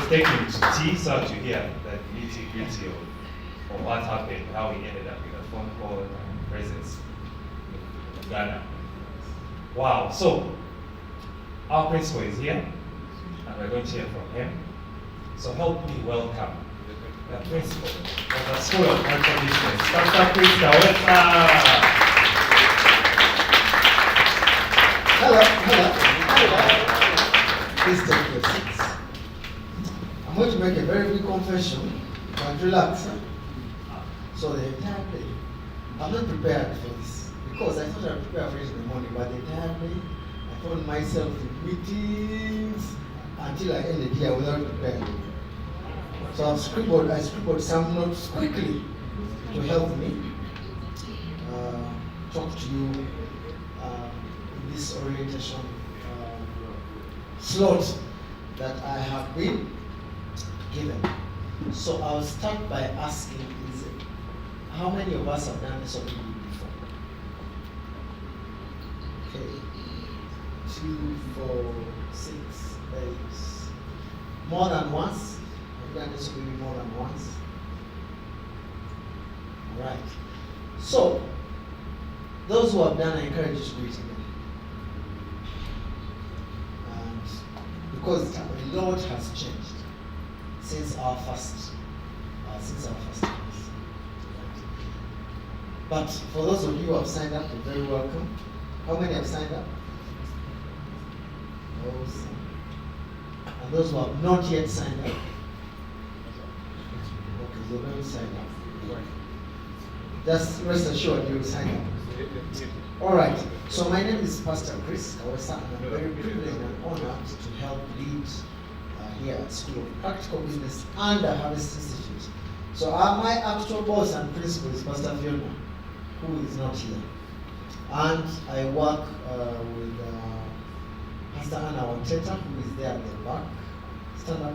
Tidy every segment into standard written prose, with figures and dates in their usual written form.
take him to tea so that you hear the nitty-gritty of what happened, how he ended up with a phone call and presence in Ghana. Wow. So, our principal is here, and we're going to hear from him. So help me welcome the principal of the School of Practical Business, Pastor Chris Kawesa. Hello. Please take your seats. I'm going to make a very big confession, but relax. So the entire day, I'm not prepared for this because I thought I'd prepare for it in the morning, but the entire day, I found myself in meetings until I ended here without preparing. So I scribbled some notes quickly to help me talk to you in this orientation slot that I have been given. So I'll start by asking, how many of us have done this already before? Okay, 2, 4, 6, 8. More than once? Have you done this already more than once? All right. So, those who have done, I encourage you to do it again. And because a lot has changed since our first class. But for those of you who have signed up, you're very welcome. How many have signed up? Awesome. And those who have not yet signed up? Okay, you're going to sign up. Just rest assured you will sign up. All right. So my name is Pastor Chris Kawesa, and I'm very privileged and honored to help lead here at School of Practical Business and the Harvest Institute. So my actual boss and principal is Pastor Fiona, who is not here. And I work with Pastor Anna Wanteta, who is there at the back. Stand up.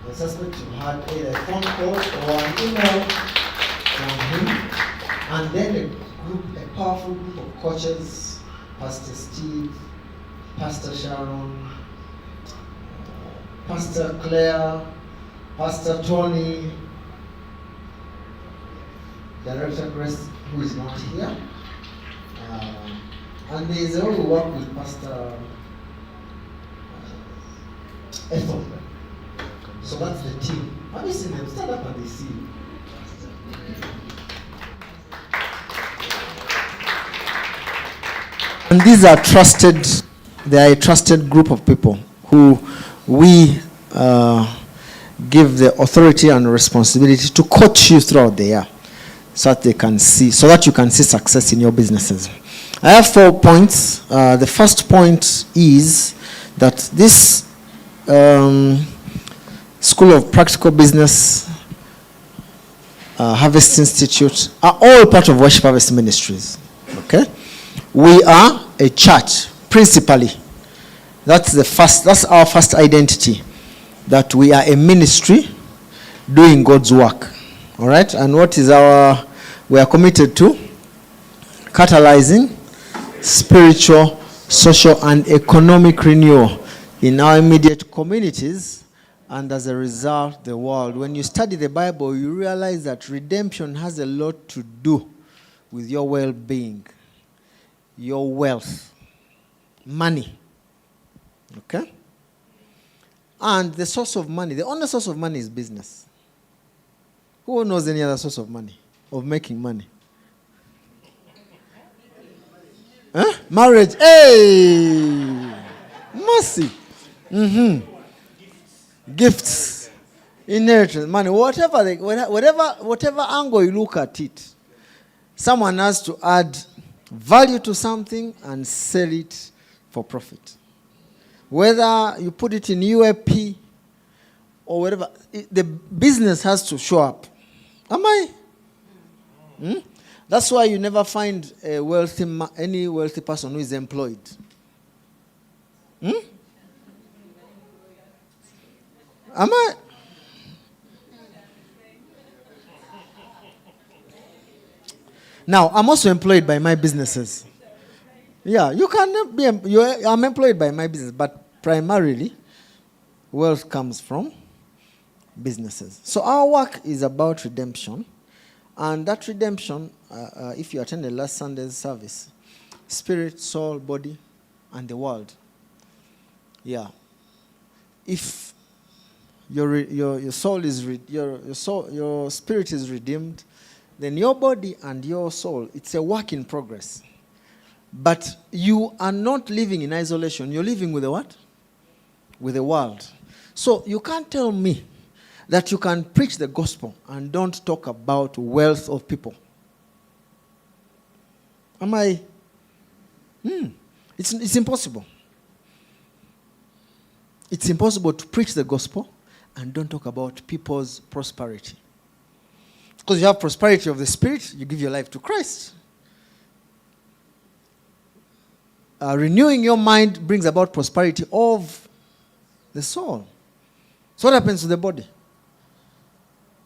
And I suspect you had either a phone call or an email from him. And then a powerful group of coaches, Pastor Steve, Pastor Sharon, Pastor Claire, Pastor Tony, Director Grace, who is not here. And there is a who work with Pastor Ethel. So that's the team. Have you seen them? Stand up and they see you. And these are they are a trusted group of people who we give the authority and responsibility to coach you throughout the year so that you can see success in your businesses. I have 4 points. The first point is that this School of Practical Business, Harvest Institute are all part of Worship Harvest Ministries. Okay? We are a church, principally. That's our first identity, that we are a ministry doing God's work. All right? And what is we are committed to? Catalyzing spiritual, social, and economic renewal in our immediate communities, and as a result, the world. When you study the Bible, you realize that redemption has a lot to do with your well-being, your wealth, money. Okay? And the source of money, the only source of money is business. Who knows any other source of money, of making money? Huh? Marriage. Hey! Mercy. Gifts. Inheritance. Money. Whatever angle you look at it, someone has to add value to something and sell it for profit. Whether you put it in UAP or whatever, the business has to show up. Am I? That's why you never find any wealthy person who is employed. Am I? Now, I'm also employed by my businesses. Yeah, I'm employed by my business, but primarily, wealth comes from businesses. So our work is about redemption. And that redemption, if you attended last Sunday's service, spirit, soul, body, and the world. Yeah. If your soul is your spirit is redeemed, then your body and your soul, it's a work in progress. But you are not living in isolation. You're living with the what? With the world. So you can't tell me that you can preach the gospel and don't talk about wealth of people. Am I? It's impossible. It's impossible to preach the gospel and don't talk about people's prosperity. Because you have prosperity of the spirit, you give your life to Christ. Renewing your mind brings about prosperity of the soul. So what happens to the body?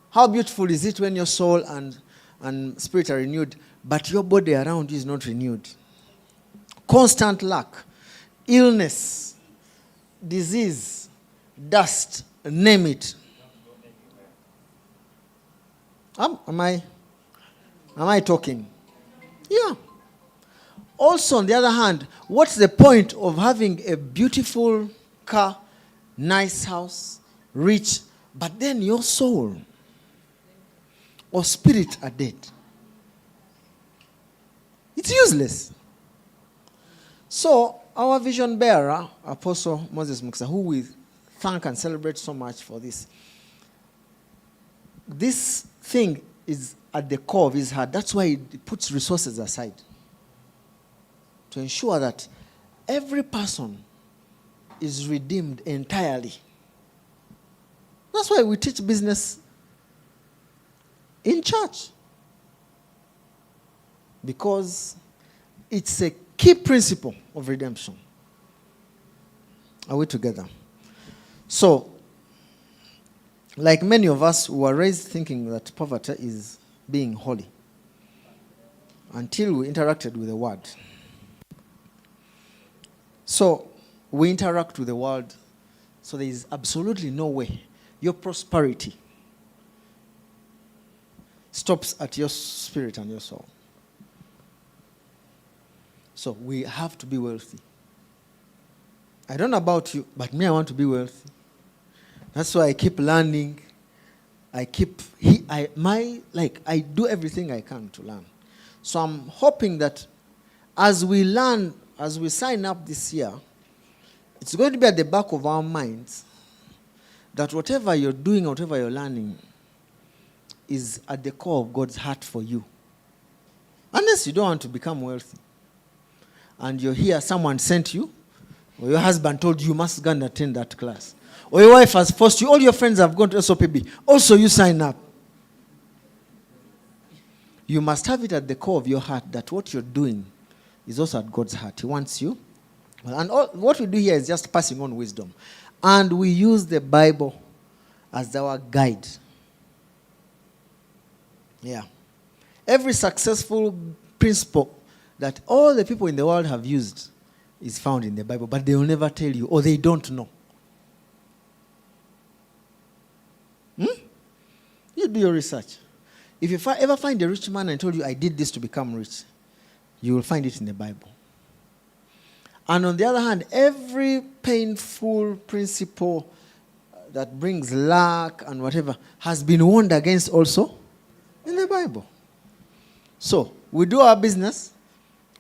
How beautiful is it when your soul and spirit are renewed, but your body around you is not renewed? Constant lack, illness, disease, dust, name it. Am I talking? Yeah. Also, on the other hand, what's the point of having a beautiful car, nice house, rich, but then your soul or spirit are dead? It's useless. So, our vision bearer, Apostle Moses Muksa, who we thank and celebrate so much for this thing is at the core of his heart. That's why he puts resources aside to ensure that every person is redeemed entirely. That's why we teach business in church. Because it's a key principle of redemption. Are we together? So, like many of us who were raised thinking that poverty is being holy, until we interacted with the word. So, we interact with the world, so there is absolutely no way your prosperity stops at your spirit and your soul. So, we have to be wealthy. I don't know about you, but me, I want to be wealthy. That's why I keep learning. I do everything I can to learn. So I'm hoping that as we learn, as we sign up this year, it's going to be at the back of our minds that whatever you're doing, whatever you're learning, is at the core of God's heart for you. Unless you don't want to become wealthy. And you're here, someone sent you, or your husband told you must go and attend that class. Or your wife has forced you, all your friends have gone to SOPB. Also, you sign up. You must have it at the core of your heart that what you're doing is also at God's heart. He wants you. And what we do here is just passing on wisdom. And we use the Bible as our guide. Yeah. Every successful principle that all the people in the world have used is found in the Bible, but they will never tell you, or they don't know. You do your research. If you ever find a rich man and told you, I did this to become rich, you will find it in the Bible. And on the other hand, every painful principle that brings lack and whatever has been warned against also in the Bible. So, we do our business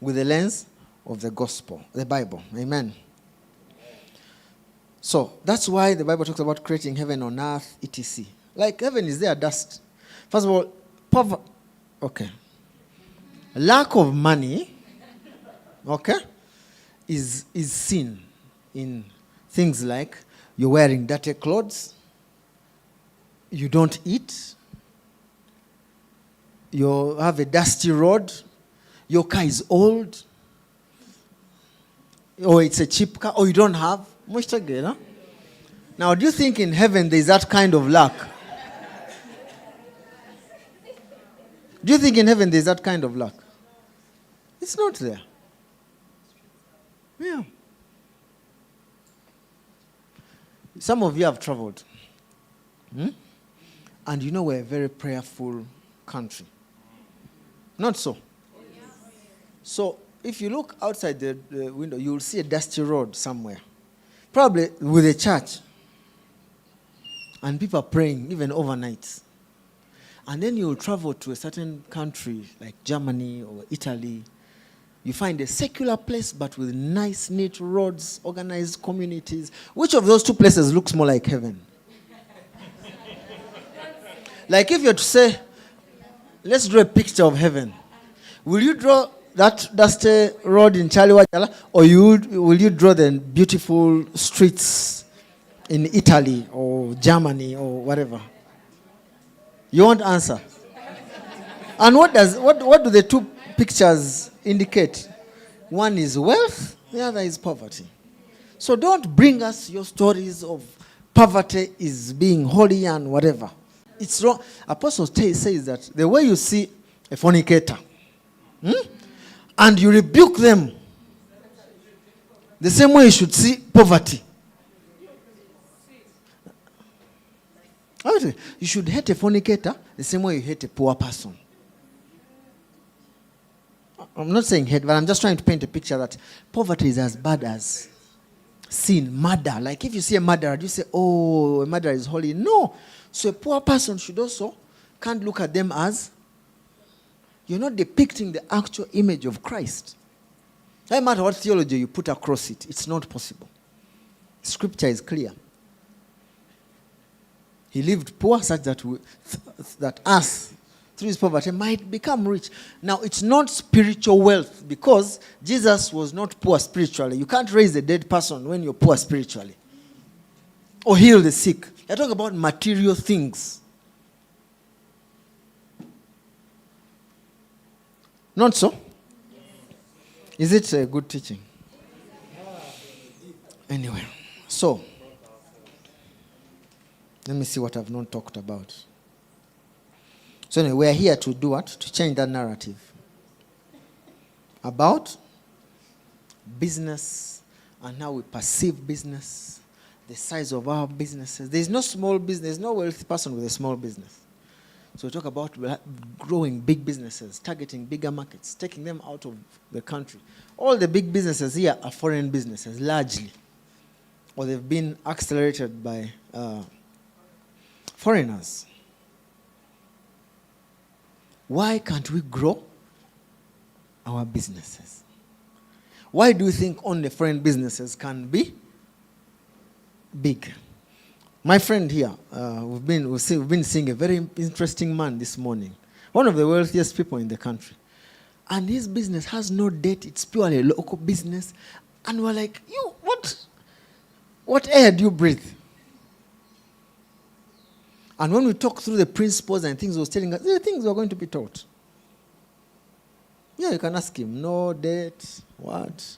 with the lens of the gospel, the Bible. Amen. So, that's why the Bible talks about creating heaven on earth, etc. Like heaven is there, dust. First of all, lack of money, is seen in things like you're wearing dirty clothes, you don't eat, you have a dusty road, your car is old, or it's a cheap car, or you don't have. Now, do you think in heaven there's that kind of lack? Do you think in heaven there's that kind of lack? It's not there. Yeah. Some of you have traveled. And you know we're a very prayerful country. Not so? So if you look outside the window, you will see a dusty road somewhere. Probably with a church. And people are praying even overnight. And then you will travel to a certain country like Germany or Italy. You find a secular place but with nice, neat roads, organized communities. Which of those two places looks more like heaven? Like if you're to say, let's draw a picture of heaven. Will you draw that dusty road in Chaliwajala, or will you draw the beautiful streets in Italy or Germany or whatever? You won't answer. And what do the two pictures indicate? One is wealth, the other is poverty. So don't bring us your stories of poverty is being holy and whatever. It's wrong. Apostle says that the way you see a fornicator, and you rebuke them, the same way you should see poverty. You should hate a fornicator the same way you hate a poor person. I'm not saying hate, but I'm just trying to paint a picture that poverty is as bad as sin, murder. Like if you see a murderer, you say, oh, a murderer is holy. No. So a poor person should also can't look at them as, you're not depicting the actual image of Christ. No matter what theology you put across it, it's not possible. Scripture is clear. He lived poor such that us, through his poverty, might become rich. Now, it's not spiritual wealth because Jesus was not poor spiritually. You can't raise a dead person when you're poor spiritually. Or heal the sick. You're talking about material things. Not so? Is it a good teaching? Anyway, so let me see what I've not talked about. So anyway, we're here to do what? To change that narrative about business and how we perceive business, the size of our businesses. There's no small business, there's no wealthy person with a small business. So we talk about growing big businesses, targeting bigger markets, taking them out of the country. All the big businesses here are foreign businesses, largely. Or they've been accelerated by foreigners. Why can't we grow our businesses? Why do you think only foreign businesses can be big? My friend here, we've been seeing a very interesting man this morning. One of the wealthiest people in the country. And his business has no debt. It's purely a local business. And we're like, what air do you breathe? And when we talk through the principles and things he was telling us, there are things we're going to be taught. Yeah, you can ask him. No debt, what?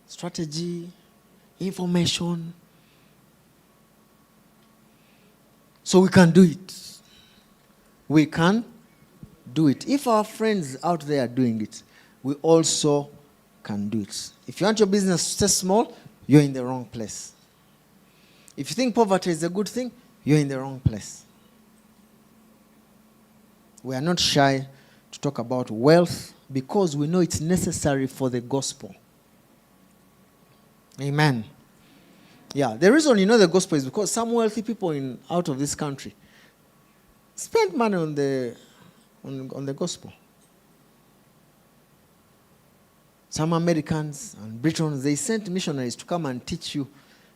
Strategy, information. So we can do it. We can do it. If our friends out there are doing it, we also can do it. If you want your business to stay small, you're in the wrong place. If you think poverty is a good thing, you're in the wrong place. We are not shy to talk about wealth because we know it's necessary for the gospel. Amen. Yeah, the reason you know the gospel is because some wealthy people out of this country spend money on the gospel. Some Americans and Britons, they sent missionaries to come and teach you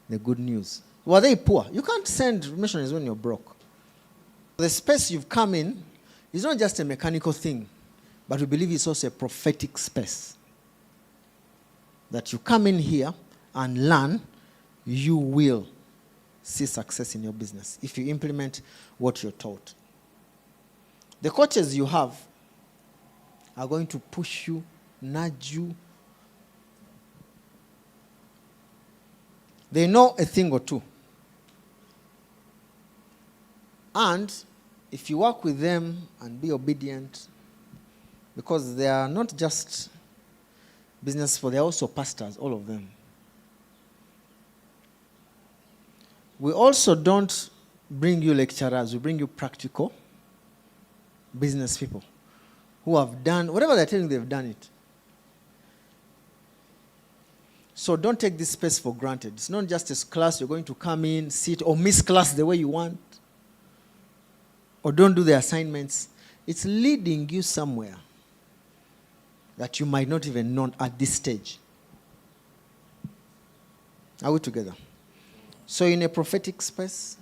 the good news. Were they poor? You can't send missionaries when you're broke. The space you've come in is not just a mechanical thing, but we believe it's also a prophetic space. That you come in here and learn, you will see success in your business if you implement what you're taught. The coaches you have are going to push you, nudge you. They know a thing or two. And if you work with them and be obedient, because they are not just business people, they are also pastors, all of them. We also don't bring you lecturers, we bring you practical business people who have done, whatever they're telling you, they've done it. So don't take this space for granted. It's not just a class you're going to come in, sit, or miss class the way you want, or don't do the assignments. It's leading you somewhere that you might not even know at this stage. Are we together? So in a prophetic space,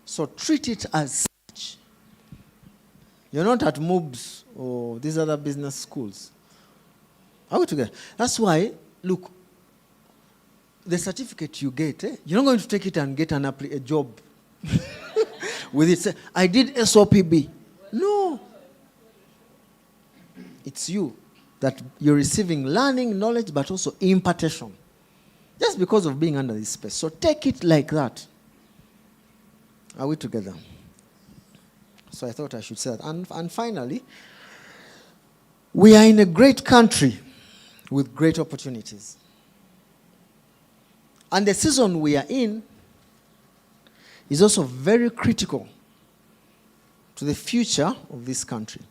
so treat it as such. You're not at MOOBS or these other business schools. Are we together? That's why, look, the certificate you get, you're not going to take it and get a job with it. Say, I did SOPB. No. It's you that you're receiving learning, knowledge, but also impartation. Just because of being under this space. So take it like that. Are we together? So I thought I should say that. And finally, we are in a great country with great opportunities. And the season we are in is also very critical to the future of this country.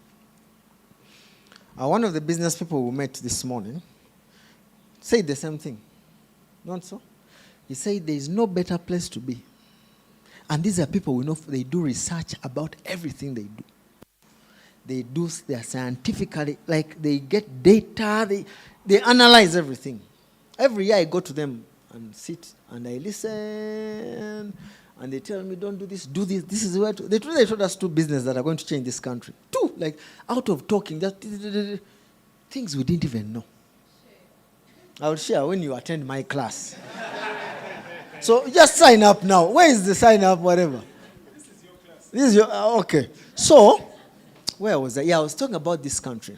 One of the business people we met this morning said the same thing. Not so? He said there is no better place to be. And these are people we know, they do research about everything they do. They are scientifically, like they get data, they analyze everything. Every year I go to them and sit and I listen and they tell me, don't do this, do this. This is where they told us 2 businesses that are going to change this country. 2, like out of talking, just things we didn't even know. I will share when you attend my class. So just sign up now. Where is the sign up, whatever? This is your class. This is your, okay. So, where was I? Yeah, I was talking about this country.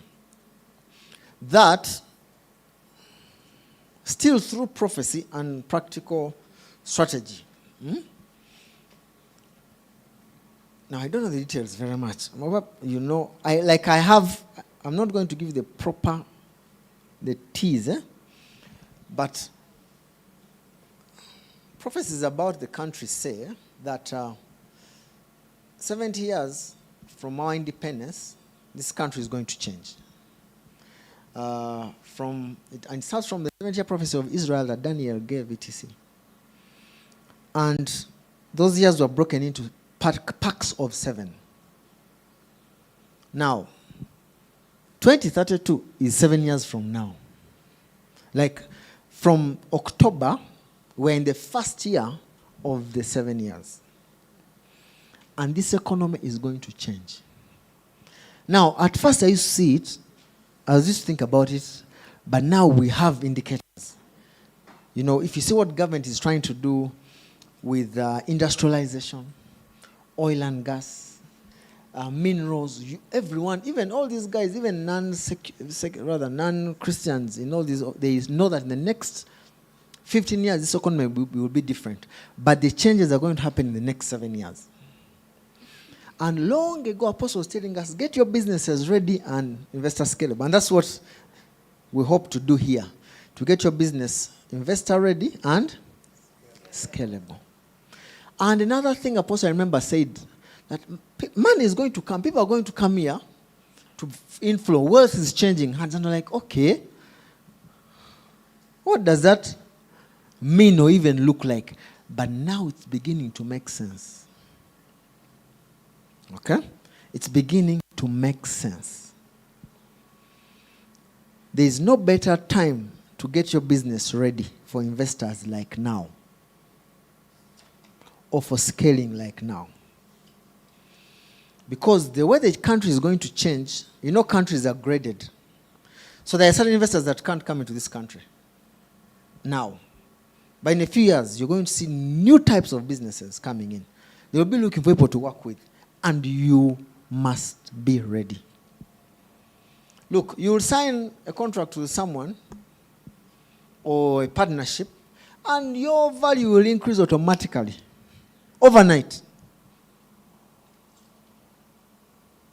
That, still through prophecy and practical strategy. Now, I don't know the details very much. You know, I'm not going to give you the tease, but prophecies about the country say that 70 years from our independence, this country is going to change. And it starts from the 70-year prophecy of Israel that Daniel gave, etc. And those years were broken into packs of 7. Now, 2032 is 7 years from now. Like, from October, we're in the first year of the 7 years. And this economy is going to change. Now, at first I used to see it, I used to think about it, but now we have indicators. You know, if you see what government is trying to do with industrialization, oil and gas, minerals, everyone, even all these guys, even non-Christians, in all these, they know that in the next 15 years, this economy will be different. But the changes are going to happen in the next 7 years. And long ago, Apostle was telling us, get your businesses ready and investor scalable. And that's what we hope to do here. To get your business investor ready and scalable. And another thing Apostle, I remember, said that money is going to come. People are going to come here to inflow. Wealth is changing hands. And I'm like, okay, what does that mean or even look like? But now it's beginning to make sense. Okay? It's beginning to make sense. There is no better time to get your business ready for investors like now, or for scaling like now. Because the way the country is going to change, you know, countries are graded. So there are certain investors that can't come into this country now. But in a few years, you're going to see new types of businesses coming in. They will be looking for people to work with. And you must be ready. Look, you will sign a contract with someone or a partnership, and your value will increase automatically, overnight.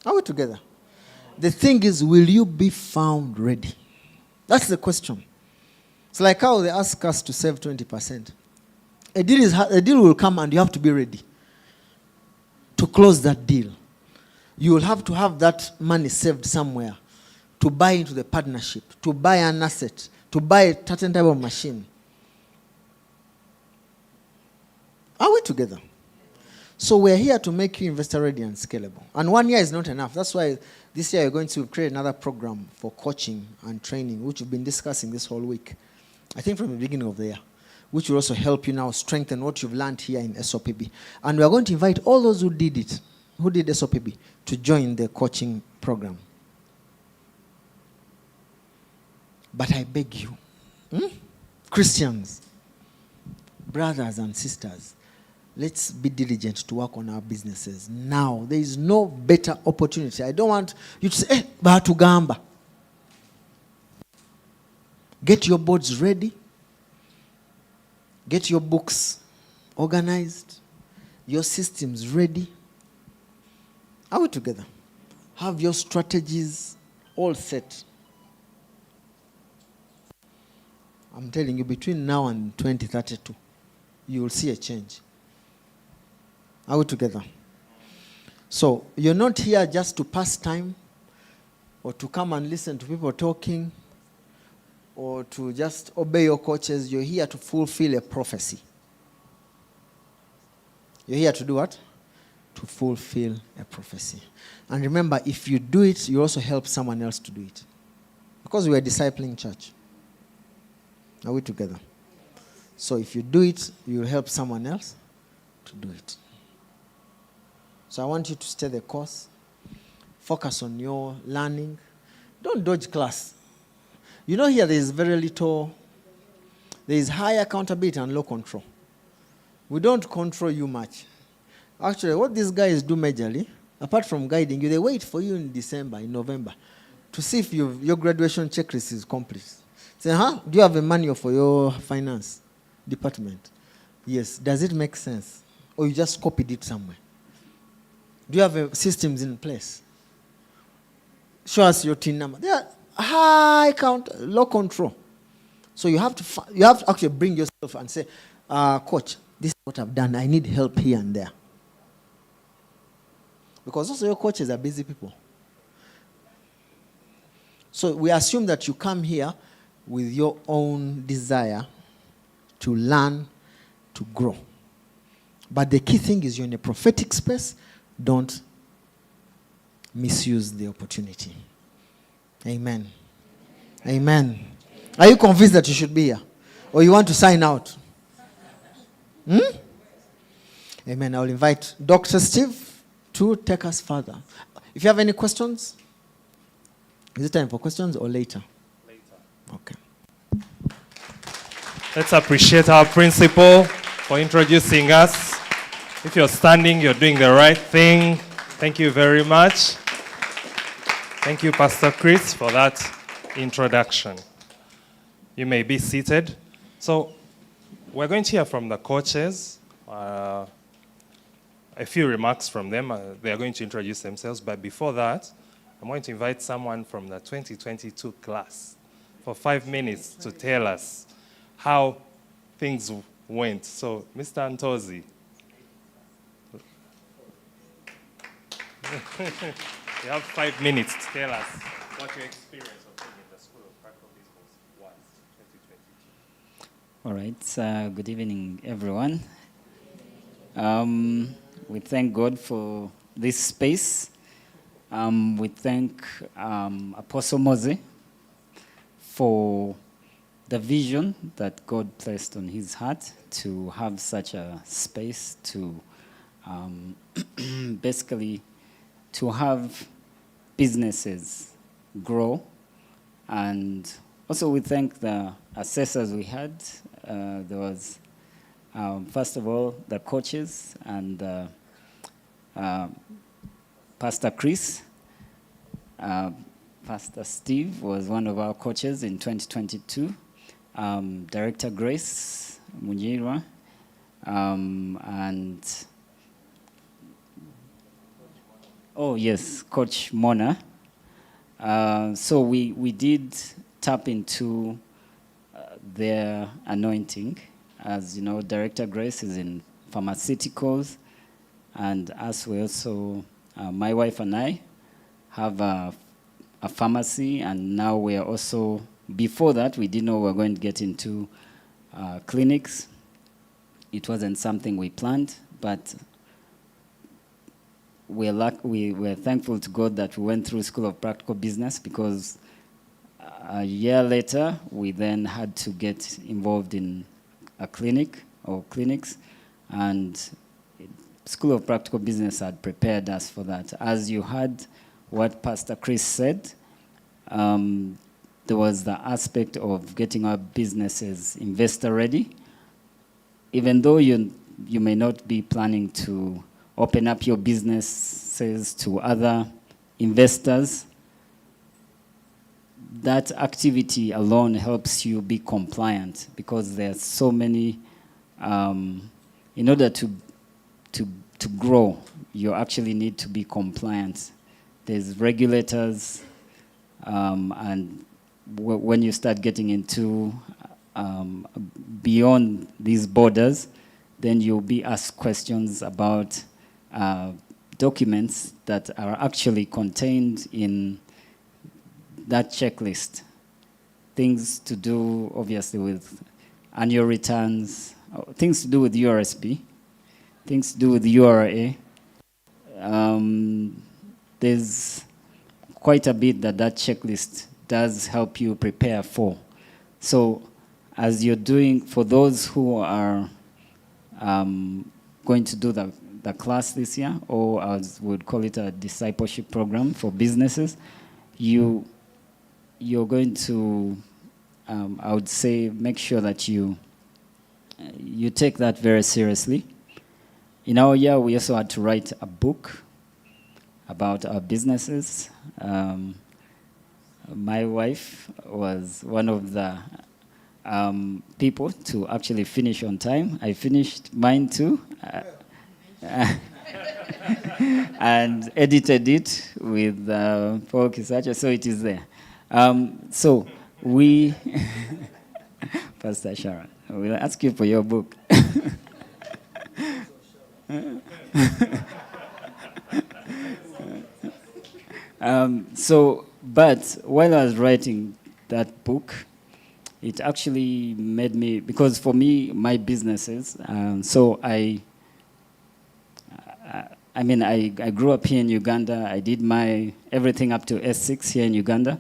Are we together? The thing is, will you be found ready? That's the question. It's like how they ask us to save 20%. a deal will come and you have to be ready to close that deal. You will have to have that money saved somewhere to buy into the partnership, to buy an asset, to buy a certain type of machine. Are we together? So we're here to make you investor ready and scalable. And 1 year is not enough. That's why this year you're going to create another program for coaching and training, which we've been discussing this whole week. I think from the beginning of the year, which will also help you now strengthen what you've learned here in SOPB. And we are going to invite all those who did it, who did SOPB, to join the coaching program. But I beg you, Christians, brothers and sisters, let's be diligent to work on our businesses now. There is no better opportunity. I don't want you to say, Bahatugamba. Get your boards ready. Get your books organized. Your systems ready. Are we together? Have your strategies all set. I'm telling you, between now and 2032, you will see a change. Are we together? So, you're not here just to pass time or to come and listen to people talking or to just obey your coaches. You're here to fulfill a prophecy. You're here to do what? To fulfill a prophecy. And remember, if you do it, you also help someone else to do it. Because we're a discipling church. Are we together? So if you do it, you'll help someone else to do it. So I want you to stay the course. Focus on your learning. Don't dodge class. You know here there is very little, there is high accountability and low control. We don't control you much. Actually, what these guys do majorly, apart from guiding you, they wait for you in December, in November, to see if your graduation checklist is complete. Say, do you have a manual for your finance department? Yes. Does it make sense? Or you just copied it somewhere? Do you have systems in place? Show us your TIN number. They are high count, low control. So you have to actually bring yourself and say, coach, this is what I've done. I need help here and there. Because also your coaches are busy people. So we assume that you come here with your own desire to learn, to grow. But the key thing is you're in a prophetic space. Don't misuse the opportunity. Amen. Amen. Are you convinced that you should be here? Or you want to sign out? Amen. I will invite Dr. Steve to take us further. If you have any questions, is it time for questions or later? Later. Okay. Let's appreciate our principal for introducing us. If you're standing, you're doing the right thing. Thank you very much. Thank you, Pastor Chris, for that introduction. You may be seated. So, we're going to hear from the coaches. A few remarks from them. They are going to introduce themselves. But before that, I'm going to invite someone from the 2022 class for 5 minutes to tell us how things went. So, Mr. Antozi. You have 5 minutes to tell us what your experience of being in the School of Practical Business was in 2022. All right. Good evening, everyone. We thank God for this space. We thank Apostle Mose for the vision that God placed on his heart to have such a space to basically to have businesses grow. And also we thank the assessors we had. There was, first of all, the coaches and Pastor Chris. Pastor Steve was one of our coaches in 2022. Director Grace Mujirwa, and Coach Mona. So we did tap into their anointing As you know, Director Grace is in pharmaceuticals, and us, we also, my wife and I, have a pharmacy, and now we are also, before that, we didn't know we were going to get into clinics. It wasn't something we planned, but we're thankful to God that we went through School of Practical Business, because a year later, we then had to get involved in a clinic or clinics, and School of Practical Business had prepared us for that. As you heard what Pastor Chris said, there was the aspect of getting our businesses investor ready. Even though you may not be planning to open up your businesses to other investors, that activity alone helps you be compliant, because there's so many, in order to grow, you actually need to be compliant. There's regulators, and when you start getting into beyond these borders, then you'll be asked questions about documents that are actually contained in that checklist. Things to do, obviously, with annual returns, things to do with URSP, things to do with URA. There's quite a bit that checklist does help you prepare for. So as you're doing, for those who are going to do the class this year, or as we would call it, a discipleship program for businesses, you're going to, I would say, make sure that you take that very seriously. In our year, we also had to write a book about our businesses. My wife was one of the people to actually finish on time. I finished mine too, and edited it with Paul Kisacha, so it is there. So we, Pastor Sharon, we'll ask you for your book. But while I was writing that book, it actually made me, because for me, my businesses, so I grew up here in Uganda. I did my everything up to S6 here in Uganda,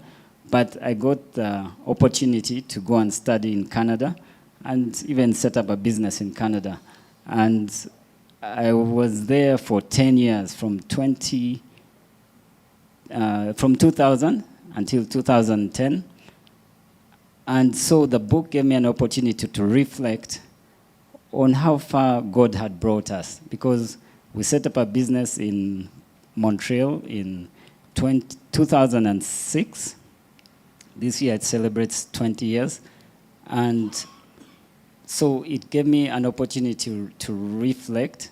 but I got the opportunity to go and study in Canada and even set up a business in Canada. And I was there for 10 years, from 2000 until 2010. And so the book gave me an opportunity to reflect on how far God had brought us, because we set up a business in Montreal in 2006. This year it celebrates 20 years. And so it gave me an opportunity to reflect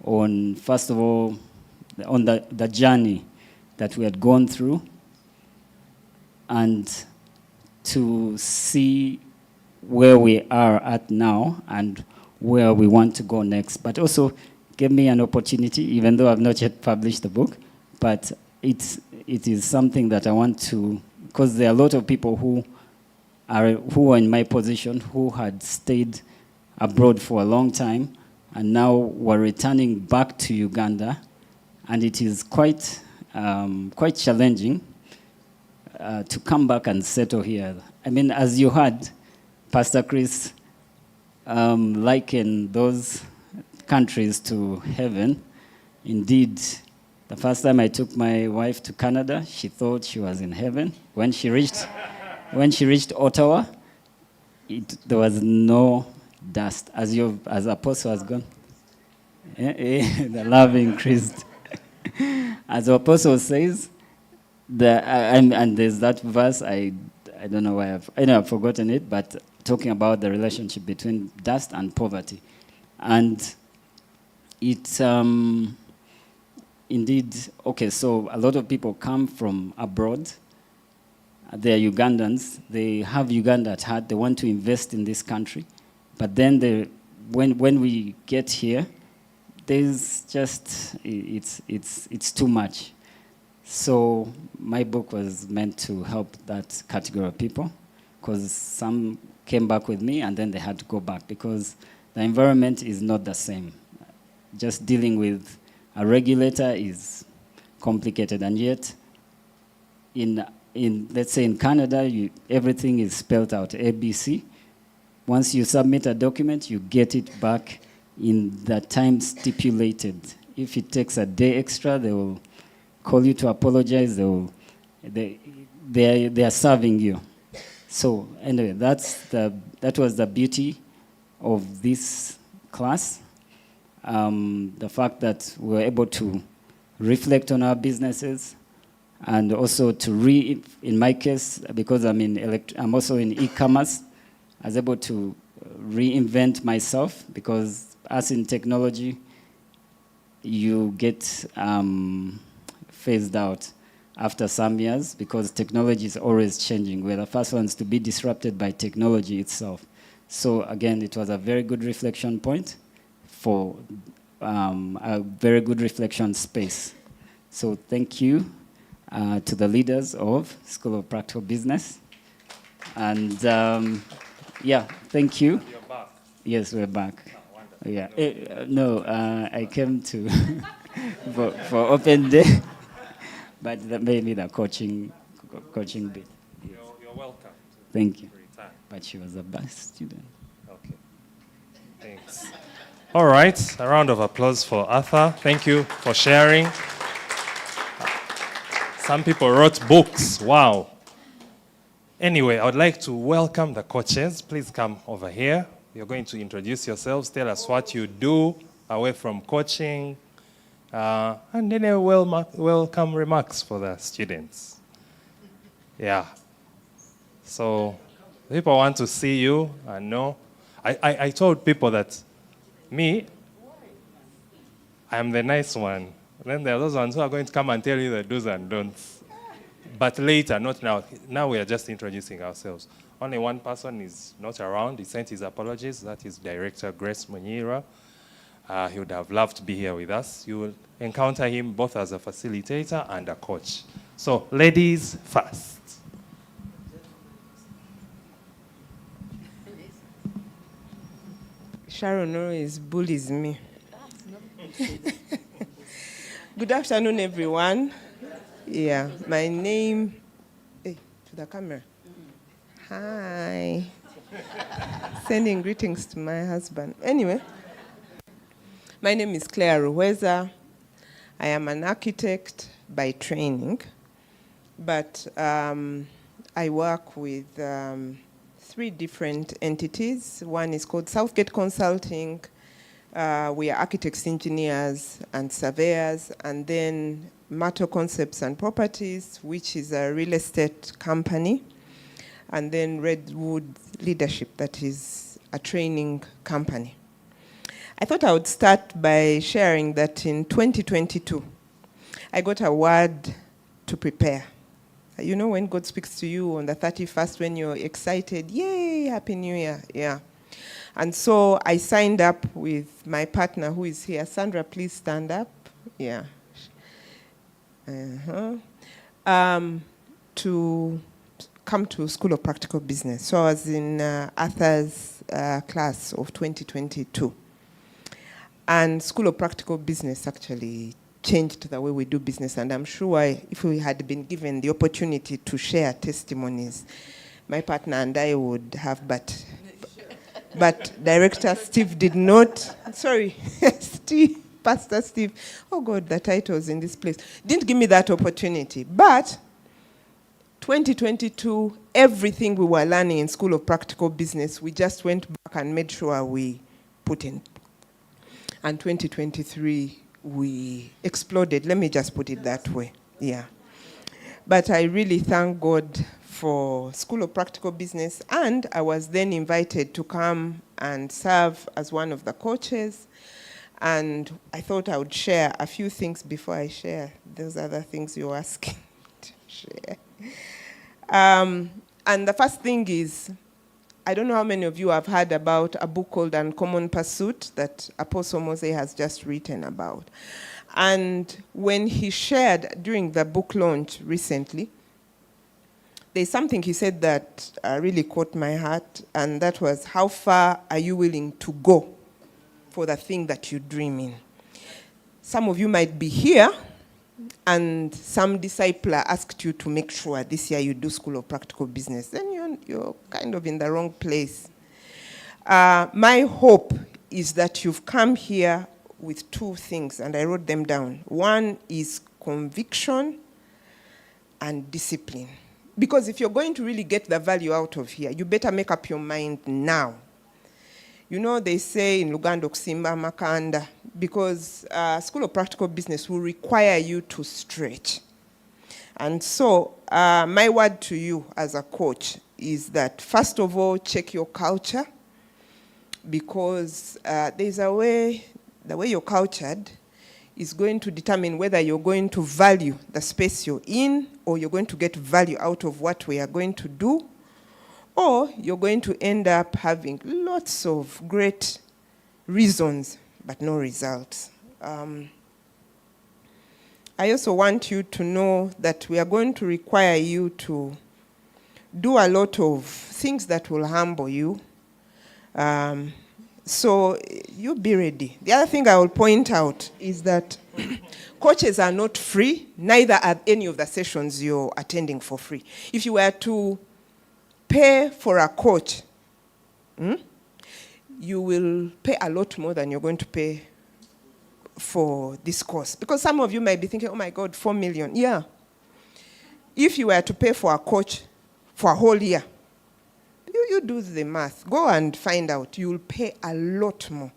on, first of all, on the journey that we had gone through, and to see where we are at now and where we want to go next. But also gave me an opportunity, even though I've not yet published the book, but it is something that I want to, because there are a lot of people who are in my position, who had stayed abroad for a long time, and now were returning back to Uganda, and it is quite challenging to come back and settle here. I mean, as you heard, Pastor Chris likened those countries to heaven. Indeed, the first time I took my wife to Canada, she thought she was in heaven. When she reached Ottawa, there was no dust. As Apostle has gone, the love increased. As the Apostle says, and there's that verse, I don't know why I've forgotten it, but talking about the relationship between dust and poverty. And it's indeed, okay, so a lot of people come from abroad. They're Ugandans. They have Uganda at heart. They want to invest in this country. But then when we get here, there's just, it's too much. So my book was meant to help that category of people, because some came back with me and then they had to go back because the environment is not the same. Just dealing with a regulator is complicated, and yet in let's say in Canada, everything is spelled out, ABC. Once you submit a document, you get it back in the time stipulated. If it takes a day extra, they will call you to apologize. They are serving you. So anyway, that was the beauty of this class. The fact that we were able to reflect on our businesses, and also to in my case, because I'm also in e-commerce, I was able to reinvent myself, because as in technology, you get phased out after some years, because technology is always changing. We're the first ones to be disrupted by technology itself. So again, it was a very good reflection point for a very good reflection space. So thank you to the leaders of School of Practical Business. And yeah, thank you. You're back. Yes, we're back. Oh, Yeah. No, I came to for open day, but maybe the coaching bit. Yes. You're welcome. Thank you. Return. But she was the best student. Okay. Thanks. All right. A round of applause for Arthur. Thank you for sharing. Some people wrote books. Wow. Anyway, I would like to welcome the coaches. Please come over here. You're going to introduce yourselves, tell us what you do away from coaching, and then a welcome remarks for the students. Yeah. So people want to see you and know. I told people that me, I'm the nice one. Then there are those ones who are going to come and tell you the do's and don'ts. But later, not now. Now we are just introducing ourselves. Only one person is not around. He sent his apologies. That is Director Grace Munyira. He would have loved to be here with us. You will encounter him both as a facilitator and a coach. So, ladies first. Sharon always bullies me. Good afternoon, everyone. Yeah, my name... Hey, to the camera. Hi. Sending greetings to my husband. Anyway, my name is Claire Ruweza. I am an architect by training, but I work with 3 different entities. One is called Southgate Consulting. We are architects, engineers, and surveyors, and then Mato Concepts and Properties, which is a real estate company, and then Redwood Leadership, that is a training company. I thought I would start by sharing that in 2022, I got a word to prepare. You know when God speaks to you on the 31st when you're excited, yay, Happy New Year, yeah. And so I signed up with my partner who is here. Sandra, please stand up. Yeah. To come to School of Practical Business. So I was in Arthur's class of 2022. And School of Practical Business actually changed the way we do business. And I'm sure if we had been given the opportunity to share testimonies, my partner and I would have, but Director Steve did not, sorry, Pastor Steve, oh God, the titles in this place, didn't give me that opportunity. But 2022, everything we were learning in School of Practical Business, we just went back and made sure we put in. And 2023, we exploded. Let me just put it that way. Yeah. But I really thank God for School of Practical Business, and I was then invited to come and serve as one of the coaches. And I thought I would share a few things before I share those other things you're asking to share. And the first thing is, I don't know how many of you have heard about a book called Uncommon Pursuit that Apostle Mose has just written about. And when he shared during the book launch recently, there's something he said that really caught my heart, and that was, how far are you willing to go for the thing that you dream in? Some of you might be here, and some discipler asked you to make sure this year you do School of Practical Business. Then you're kind of in the wrong place. My hope is that you've come here with two things, and I wrote them down. One is conviction and discipline. Because if you're going to really get the value out of here, you better make up your mind now. You know, they say in Luganda Kusimba Makanda, because School of Practical Business will require you to stretch. And so my word to you as a coach is that, first of all, check your culture, because there's a way, the way you're cultured is going to determine whether you're going to value the space you're in, or you're going to get value out of what we are going to do, or you're going to end up having lots of great reasons, but no results. I also want you to know that we are going to require you to do a lot of things that will humble you. So you be ready. The other thing I will point out is that coaches are not free, neither are any of the sessions you're attending for free. If you were to pay for a coach, you will pay a lot more than you're going to pay for this course. Because some of you might be thinking, oh my God, 4 million. Yeah. If you were to pay for a coach for a whole year, you do the math. Go and find out. You will pay a lot more.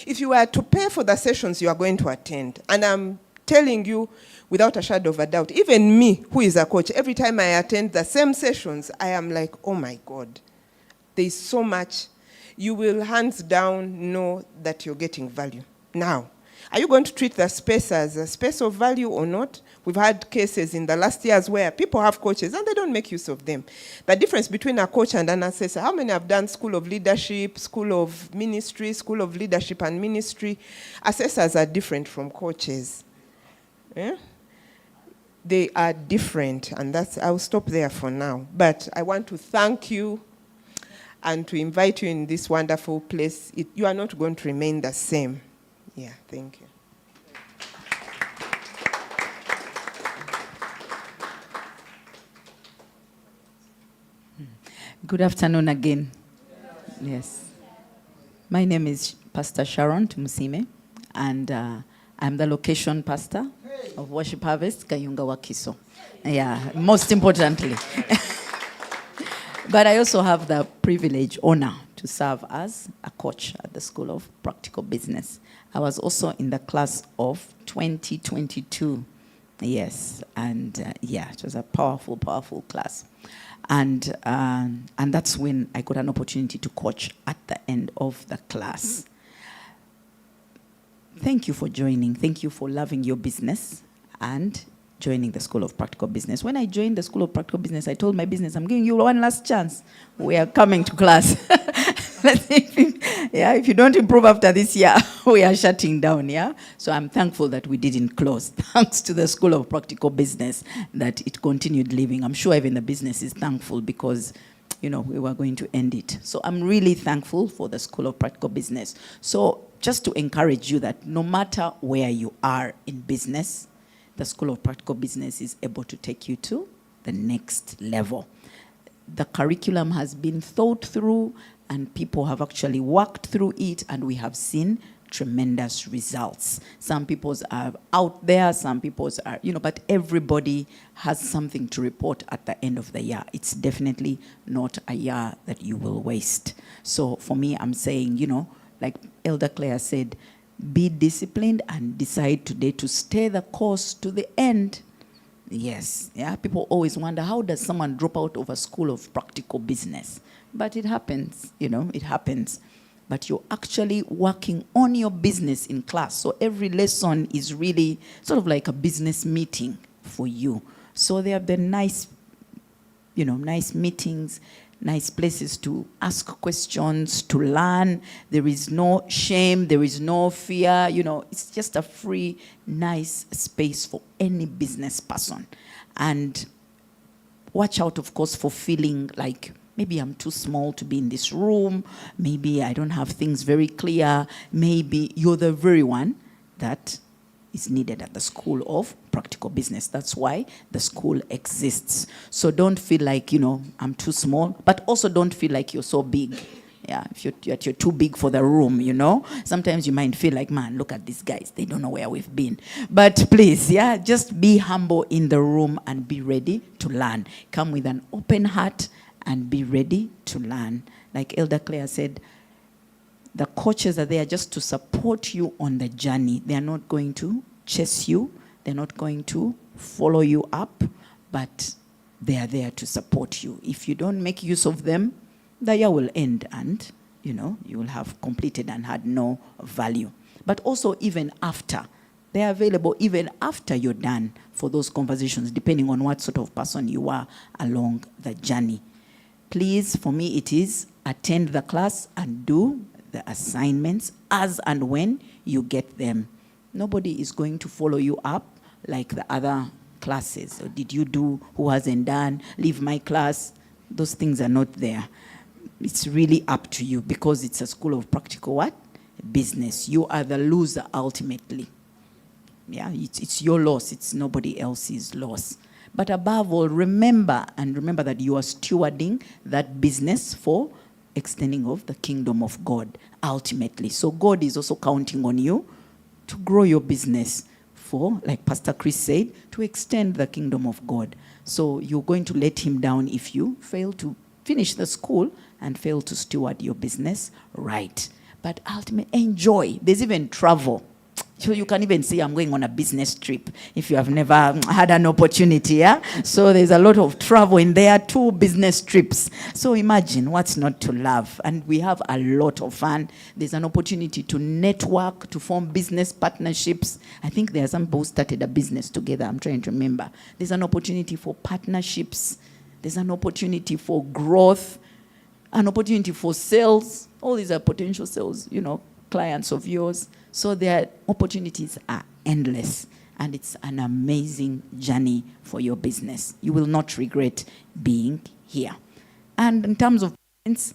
If you were to pay for the sessions you are going to attend, and I'm telling you without a shadow of a doubt, even me, who is a coach, every time I attend the same sessions, I am like, oh my God, there is so much. You will hands down know that you're getting value. Now, are you going to treat the space as a space of value or not? We've had cases in the last years where people have coaches and they don't make use of them. The difference between a coach and an assessor, how many have done School of Leadership, School of Ministry, School of Leadership and Ministry? Assessors are different from coaches. Yeah? They are different, and I'll stop there for now. But I want to thank you and to invite you in this wonderful place. You are not going to remain the same. Yeah, thank you. Good afternoon again. Yes. My name is Pastor Sharon Tumusime, and I'm the location pastor of Worship Harvest, Kayunga Wakiso. Yeah, most importantly. But I also have the privilege, honor, to serve as a coach at the School of Practical Business. I was also in the class of 2022. Yes, and it was a powerful, powerful class. And that's when I got an opportunity to coach at the end of the class. Thank you for joining. Thank you for loving your business and joining the School of Practical Business. When I joined the School of Practical Business, I told my business, I'm giving you one last chance. We are coming to class. If you don't improve after this year, we are shutting down, yeah? So I'm thankful that we didn't close. Thanks to the School of Practical Business that it continued living. I'm sure even the business is thankful because, we were going to end it. So I'm really thankful for the School of Practical Business. So just to encourage you that no matter where you are in business, the School of Practical Business is able to take you to the next level. The curriculum has been thought through, and people have actually worked through it, and we have seen tremendous results. Some people's are out there, some people's are, but everybody has something to report at the end of the year. It's definitely not a year that you will waste. So for me, I'm saying, like Elder Claire said, be disciplined and decide today to stay the course to the end. Yes, yeah. People always wonder, how does someone drop out of a School of Practical Business? But it happens, it happens. But you're actually working on your business in class. So every lesson is really sort of like a business meeting for you. So there have been nice meetings, nice places to ask questions, to learn. There is no shame, there is no fear. You know, it's just a free, nice space for any business person. And watch out, of course, for feeling like maybe I'm too small to be in this room. Maybe I don't have things very clear. Maybe you're the very one that is needed at the School of Practical Business. That's why the school exists. So don't feel like, you know, I'm too small, but also don't feel like you're so big. Yeah, if you're too big for the room, you know. Sometimes you might feel like, man, look at these guys. They don't know where we've been. But please, yeah, just be humble in the room and be ready to learn. Come with an open heart and be ready to learn. Like Elder Claire said, the coaches are there just to support you on the journey. They are not going to chase you. They're not going to follow you up, but they are there to support you. If you don't make use of them, the year will end and, you know, you will have completed and had no value. But also even after, they are available even after you're done for those conversations, depending on what sort of person you are along the journey. Please, for me, it is attend the class and do the assignments as and when you get them. Nobody is going to follow you up like the other classes. Or did you do, who hasn't done, leave my class? Those things are not there. It's really up to you because it's a school of practical what? Business. You are the loser ultimately. Yeah, it's your loss. It's nobody else's loss. But above all, remember that you are stewarding that business for extending of the kingdom of God ultimately. So God is also counting on you to grow your business for, like Pastor Chris said, to extend the kingdom of God. So you're going to let him down if you fail to finish the school and fail to steward your business right. But ultimately, enjoy. There's even travel. So you can even say, I'm going on a business trip if you have never had an opportunity. Yeah? So there's a lot of travel in there, 2 business trips. So imagine what's not to love. And we have a lot of fun. There's an opportunity to network, to form business partnerships. I think there are some people who started a business together. I'm trying to remember. There's an opportunity for partnerships. There's an opportunity for growth, an opportunity for sales. All these are potential sales, you know, clients of yours. So their opportunities are endless, and it's an amazing journey for your business. You will not regret being here. And in terms of payments,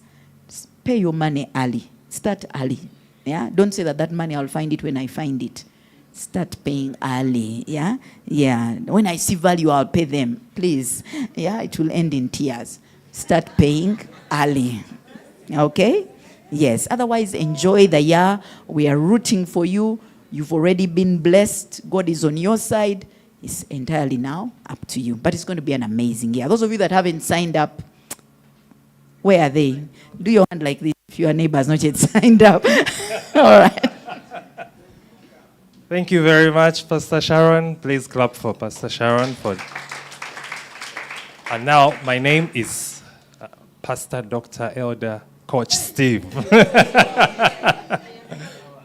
pay your money early. Start early. Yeah, don't say that money I'll find it when I find it. Start paying early. Yeah, yeah. When I see value, I'll pay them. Please. Yeah, it will end in tears. Start paying early. Okay. Yes, otherwise enjoy the year. We are rooting for you. You've already been blessed. God is on your side. It's entirely now up to you. But it's going to be an amazing year. Those of you that haven't signed up, where are they? Do your hand like this if your neighbor has not yet signed up. All right. Thank you very much, Pastor Sharon. Please clap for Pastor Sharon. And now, my name is Pastor Dr. Elder Coach Steve.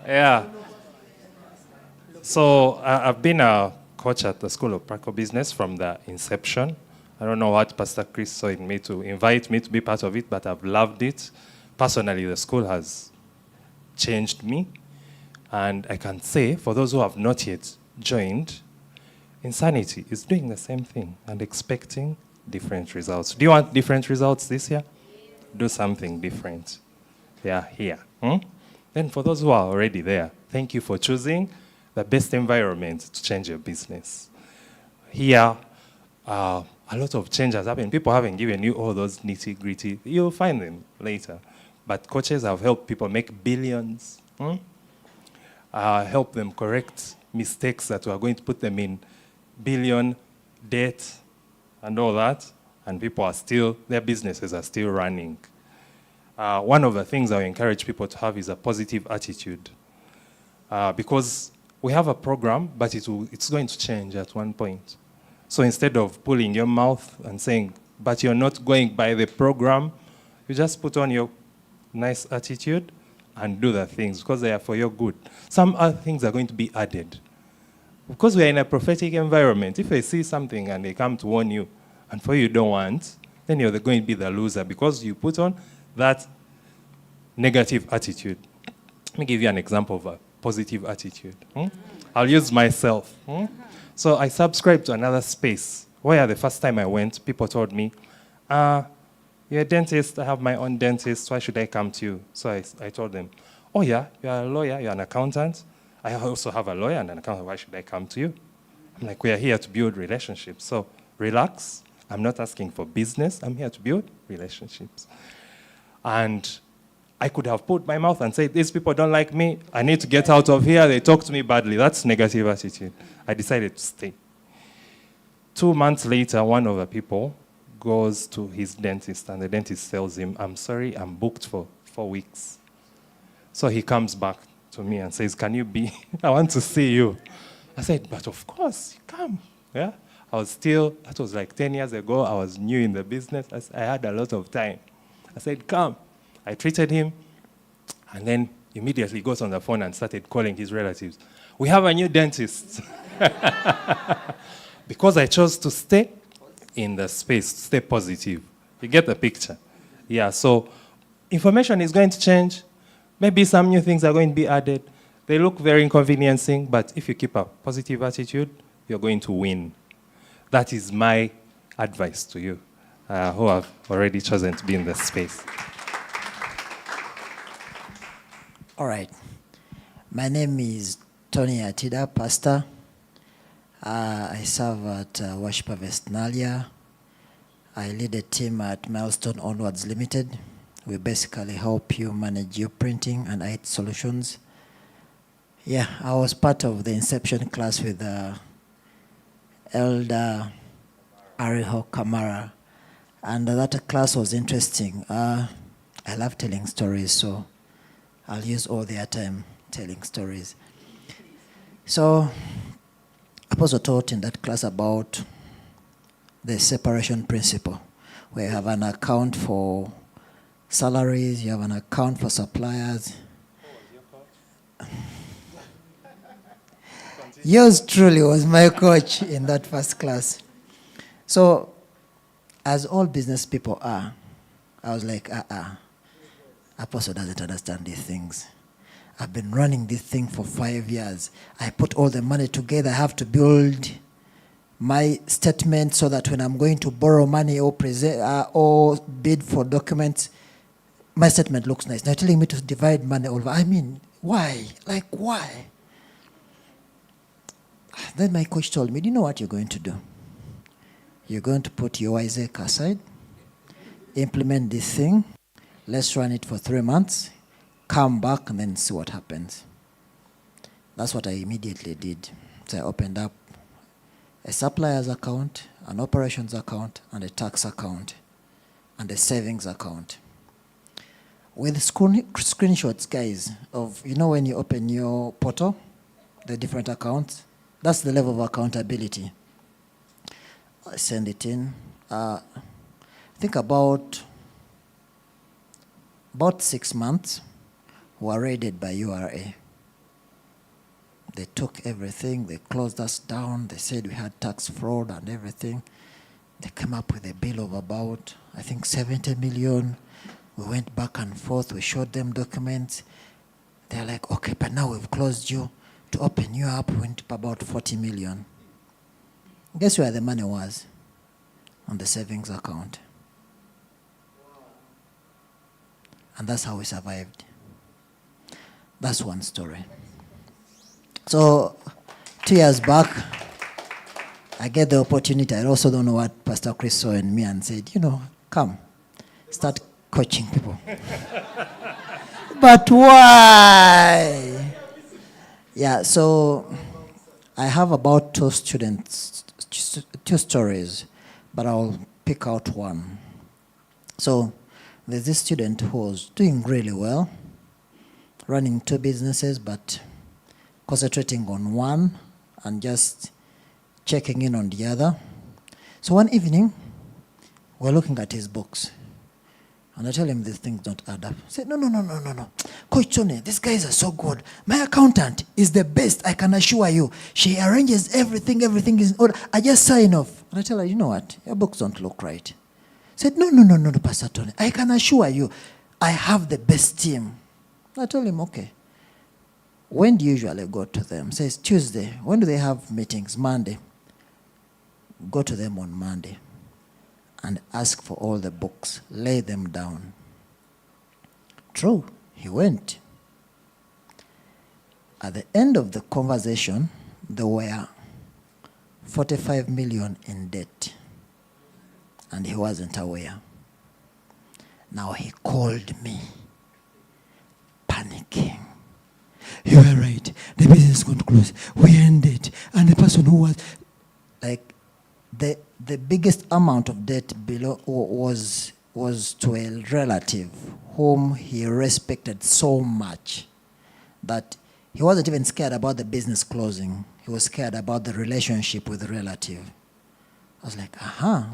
Yeah. So I've been a coach at the School of Practical Business from the inception. I don't know what Pastor Chris saw in me to invite me to be part of it, but I've loved it. Personally, the school has changed me. And I can say, for those who have not yet joined, Insanity is doing the same thing and expecting different results. Do you want different results this year? Do something different. Yeah, here. Then for those who are already there, thank you for choosing the best environment to change your business. Here, a lot of change has happened. People haven't given you all those nitty-gritty. You'll find them later. But coaches have helped people make billions. Help them correct mistakes that were going to put them in billion debt and all that. And people are still, their businesses are still running. One of the things I encourage people to have is a positive attitude. Because we have a program, but it's going to change at one point. So instead of pulling your mouth and saying, but you're not going by the program, you just put on your nice attitude and do the things because they are for your good. Some other things are going to be added. Because we are in a prophetic environment, if they see something and they come to warn you, and for you don't want, then you're going to be the loser because you put on that negative attitude. Let me give you an example of a positive attitude. I'll use myself. So I subscribed to another space where the first time I went, people told me, you're a dentist, I have my own dentist, why should I come to you? So I told them, oh yeah, you're a lawyer, you're an accountant. I also have a lawyer and an accountant, why should I come to you? I'm like, we are here to build relationships. So relax, I'm not asking for business, I'm here to build relationships. And I could have put my mouth and said, these people don't like me, I need to get out of here, they talk to me badly. That's negative attitude. I decided to stay. 2 months later, one of the people goes to his dentist, and the dentist tells him, I'm sorry, I'm booked for 4 weeks. So he comes back to me and says, can you be, I want to see you. I said, but of course, come. Yeah? That was like 10 years ago, I was new in the business, I had a lot of time. I said, come. I treated him, and then immediately goes on the phone and started calling his relatives. We have a new dentist. Because I chose to stay in the space, stay positive. You get the picture? Yeah, so information is going to change. Maybe some new things are going to be added. They look very inconveniencing, but if you keep a positive attitude, you're going to win. That is my advice to you, who have already chosen to be in this space. All right. My name is Tony Atida, pastor. I serve at Worship Harvest Nalia. I lead a team at Milestone Onwards Limited. We basically help you manage your printing and IT solutions. Yeah, I was part of the inception class with Elder Ariho Kamara, and that class was interesting. I love telling stories, so I'll use all their time telling stories. So, Apostle taught in that class about the separation principle, where you have an account for salaries, you have an account for suppliers. Yours truly was my coach in that first class. So, as all business people are, I was like, Apostle doesn't understand these things. I've been running this thing for 5 years. I put all the money together. I have to build my statement so that when I'm going to borrow money or or bid for documents, my statement looks nice. Now you're telling me to divide money over. I mean, why? Like, why? Then my coach told me, do you know what you're going to do? You're going to put your Isaac aside, implement this thing, let's run it for 3 months, come back and then see what happens. That's what I immediately did. So I opened up a supplier's account, an operations account, and a tax account, and a savings account. With screenshots, guys, of, you know, when you open your portal, the different accounts, that's the level of accountability. I send it in. I think about 6 months, we were raided by URA. They took everything, they closed us down, they said we had tax fraud and everything. They came up with a bill of about, I think, 70 million. We went back and forth, we showed them documents. They're like, okay, but now we've closed you. To open you up, we went up about 40 million. Guess where the money was? On the savings account. And that's how we survived. That's one story. So, 2 years back, I get the opportunity. I also don't know what Pastor Chris saw in me and said, you know, come, start coaching people. But why? Yeah, so I have about 2 students, 2 stories, but I'll pick out one. So there's this student who was doing really well, running 2 businesses, but concentrating on one and just checking in on the other. So one evening, we're looking at his books. And I tell him these things don't add up. I said, no. Coach Tony, these guys are so good. My accountant is the best, I can assure you. She arranges everything is in order. I just sign off. And I tell her, you know what? Your books don't look right. Said, no, Pastor Tony. I can assure you, I have the best team. I told him, okay. When do you usually go to them? Says, Tuesday. When do they have meetings? Monday. Go to them on Monday and ask for all the books. Lay them down. True. He went. At the end of the conversation, there were 45 million in debt. And he wasn't aware. Now he called me, panicking. You are right. The business is going to close. We ended. And the person who was, like, the biggest amount of debt below was to a relative whom he respected so much that he wasn't even scared about the business closing. He was scared about the relationship with the relative. I was like,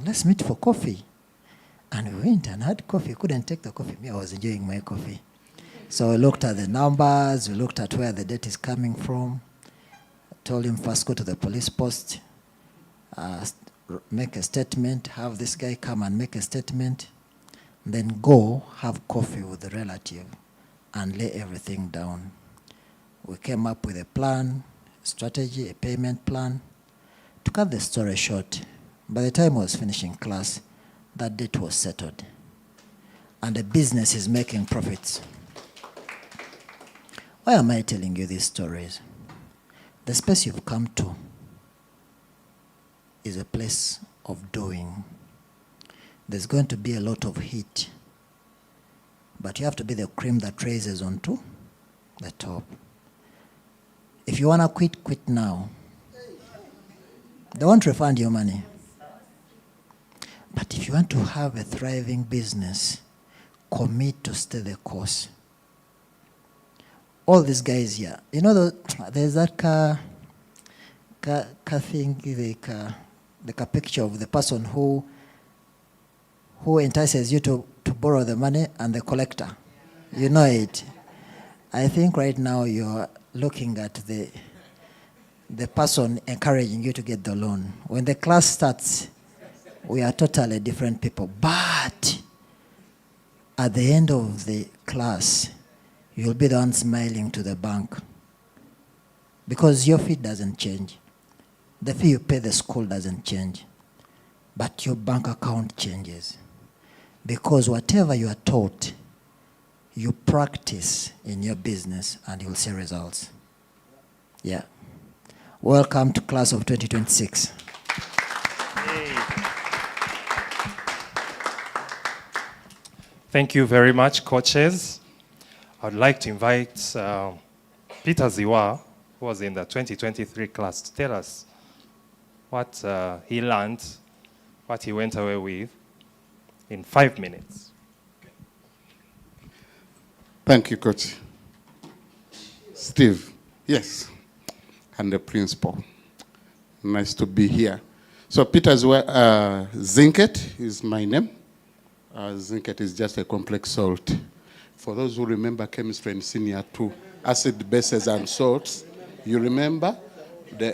let's meet for coffee. And we went and had coffee. Couldn't take the coffee. Me, I was enjoying my coffee. So we looked at the numbers. We looked at where the debt is coming from. I told him, first go to the police post, make a statement, have this guy come and make a statement, then go have coffee with the relative and lay everything down. We came up with a plan, strategy, a payment plan. To cut the story short, by the time I was finishing class, that debt was settled. And the business is making profits. Why am I telling you these stories? The space you've come to is a place of doing. There's going to be a lot of heat, but you have to be the cream that raises onto the top. If you want to quit now. They won't refund your money. But if you want to have a thriving business, commit to stay the course. All these guys here, you know, there's that car thing, like a picture of the person who entices you to borrow the money and the collector. You know it. I think right now you're looking at the person encouraging you to get the loan. When the class starts, we are totally different people. But at the end of the class, you'll be the one smiling to the bank. Because your fee doesn't change. The fee you pay the school doesn't change. But your bank account changes. Because whatever you are taught, you practice in your business and you'll see results. Yeah. Welcome to class of 2026. Thank you very much, coaches. I'd like to invite Peter Ziwa, who was in the 2023 class, to tell us what he learned, what he went away with in 5 minutes. Thank you, Coach. Steve, yes, and the principal. Nice to be here. So Peter Zinket is my name. Zinket is just a complex salt. For those who remember chemistry in senior 2, acid, bases, and salts, you remember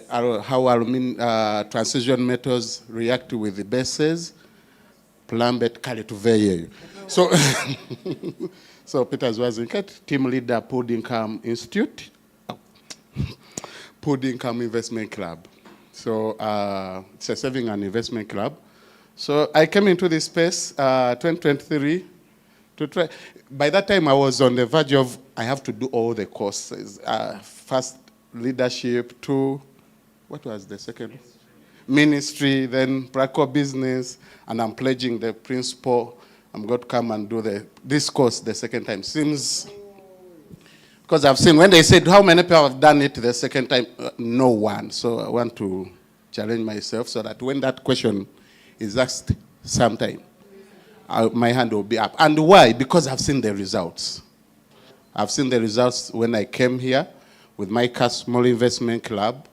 how transition metals react with the bases, Plambert, Kaletuveye. So, so Peter Zinket, team leader, Puddingham Institute, Puddingham Investment Club. So it's a saving and investment club. So I came into this space 2023 to try. By that time, I was on the verge of, I have to do all the courses. First, leadership, 2, what was the second? Ministry, then practical business, and I'm pledging the principal. I'm going to come and do this course the second time. Seems, because I've seen when they said, how many people have done it the second time? No one. So I want to challenge myself so that when that question is asked sometime, my hand will be up. And why? Because I've seen the results. I've seen the results when I came here with my small investment club.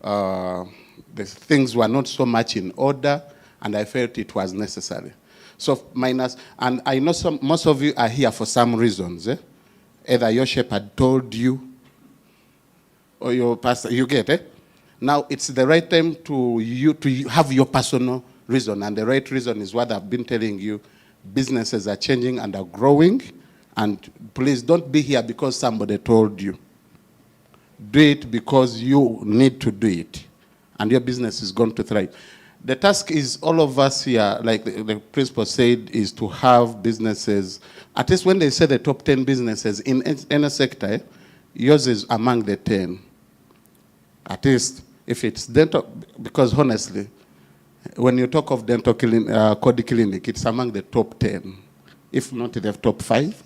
The things were not so much in order, and I felt it was necessary. So and I know most of you are here for some reasons. Either your shepherd told you, or your pastor, you get it? Now it's the right time to have your personal reason. And the right reason is what I've been telling you. Businesses are changing and are growing. And please don't be here because somebody told you. Do it because you need to do it. And your business is going to thrive. The task is all of us here, like the principal said, is to have businesses. At least when they say the top 10 businesses in any sector, yours is among the 10. At least if it's dental, because honestly, when you talk of dental Cody Clinic, it's among the top 10, if not the top 5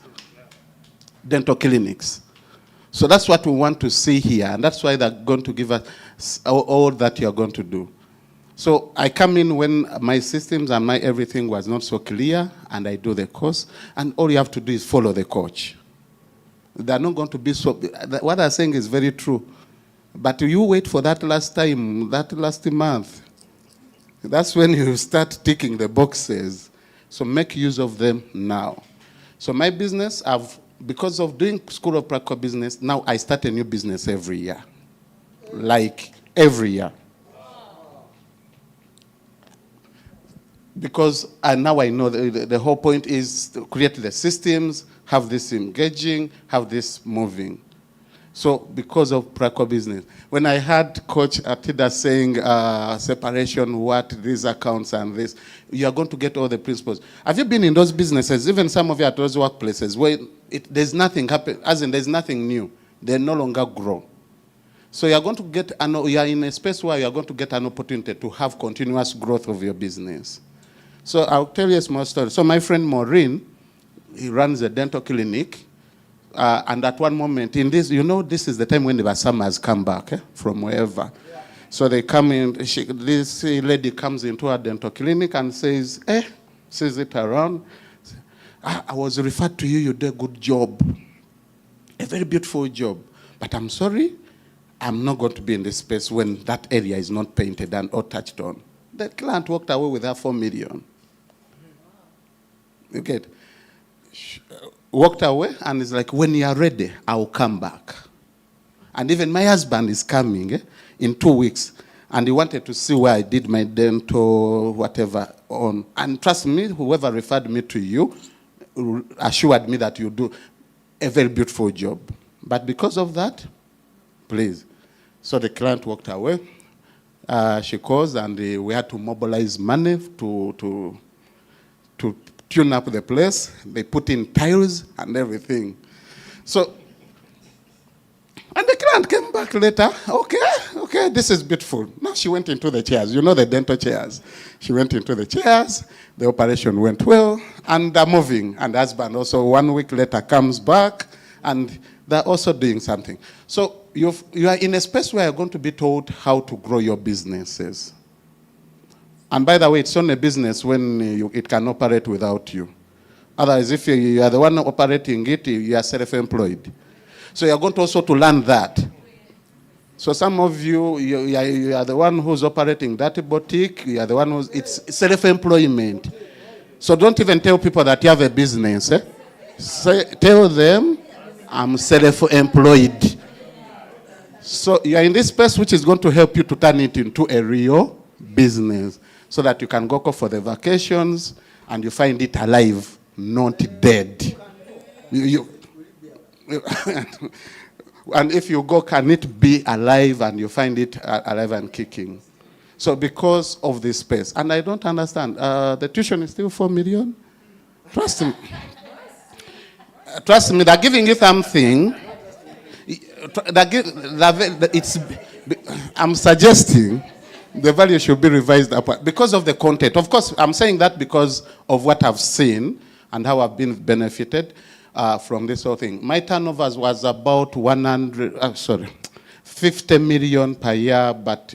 dental clinics. So that's what we want to see here, and that's why they're going to give us all that you're going to do. So I come in when my systems and my everything was not so clear, and I do the course, and all you have to do is follow the coach. They're not going to be so, what I'm saying is very true. But you wait for that last time, that last month. That's when you start ticking the boxes. So make use of them now. So my business, because of doing School of Practical Business, now I start a new business every year. Like every year. Because now I know the whole point is to create the systems, have this engaging, have this moving. So because of practical business, when I had Coach Atida saying separation, what, these accounts and this, you are going to get all the principles. Have you been in those businesses, even some of you at those workplaces, where there's nothing happen, as in there's nothing new. They no longer grow. So you are going to get, you are in a space where you are going to get an opportunity to have continuous growth of your business. So I'll tell you a small story. So my friend Maureen, he runs a dental clinic. And at one moment, in this, this is the time when the Basamas come back from wherever. Yeah. So they come in, this lady comes into a dental clinic and says, sees it around. I was referred to you, you did a good job. A very beautiful job. But I'm sorry, I'm not going to be in this space when that area is not painted and or touched on. The client walked away with her 4 million. You get? Walked away and is like, when you are ready, I will come back. And even my husband is coming in 2 weeks. And he wanted to see where I did my dental, whatever, on. And trust me, whoever referred me to you assured me that you do a very beautiful job. But because of that, please. So the client walked away. She calls and we had to mobilize money to tune up the place. They put in tiles and everything. So, and the client came back later. Okay, this is beautiful. Now she went into the chairs. You know the dental chairs. She went into the chairs. The operation went well. And they're moving. And the husband also 1 week later comes back. And they're also doing something. So you are in a space where you're going to be told how to grow your businesses. And by the way, it's only a business when it can operate without you. Otherwise, if you are the one operating it, you are self-employed. So you're going to also to learn that. So some of you are the one who's operating that boutique. You are the one who's, it's self-employment. So don't even tell people that you have a business. Tell them, I'm self-employed. So you are in this space which is going to help you to turn it into a real business. So that you can go for the vacations and you find it alive, not dead. And if you go, can it be alive and you find it alive and kicking? So because of this space. And I don't understand. The tuition is still 4 million? Trust me. Trust me, they're giving you something. I'm suggesting the value should be revised upward because of the content. Of course, I'm saying that because of what I've seen and how I've been benefited from this whole thing. My turnovers was about 50 million per year, but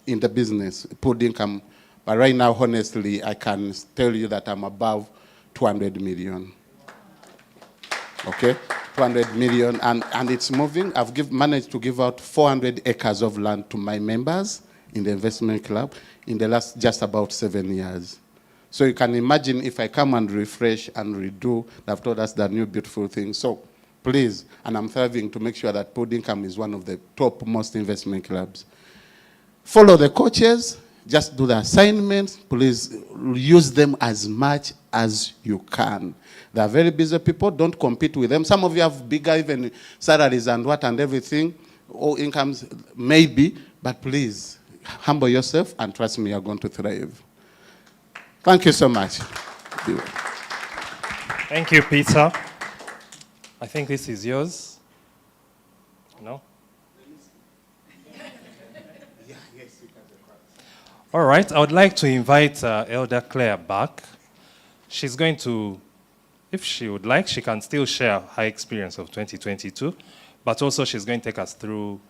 in the business, pooled income. But right now, honestly, I can tell you that I'm above 200 million. Okay? 200 million, and it's moving. I've managed to give out 400 acres of land to my members in the investment club in the last just about 7 years. So you can imagine if I come and refresh and redo, they've told us that new beautiful things. So please, and I'm striving to make sure that Pooled Income is one of the top most investment clubs. Follow the coaches. Just do the assignments. Please use them as much as you can. They are very busy people. Don't compete with them. Some of you have bigger even salaries and what and everything, or incomes, maybe, but please humble yourself and trust me, you're going to thrive. Thank you so much. Thank you, Peter. I think this is yours. No? All right, I would like to invite Elder Claire back. She's going to, if she would like, she can still share her experience of 2022, but also she's going to take us through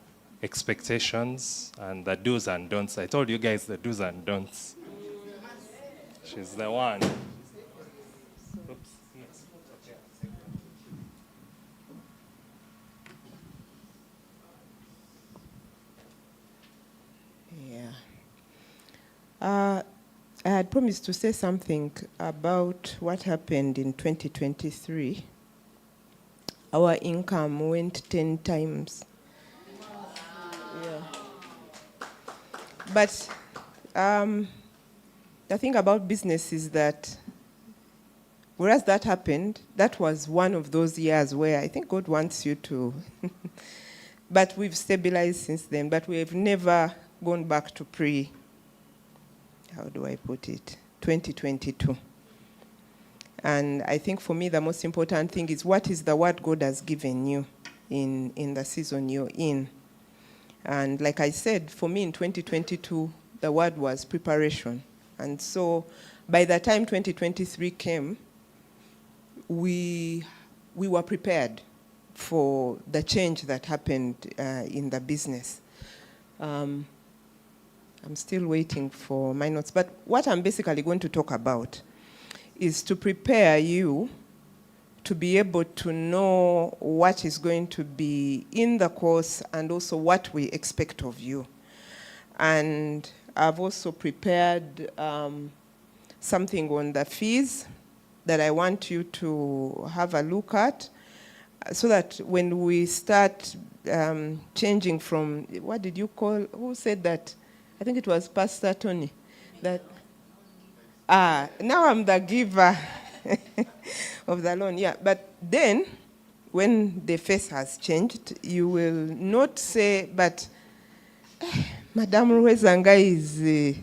expectations and the do's and don'ts. I told you guys the do's and don'ts. She's the one. Oops. Yeah. I had promised to say something about what happened in 2023. Our income went 10 times. Yeah. But the thing about business is that whereas that happened, that was one of those years where I think God wants you to. But we've stabilized since then, but we have never gone back to how do I put it, 2022. And I think for me, the most important thing is what is the word God has given you in the season you're in. And like I said, for me in 2022, the word was preparation. And so by the time 2023 came, we were prepared for the change that happened in the business. I'm still waiting for my notes, but what I'm basically going to talk about is to prepare you to be able to know what is going to be in the course and also what we expect of you. And I've also prepared something on the fees that I want you to have a look at so that when we start changing from, what did you call, who said that? I think it was Pastor Tony. That now I'm the giver of the loan. Yeah, but then when the face has changed, you will not say, but Madam Ruwezanga is,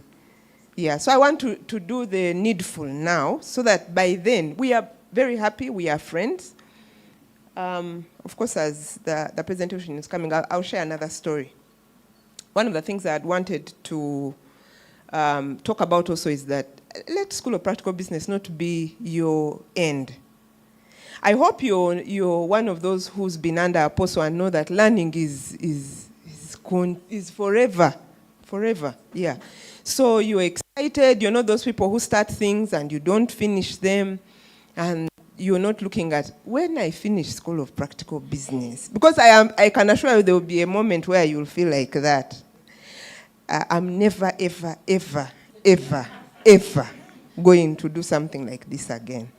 yeah. So I want to do the needful now so that by then we are very happy, we are friends. Of course, as the presentation is coming, I'll share another story. One of the things I had wanted to talk about also is that let School of Practical Business not be your end. I hope you're one of those who's been under Apostle and know that learning is forever, yeah. So you're excited, you're not those people who start things and you don't finish them, and you're not looking at when I finish School of Practical Business. Because I can assure you there will be a moment where you'll feel like that. I'm never, ever, ever, ever, ever going to do something like this again.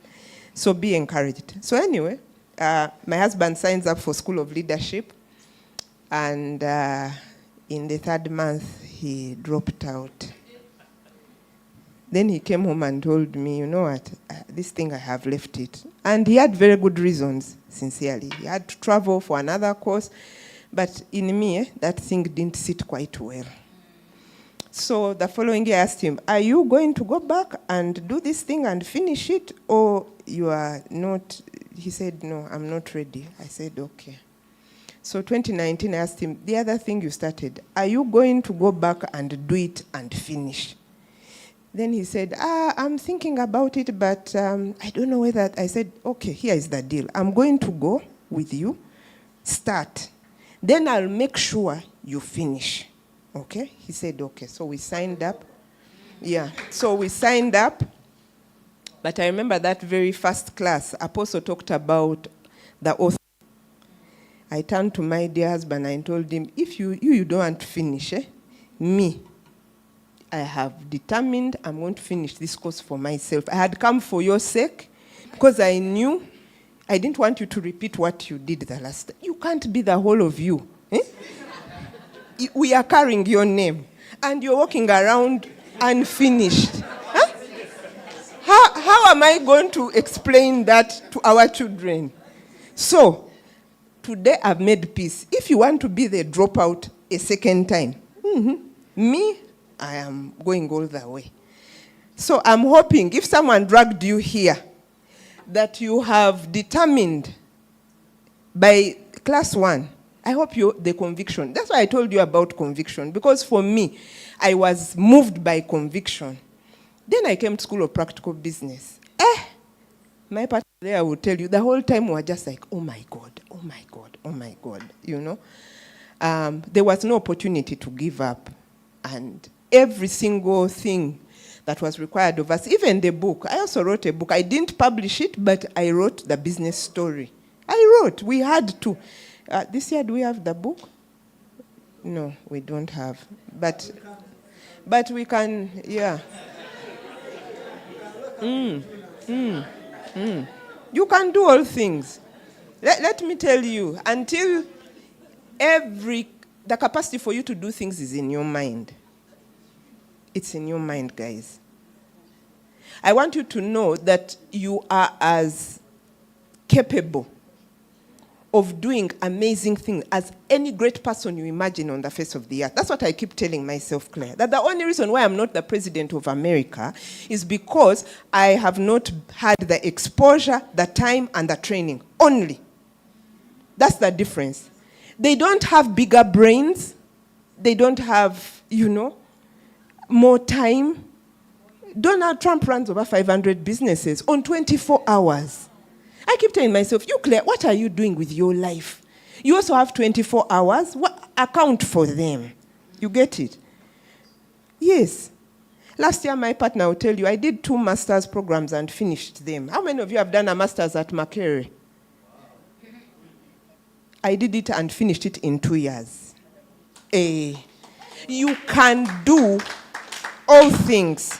So be encouraged. So anyway, my husband signs up for School of Leadership, and in the 3rd month, he dropped out. Then he came home and told me, you know what, this thing I have left it. And he had very good reasons, sincerely. He had to travel for another course, but in me, that thing didn't sit quite well. So the following year I asked him, are you going to go back and do this thing and finish it, or you are not? He said, no, I'm not ready. I said, okay. So 2019, I asked him, the other thing you started, are you going to go back and do it and finish? Then he said, I'm thinking about it, but I don't know whether. I said, okay, here is the deal. I'm going to go with you, start. Then I'll make sure you finish. Okay? He said, okay. So we signed up. Yeah. So we signed up. But I remember that very first class, Apostle talked about the author. I turned to my dear husband and told him, if you don't want to finish, me, I have determined I'm going to finish this course for myself. I had come for your sake because I knew I didn't want you to repeat what you did the last time. You can't be the whole of you. We are carrying your name. And you're walking around unfinished. Huh? How am I going to explain that to our children? So, today I've made peace. If you want to be the dropout a second time, me, I am going all the way. So I'm hoping if someone dragged you here, that you have determined by class 1, I hope the conviction. That's why I told you about conviction, because for me, I was moved by conviction. Then I came to School of Practical Business. My partner there will tell you, the whole time we were just like, oh my God, oh my God, oh my God, you know. There was no opportunity to give up. And every single thing that was required of us, even the book. I also wrote a book. I didn't publish it, but I wrote the business story. We had to. This year, do we have the book? No, we don't have. But we can, yeah. You can do all things. Let me tell you, until the capacity for you to do things is in your mind. It's in your mind, guys. I want you to know that you are as capable of doing amazing things as any great person you imagine on the face of the earth. That's what I keep telling myself, Claire. That the only reason why I'm not the president of America is because I have not had the exposure, the time, and the training. Only. That's the difference. They don't have bigger brains. They don't have, more time. Donald Trump runs over 500 businesses on 24 hours. I keep telling myself, you, Claire, what are you doing with your life? You also have 24 hours. Account for them. You get it? Yes. Last year, my partner will tell you, I did 2 master's programs and finished them. How many of you have done a master's at Makerere? I did it and finished it in 2 years. You can do all things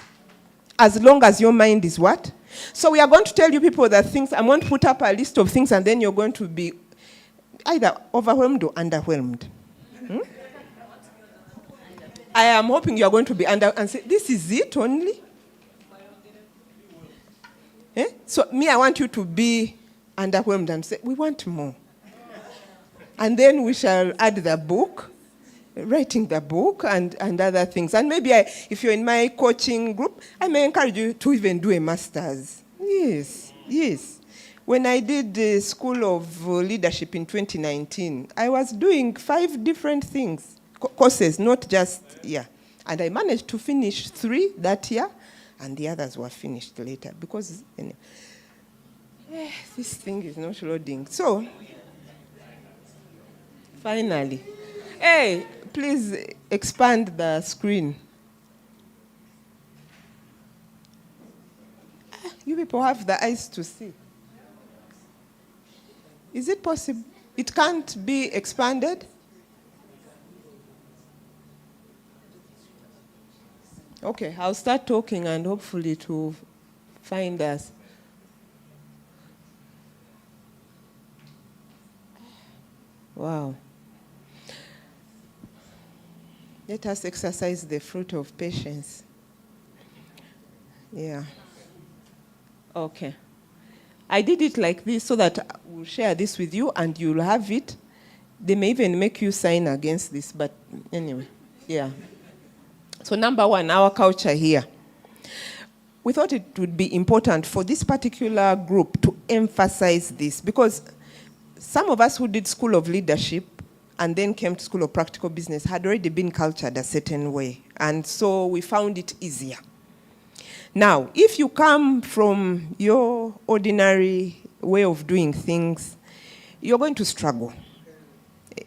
as long as your mind is what? So we are going to tell you people that things, I'm going to put up a list of things and then you're going to be either overwhelmed or underwhelmed. I am hoping you are going to be under and say, this is it only? So I want you to be underwhelmed and say, we want more. And then we shall add the book, writing the book and other things. And maybe if you're in my coaching group, I may encourage you to even do a master's. Yes. When I did the School of Leadership in 2019, I was doing 5 different things, courses, not just, And I managed to finish 3 that year, and the others were finished later because this thing is not loading. So, finally. Hey, please expand the screen. You people have the eyes to see. Is it possible? It can't be expanded? Okay, I'll start talking and hopefully it will find us. Wow. Let us exercise the fruit of patience. Yeah. Okay. I did it like this so that we'll share this with you and you'll have it. They may even make you sign against this, but anyway, yeah. So number 1, our culture here. We thought it would be important for this particular group to emphasize this because some of us who did School of Leadership and then came to School of Practical Business had already been cultured a certain way. And so we found it easier. Now, if you come from your ordinary way of doing things, you're going to struggle.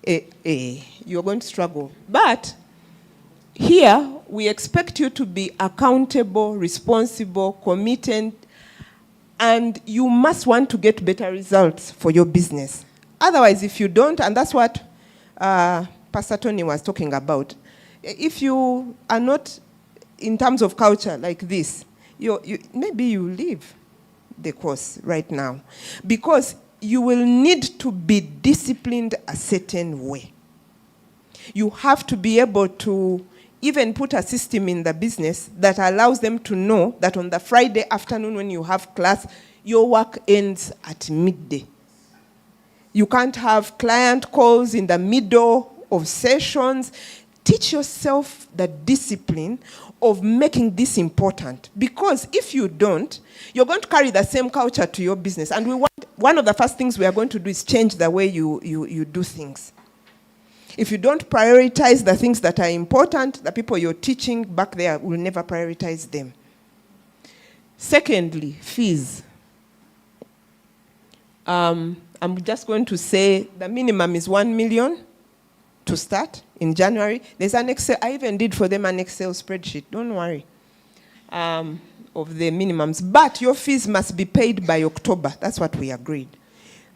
You're going to struggle. But here, we expect you to be accountable, responsible, committed, and you must want to get better results for your business. Otherwise, if you don't, and that's what Pastor Tony was talking about, if you are not in terms of culture like this, maybe you leave the course right now because you will need to be disciplined a certain way. You have to be able to even put a system in the business that allows them to know that on the Friday afternoon when you have class, your work ends at midday. You can't have client calls in the middle of sessions. Teach yourself the discipline of making this important. Because if you don't, you're going to carry the same culture to your business. And one of the first things we are going to do is change the way you do things. If you don't prioritize the things that are important, the people you're teaching back there will never prioritize them. Secondly, fees. I'm just going to say the minimum is 1 million to start in January. There's an Excel, I even did for them an Excel spreadsheet, don't worry, of the minimums. But your fees must be paid by October. That's what we agreed.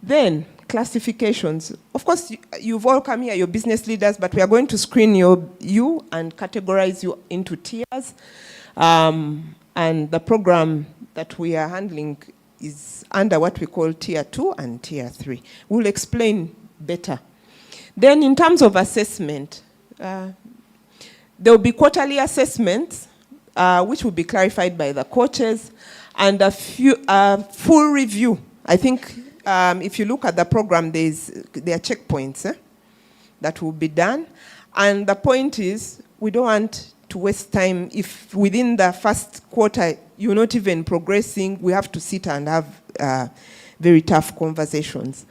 Then, classifications. Of course, you've all come here, you're business leaders, but we are going to screen you and categorize you into tiers. And the program that we are handling is under what we call Tier 2 and Tier 3. We'll explain better. Then in terms of assessment, there will be quarterly assessments, which will be clarified by the coaches, and a full review. I think if you look at the program, there are checkpoints that will be done. And the point is, we don't want to waste time. If within the first quarter you're not even progressing, we have to sit and have very tough conversations.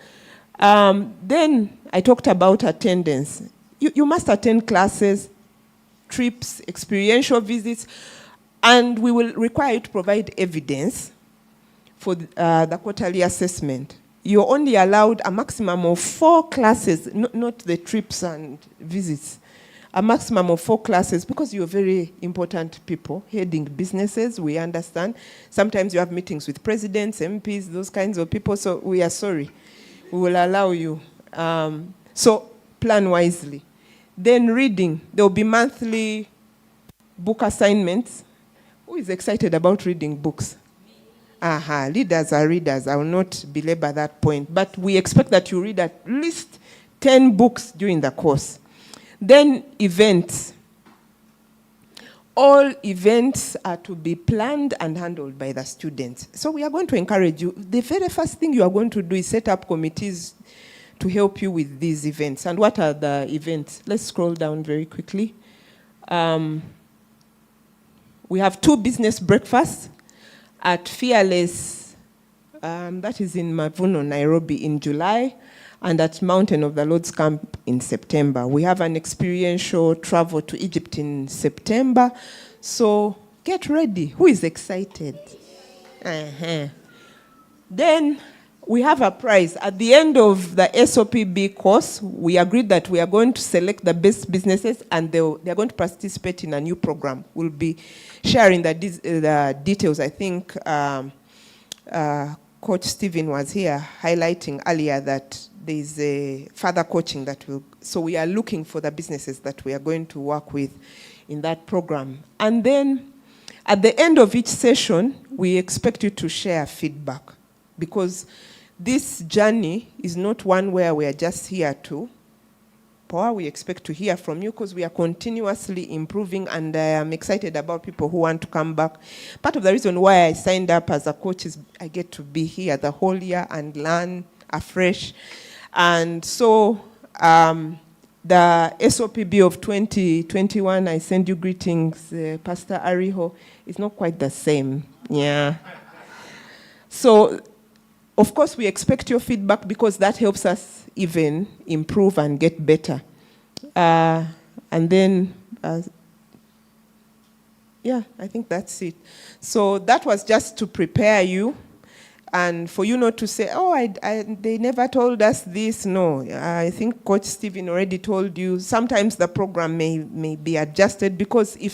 Then I talked about attendance. You must attend classes, trips, experiential visits, and we will require you to provide evidence for the quarterly assessment. You're only allowed a maximum of 4 classes, not the trips and visits. A maximum of 4 classes, because you're very important people heading businesses, we understand. Sometimes you have meetings with presidents, MPs, those kinds of people, so we are sorry. We will allow you. So plan wisely. Then reading. There will be monthly book assignments. Who is excited about reading books? Leaders are readers. I will not belabor that point. But we expect that you read at least 10 books during the course. Then events. All events are to be planned and handled by the students. So we are going to encourage you. The very first thing you are going to do is set up committees to help you with these events. And what are the events? Let's scroll down very quickly. We have 2 business breakfasts at Fearless, that is in Mavuno, Nairobi, in July, and at Mountain of the Lord's Camp in September. We have an experiential travel to Egypt in September. So get ready. Who is excited? Then we have a prize. At the end of the SOPB course, we agreed that we are going to select the best businesses, and they are going to participate in a new program. We'll be sharing the details. I think Coach Stephen was here highlighting earlier that there is a further coaching that will, so we are looking for the businesses that we are going to work with in that program. And then at the end of each session, we expect you to share feedback, because this journey is not one where we are just here to pour. We expect to hear from you, because we are continuously improving, and I am excited about people who want to come back. Part of the reason why I signed up as a coach is I get to be here the whole year and learn afresh. And so the SOPB of 2021, I send you greetings, Pastor Ariho, is not quite the same. Yeah. So, of course, we expect your feedback, because that helps us even improve and get better. And then, yeah, I think that's it. So that was just to prepare you, and for you not to say, oh, they never told us this. No, I think Coach Stephen already told you. Sometimes the program may be adjusted, because if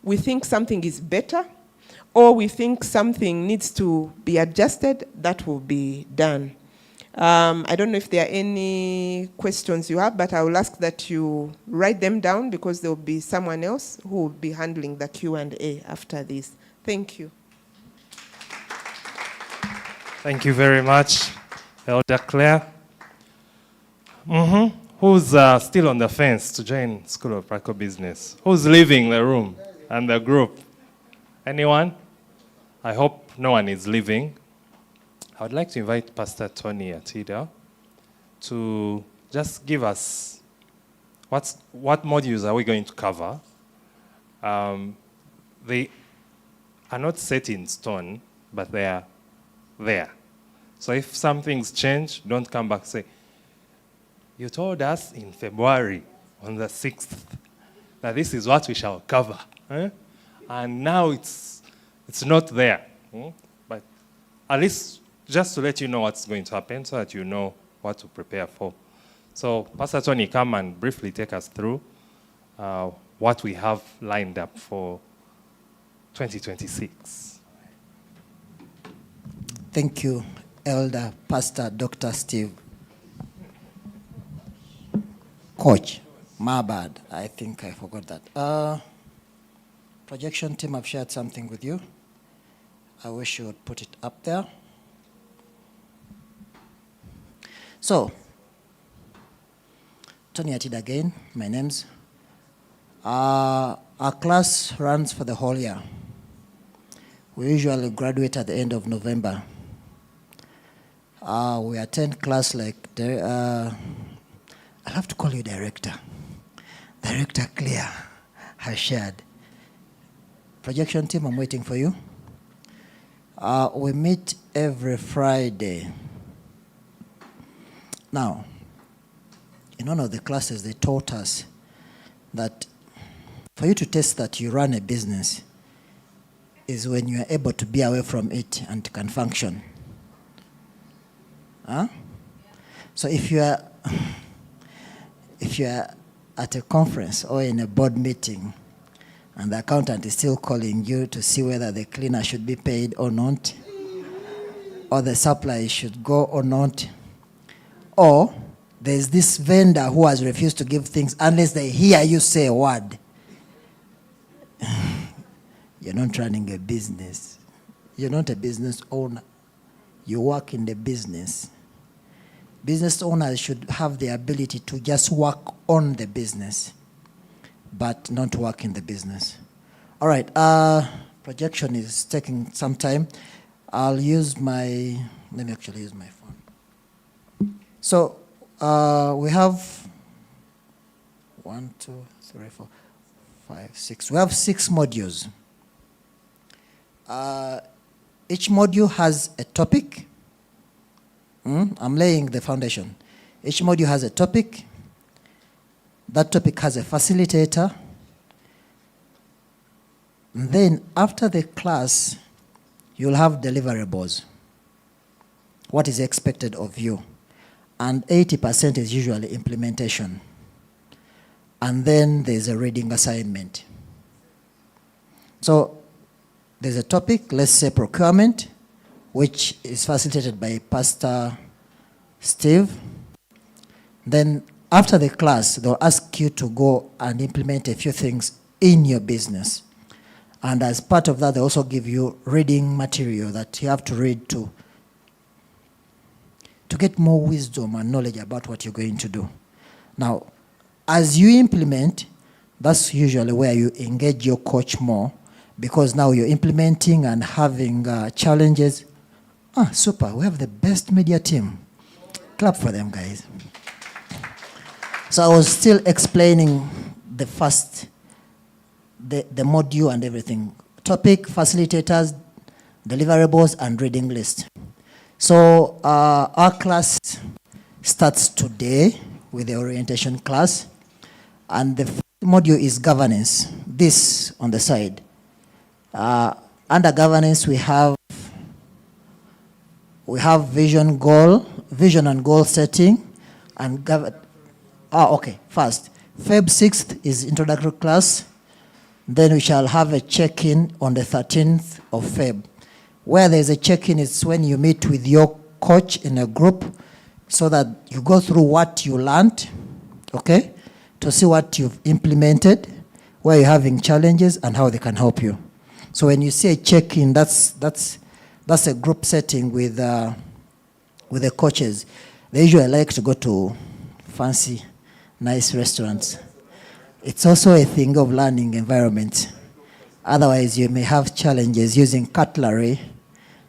we think something is better, or we think something needs to be adjusted, that will be done. I don't know if there are any questions you have, but I will ask that you write them down, because there will be someone else who will be handling the Q&A after this. Thank you. Thank you very much, Elder Claire. Who's still on the fence to join School of Practical Business? Who's leaving the room and the group? Anyone? I hope no one is leaving. I would like to invite Pastor Tony Atida to just give us what modules are we going to cover. They are not set in stone, but they are there. So if some things change, don't come back and say, you told us in February on the 6th that this is what we shall cover. And now it's not there. But at least just to let you know what's going to happen so that you know what to prepare for. So Pastor Tony, come and briefly take us through what we have lined up for 2026. Thank you, Elder Pastor Dr. Steve. Coach, my bad. I think I forgot that. Projection team, I've shared something with you. I wish you would put it up there. So, Tony Atida again, my name's. Our class runs for the whole year. We usually graduate at the end of November. We attend class like, I'll have to call you director. Director Clear has shared. Projection team, I'm waiting for you. We meet every Friday. Now, in one of the classes, they taught us that for you to test that you run a business is when you are able to be away from it and can function. So if you are at a conference or in a board meeting and the accountant is still calling you to see whether the cleaner should be paid or not, or the supply should go or not, or there's this vendor who has refused to give things unless they hear you say a word, you're not running a business. You're not a business owner. You work in the business. Business owners should have the ability to just work on the business, but not work in the business. All right, projection is taking some time. Let me actually use my phone. So we have 1, 2, 3, 4, 5, 6. We have 6 modules. Each module has a topic. I'm laying the foundation. Each module has a topic. That topic has a facilitator. And then after the class, you'll have deliverables. What is expected of you? And 80% is usually implementation. And then there's a reading assignment. So there's a topic, let's say procurement, which is facilitated by Pastor Steve. Then after the class, they'll ask you to go and implement a few things in your business. And as part of that, they also give you reading material that you have to read to get more wisdom and knowledge about what you're going to do. Now, as you implement, that's usually where you engage your coach more, because now you're implementing and having challenges. Super, we have the best media team. Clap for them, guys. So I was still explaining the module and everything. Topic, facilitators, deliverables, and reading list. So our class starts today with the orientation class. And the first module is governance. This on the side. Under governance, we have vision and goal setting, and first, Feb 6th is introductory class. Then we shall have a check-in on the 13th of Feb. Where there's a check-in is when you meet with your coach in a group so that you go through what you learned, okay, to see what you've implemented, where you're having challenges, and how they can help you. So when you see a check-in, that's a group setting with the coaches. They usually like to go to fancy nice restaurants. It's also a thing of learning environment. Otherwise, you may have challenges using cutlery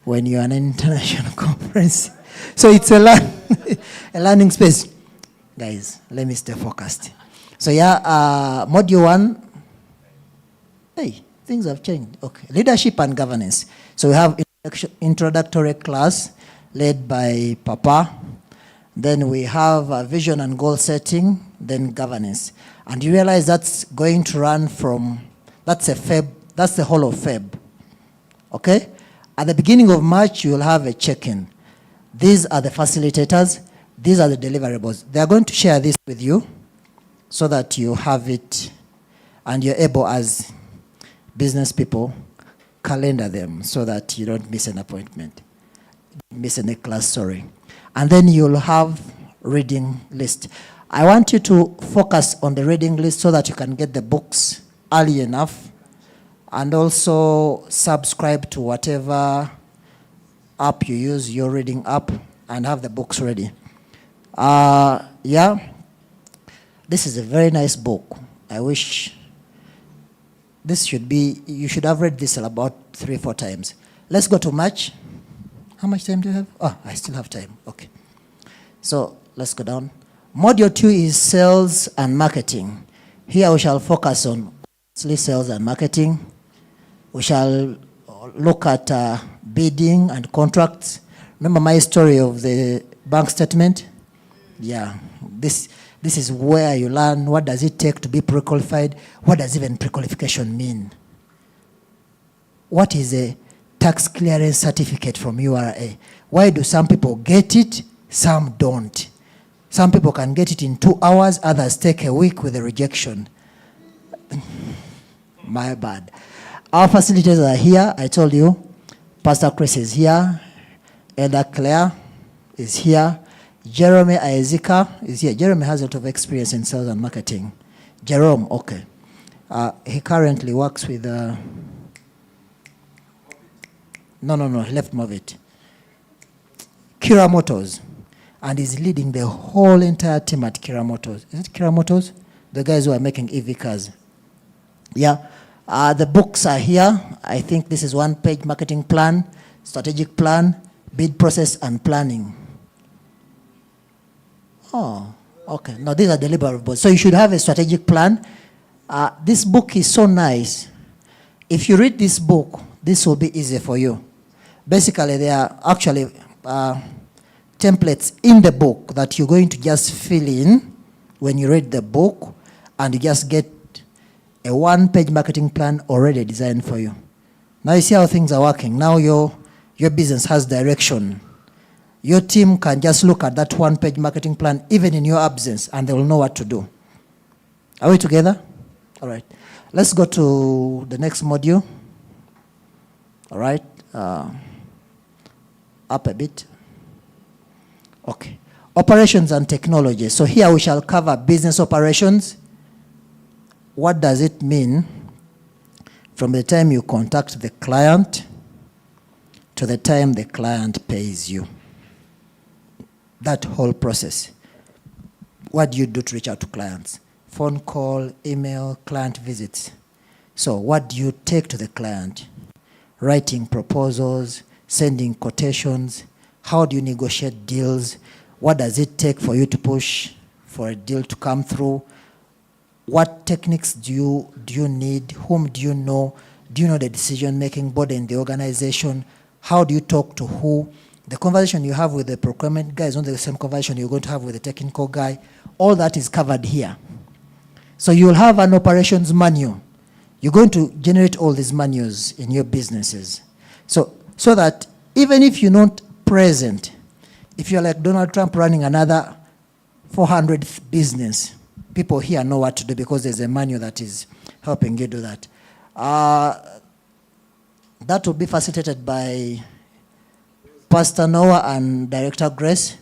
when you're an international conference. So it's a learning space. Guys, let me stay focused. So yeah, module 1. Hey, things have changed. Okay, leadership and governance. So we have introductory class led by Papa. Then we have a vision and goal setting, then governance. And you realize that's going to run from, that's the whole of Feb. Okay? At the beginning of March, you will have a check-in. These are the facilitators. These are the deliverables. They are going to share this with you so that you have it and you're able, as business people, calendar them so that you don't miss an appointment, miss any class, sorry. And then you'll have reading list. I want you to focus on the reading list so that you can get the books early enough, and also subscribe to whatever app you use, your reading app, and have the books ready. Yeah, this is a very nice book. I wish this should be, you should have read this about 3-4 times. Let's go to March. How much time do you have? Oh, I still have time. Okay. So let's go down. Module 2 is sales and marketing. Here we shall focus on sales and marketing. We shall look at bidding and contracts. Remember my story of the bank statement? Yeah, this is where you learn what does it take to be pre-qualified. What does even pre-qualification mean? What is a tax clearance certificate from URA? Why do some people get it, some don't? Some people can get it in 2 hours, others take a week with a rejection. My bad. Our facilitators are here. I told you, Pastor Chris is here. Elder Claire is here. Jeremy Isaac is here. Jeremy has a lot of experience in sales and marketing. Jerome, okay. He currently works with... No, he left Movit. Kira Motors. And he's leading the whole entire team at Kira Motors. Is it Kira Motors? The guys who are making EV cars. Yeah. The books are here. I think this is 1-page marketing plan, strategic plan, bid process, and planning. Oh, okay. Now these are deliverables. So you should have a strategic plan. This book is so nice. If you read this book, this will be easy for you. Basically, there are actually templates in the book that you're going to just fill in when you read the book, and you just get a 1-page marketing plan already designed for you. Now you see how things are working. Now your business has direction. Your team can just look at that 1-page marketing plan even in your absence, and they will know what to do. Are we together? All right. Let's go to the next module. All right. Up a bit. Okay. Operations and technology. So here we shall cover business operations. What does it mean from the time you contact the client to the time the client pays you? That whole process. What do you do to reach out to clients? Phone call, email, client visits. So what do you take to the client? Writing proposals, sending quotations. How do you negotiate deals? What does it take for you to push for a deal to come through? What techniques do you need? Whom do you know? Do you know the decision-making body in the organization? How do you talk to who? The conversation you have with the procurement guy is not the same conversation you're going to have with the technical guy. All that is covered here. So you'll have an operations manual. You're going to generate all these manuals in your businesses. So that even if you're not present, if you're like Donald Trump running another 400th business, people here know what to do because there's a manual that is helping you do that. That will be facilitated by Pastor Noah and Director Grace.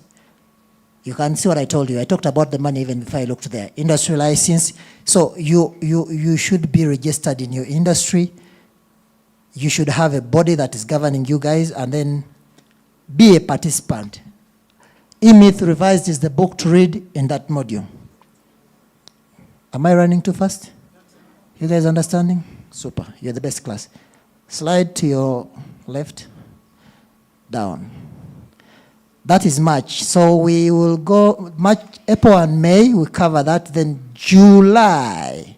You can see what I told you. I talked about the money even before I looked there. Industry license. So you should be registered in your industry. You should have a body that is governing you guys, and then be a participant. E-Myth Revised is the book to read in that module. Am I running too fast? You guys understanding? Super. You're the best class. Slide to your left. Down. That is March. So we will go March, April and May, we cover that. Then July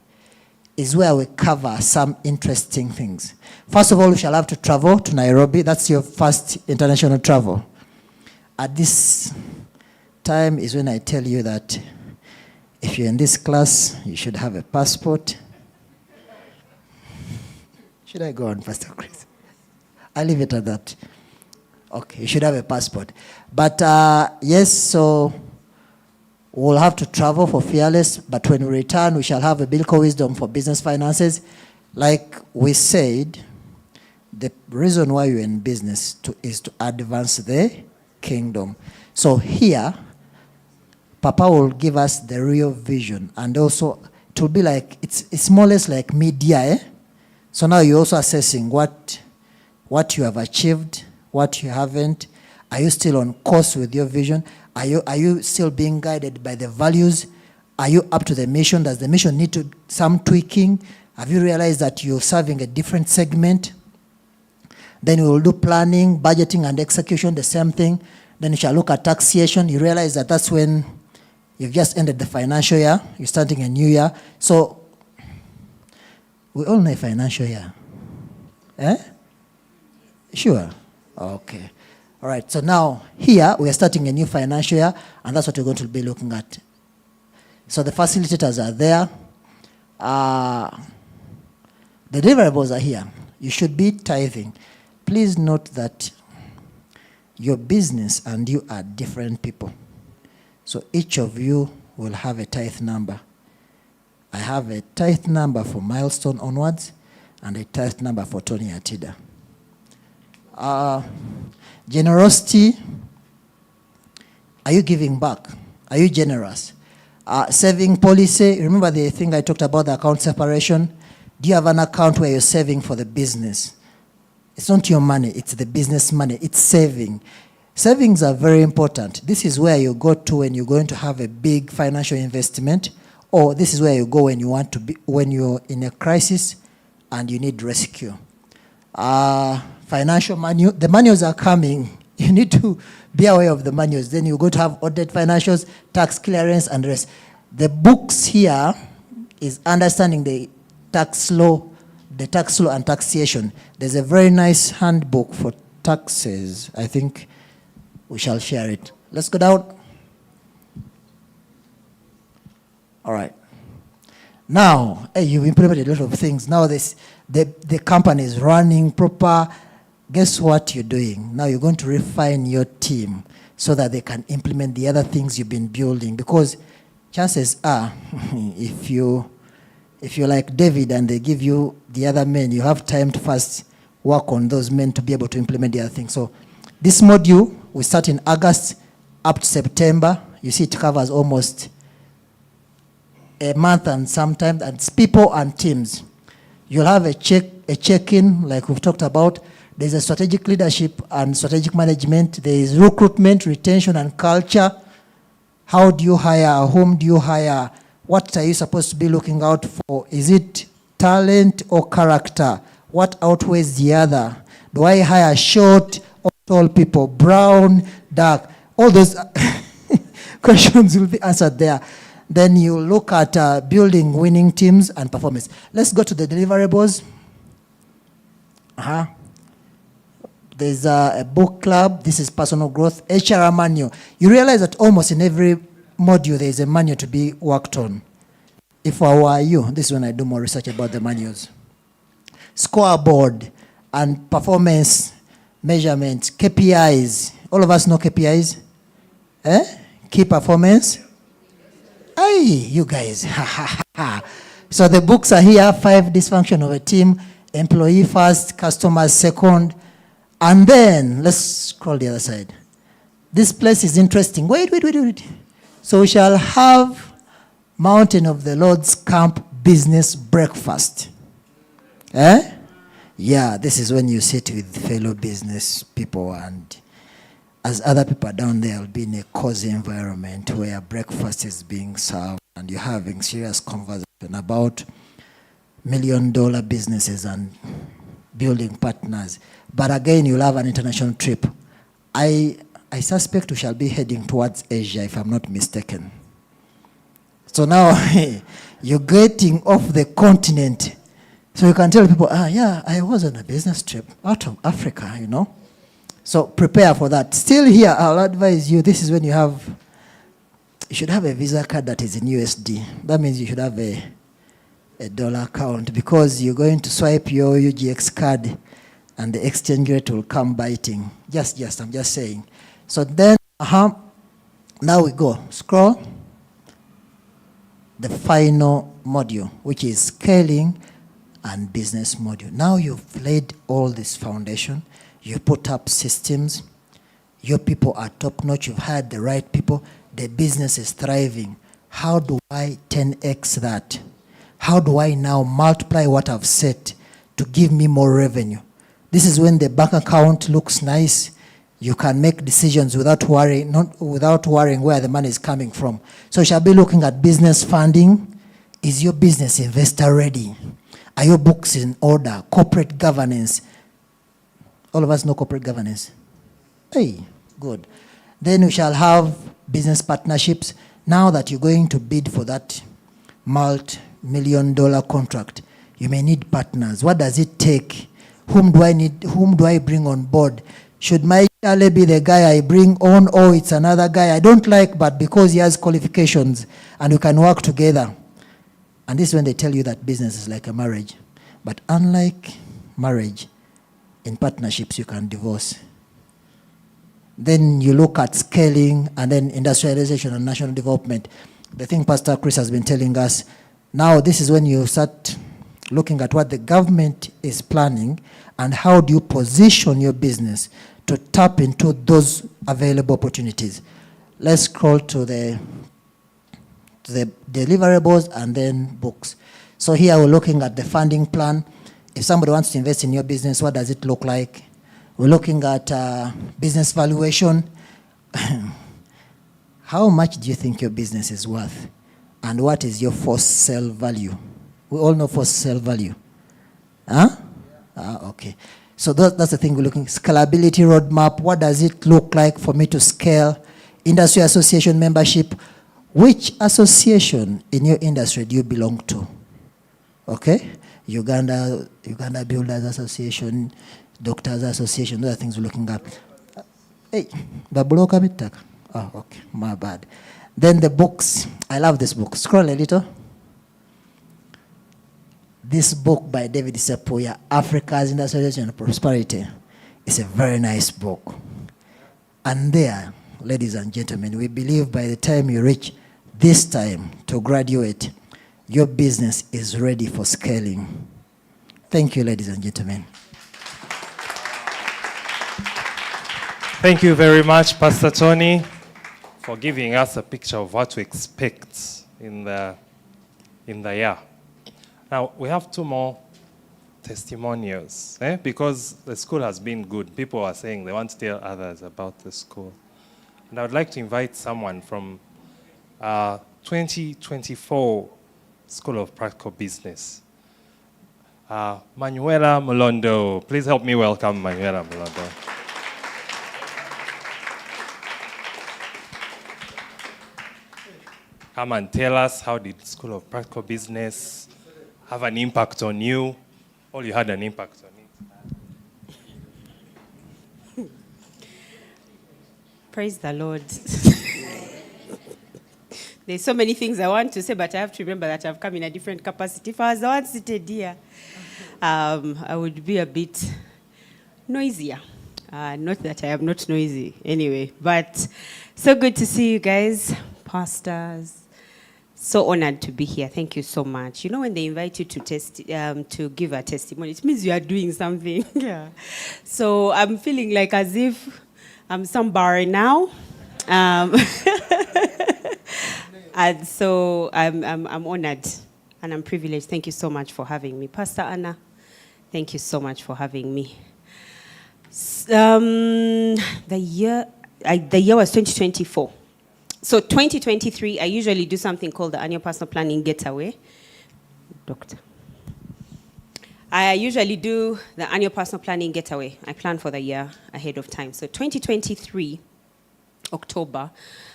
is where we cover some interesting things. First of all, we shall have to travel to Nairobi. That's your first international travel. At this time is when I tell you that if you're in this class, you should have a passport. Should I go on, Pastor Chris? I'll leave it at that. Okay, you should have a passport. But yes, so we'll have to travel for Fearless, but when we return, we shall have a biblical wisdom for business finances. Like we said, the reason why you're in business is to advance the kingdom. So here, Papa will give us the real vision, and also it will be like, it's more or less like media, eh? So now you're also assessing what you have achieved, what you haven't. Are you still on course with your vision? Are you still being guided by the values? Are you up to the mission? Does the mission need some tweaking? Have you realized that you're serving a different segment? Then we will do planning, budgeting, and execution, the same thing. Then you shall look at taxation. You realize that that's when you've just ended the financial year. You're starting a new year. So we all know a financial year. Eh? Sure. Okay. All right. So now here we are starting a new financial year, and that's what we're going to be looking at. So the facilitators are there. The deliverables are here. You should be tithing. Please note that your business and you are different people. So each of you will have a tithe number. I have a tithe number for Milestone onwards and a tithe number for Tony Atida. Generosity. Are you giving back? Are you generous? Saving policy. Remember the thing I talked about, the account separation? Do you have an account where you're saving for the business? It's not your money, it's the business money. It's saving. Savings are very important. This is where you go to when you're going to have a big financial investment, or this is where you go when you want to be, when you're in a crisis and you need rescue. Financial manual, the manuals are coming. You need to be aware of the manuals. Then you're going to have audit financials, tax clearance, and rest. The books here is understanding the tax law and taxation. There's a very nice handbook for taxes. I think we shall share it. Let's go down. All right. Now, hey, you've implemented a lot of things. Now the company is running proper. Guess what you're doing? Now you're going to refine your team so that they can implement the other things you've been building. Because chances are, if you're like David and they give you the other men, you have time to first work on those men to be able to implement the other things. So this module, we start in August up to September. You see it covers almost a month and sometimes, and it's people and teams. You'll have a check-in, like we've talked about. There's a strategic leadership and strategic management. There is recruitment, retention, and culture. How do you hire? Whom do you hire? What are you supposed to be looking out for? Is it talent or character? What outweighs the other? Do I hire short or tall people? Brown, dark? All those questions will be answered there. Then you look at building winning teams and performance. Let's go to the deliverables. There's a book club. This is personal growth. HR manual. You realize that almost in every module there is a manual to be worked on. If I were you, this is when I do more research about the manuals. Scoreboard and performance measurement, KPIs. All of us know KPIs. Key performance. Hey, you guys. So the books are here. 5 dysfunction of a team. Employee first, customers second. And then, let's scroll the other side. This place is interesting. Wait. So we shall have Mountain of the Lord's Camp business breakfast. Yeah, this is when you sit with fellow business people, and as other people are down there, will be in a cozy environment where breakfast is being served and you're having serious conversation. talking about $1 million businesses and building partners. But again, you'll have an international trip. I suspect we shall be heading towards Asia, if I'm not mistaken. So now you're getting off the continent. So you can tell people, yeah, I was on a business trip out of Africa, you know. So prepare for that. Still here, I'll advise you, this is when you should have a Visa card that is in USD. That means you should have a dollar account, because you're going to swipe your UGX card and the exchange rate will come biting. I'm just saying. So then, now we go. Scroll. The final module, which is scaling and business module. Now you've laid all this foundation. You put up systems. Your people are top notch. You've hired the right people. The business is thriving. How do I 10x that? How do I now multiply what I've set to give me more revenue? This is when the bank account looks nice. You can make decisions without worrying where the money is coming from. So you shall be looking at business funding. Is your business investor ready? Are your books in order? Corporate governance. All of us know corporate governance. Hey, good. Then we shall have business partnerships. Now that you're going to bid for that multi-million-dollar contract, you may need partners. What does it take? Whom do I need? Whom do I bring on board? Should my Charlie be the guy I bring on, or it's another guy I don't like, but because he has qualifications and we can work together? And this is when they tell you that business is like a marriage. But unlike marriage, in partnerships you can divorce. Then you look at scaling and then industrialization and national development. The thing Pastor Chris has been telling us, now this is when you start looking at what the government is planning and how do you position your business to tap into those available opportunities. Let's scroll to the deliverables and then books. So here we're looking at the funding plan. If somebody wants to invest in your business, what does it look like? We're looking at business valuation. How much do you think your business is worth? And what is your forced sale value? We all know forced sale value. Huh? Okay. So that's the thing we're looking at. Scalability roadmap. What does it look like for me to scale? Industry association membership. Which association in your industry do you belong to? Okay? Uganda Builders Association, Doctors Association, those are things we're looking at. Hey, Babuloka Bitaka. Oh, okay, my bad. Then the books. I love this book. Scroll a little. This book by David Sepuya, Africa's Industrialization and Prosperity, is a very nice book. And there, ladies and gentlemen, we believe by the time you reach this time to graduate, your business is ready for scaling. Thank you, ladies and gentlemen. Thank you very much, Pastor Tony, for giving us a picture of what to expect in the year. Now, we have 2 more testimonials, because the school has been good. People are saying they want to tell others about the school. And I would like to invite someone from 2024 School of Practical Business. Manuela Mulondo. Please help me welcome Manuela Mulondo. Come and tell us, how did School of Practical Business have an impact on you? Or you had an impact on it? Praise the Lord. There's so many things I want to say, but I have to remember that I've come in a different capacity. If I was the one seated here, I would be a bit noisier. Not that I am not noisy anyway, but so good to see you guys, pastors. So honored to be here. Thank you so much. You know, when they invite you to give a testimony, it means you are doing something. Yeah. So I'm feeling like as if I'm somebody now. And so I'm honored and I'm privileged. Thank you so much for having me. Pastor Anna, thank you so much for having me. The year was 2024. So 2023, I usually do something called the annual personal planning getaway. Doctor. I usually do the annual personal planning getaway. I plan for the year ahead of time. So 2023, October,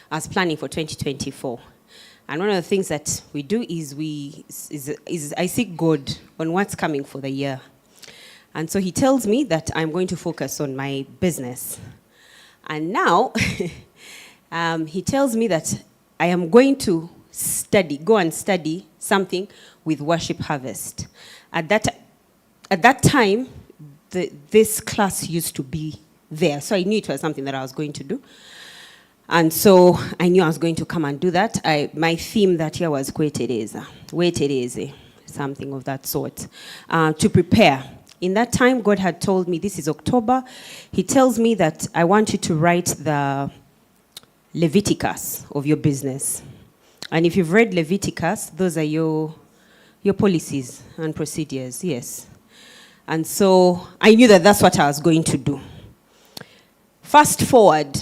I was planning for 2024. And one of the things that we do is I seek God on what's coming for the year. And so he tells me that I'm going to focus on my business. And now he tells me that I am going to go and study something with Worship Harvest. At that time, this class used to be there. So I knew it was something that I was going to do. And so I knew I was going to come and do that. My theme that year was Wetereze, something of that sort, to prepare. In that time, God had told me, this is October, he tells me that I want you to write the Leviticus of your business. And if you've read Leviticus, those are your policies and procedures, yes. And so I knew that that's what I was going to do. Fast forward,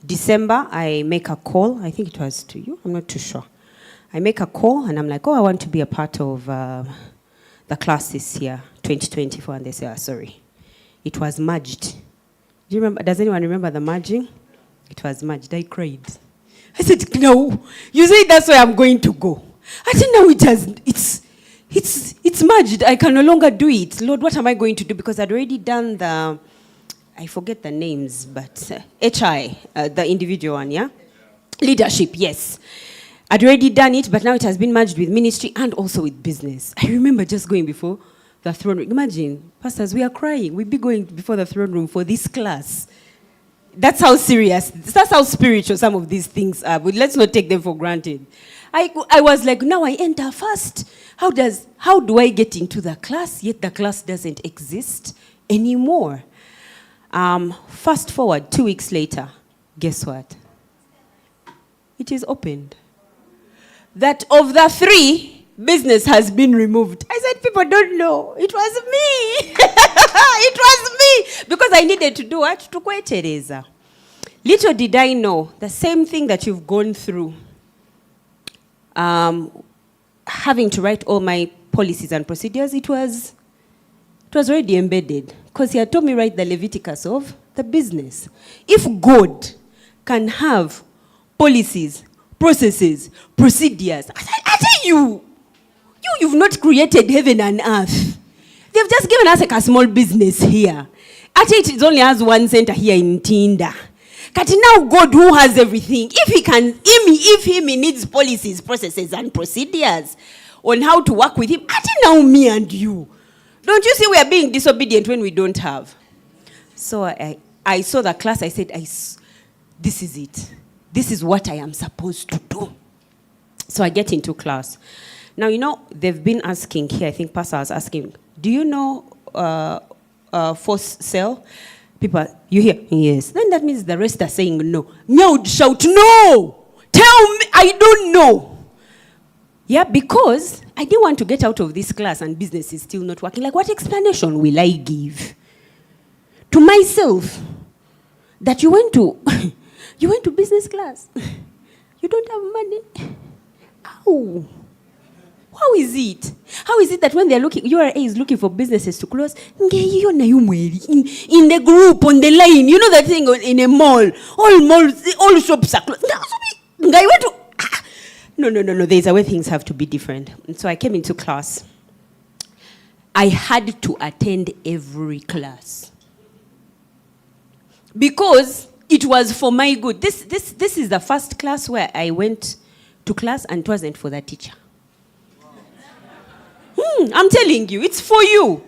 December, I make a call. I think it was to you. I'm not too sure. I make a call, and I'm like, I want to be a part of the class this year, 2024. And they say, sorry. It was merged. Do you remember? Does anyone remember the merging? It was merged. I cried. I said, no. You say that's where I'm going to go. I said, no, it's merged. I can no longer do it. Lord, what am I going to do? Because I'd already done I forget the names, but HI, the individual one, yeah? Leadership, yes. I'd already done it, but now it has been merged with ministry and also with business. I remember just going before the throne room. Imagine, pastors, we are crying. We'd be going before the throne room for this class. That's how serious, that's how spiritual some of these things are, but let's not take them for granted. I was like, now I enter first. How do I get into the class, yet the class doesn't exist anymore? Fast forward 2 weeks later, guess what? It is opened. That of the 3, business has been removed. I said, people don't know. It was me. It was me. Because I needed to do what? To quit Teresa. Little did I know, the same thing that you've gone through, having to write all my policies and procedures, it was already embedded. Because he had told me write the Leviticus of the business. If God can have policies, processes, procedures, I tell you've not created heaven and earth. They've just given us like a small business here. Actually, it only has one center here in Tinda. But now God who has everything, if he needs policies, processes, and procedures on how to work with him, now me and you. Don't you see we are being disobedient when we don't have? So I saw the class, I said, this is it. This is what I am supposed to do. So I get into class. Now, they've been asking here, I think Pastor was asking, do you know force cell? People, you hear? Yes. Then that means the rest are saying no. No, shout no. Tell me, I don't know. Yeah, because I didn't want to get out of this class and business is still not working. Like, what explanation will I give to myself that you went to business class? You don't have money. How? How is it? How is it that when they're looking, URA is looking for businesses to close, in the group, on the line, you know that thing in a mall, all shops are closed. No, there's a way things have to be different. And so I came into class. I had to attend every class. Because it was for my good. This is the first class where I went to class and it wasn't for the teacher. I'm telling you, it's for you.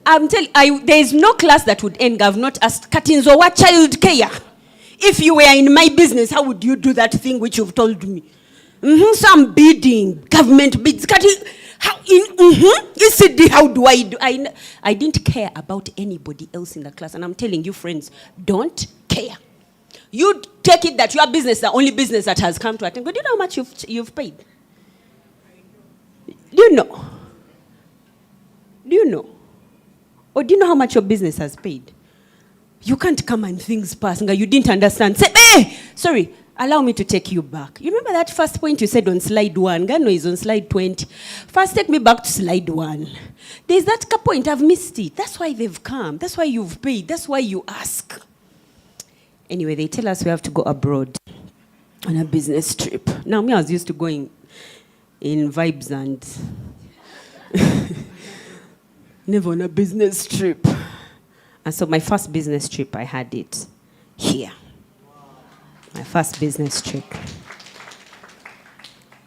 There is no class that would end. I've not asked Katinzowa child care. If you were in my business, how would you do that thing which you've told me? Some bidding, government bids. How do I do? I didn't care about anybody else in the class. And I'm telling you, friends, don't care. You take it that your business, the only business that has come to attend. But do you know how much you've paid? Do you know? Do you know? Or do you know how much your business has paid? You can't come and things pass. You didn't understand. Say, hey, sorry, Allow me to take you back. You remember that first point you said on slide 1? Gano is on slide 20. First, take me back to slide 1. There's that point, I've missed it. That's why they've come. That's why you've paid. That's why you ask. Anyway, they tell us we have to go abroad on a business trip. Now, me, I was used to going in vibes and never on a business trip. And so my first business trip, I had it here. My first business trip.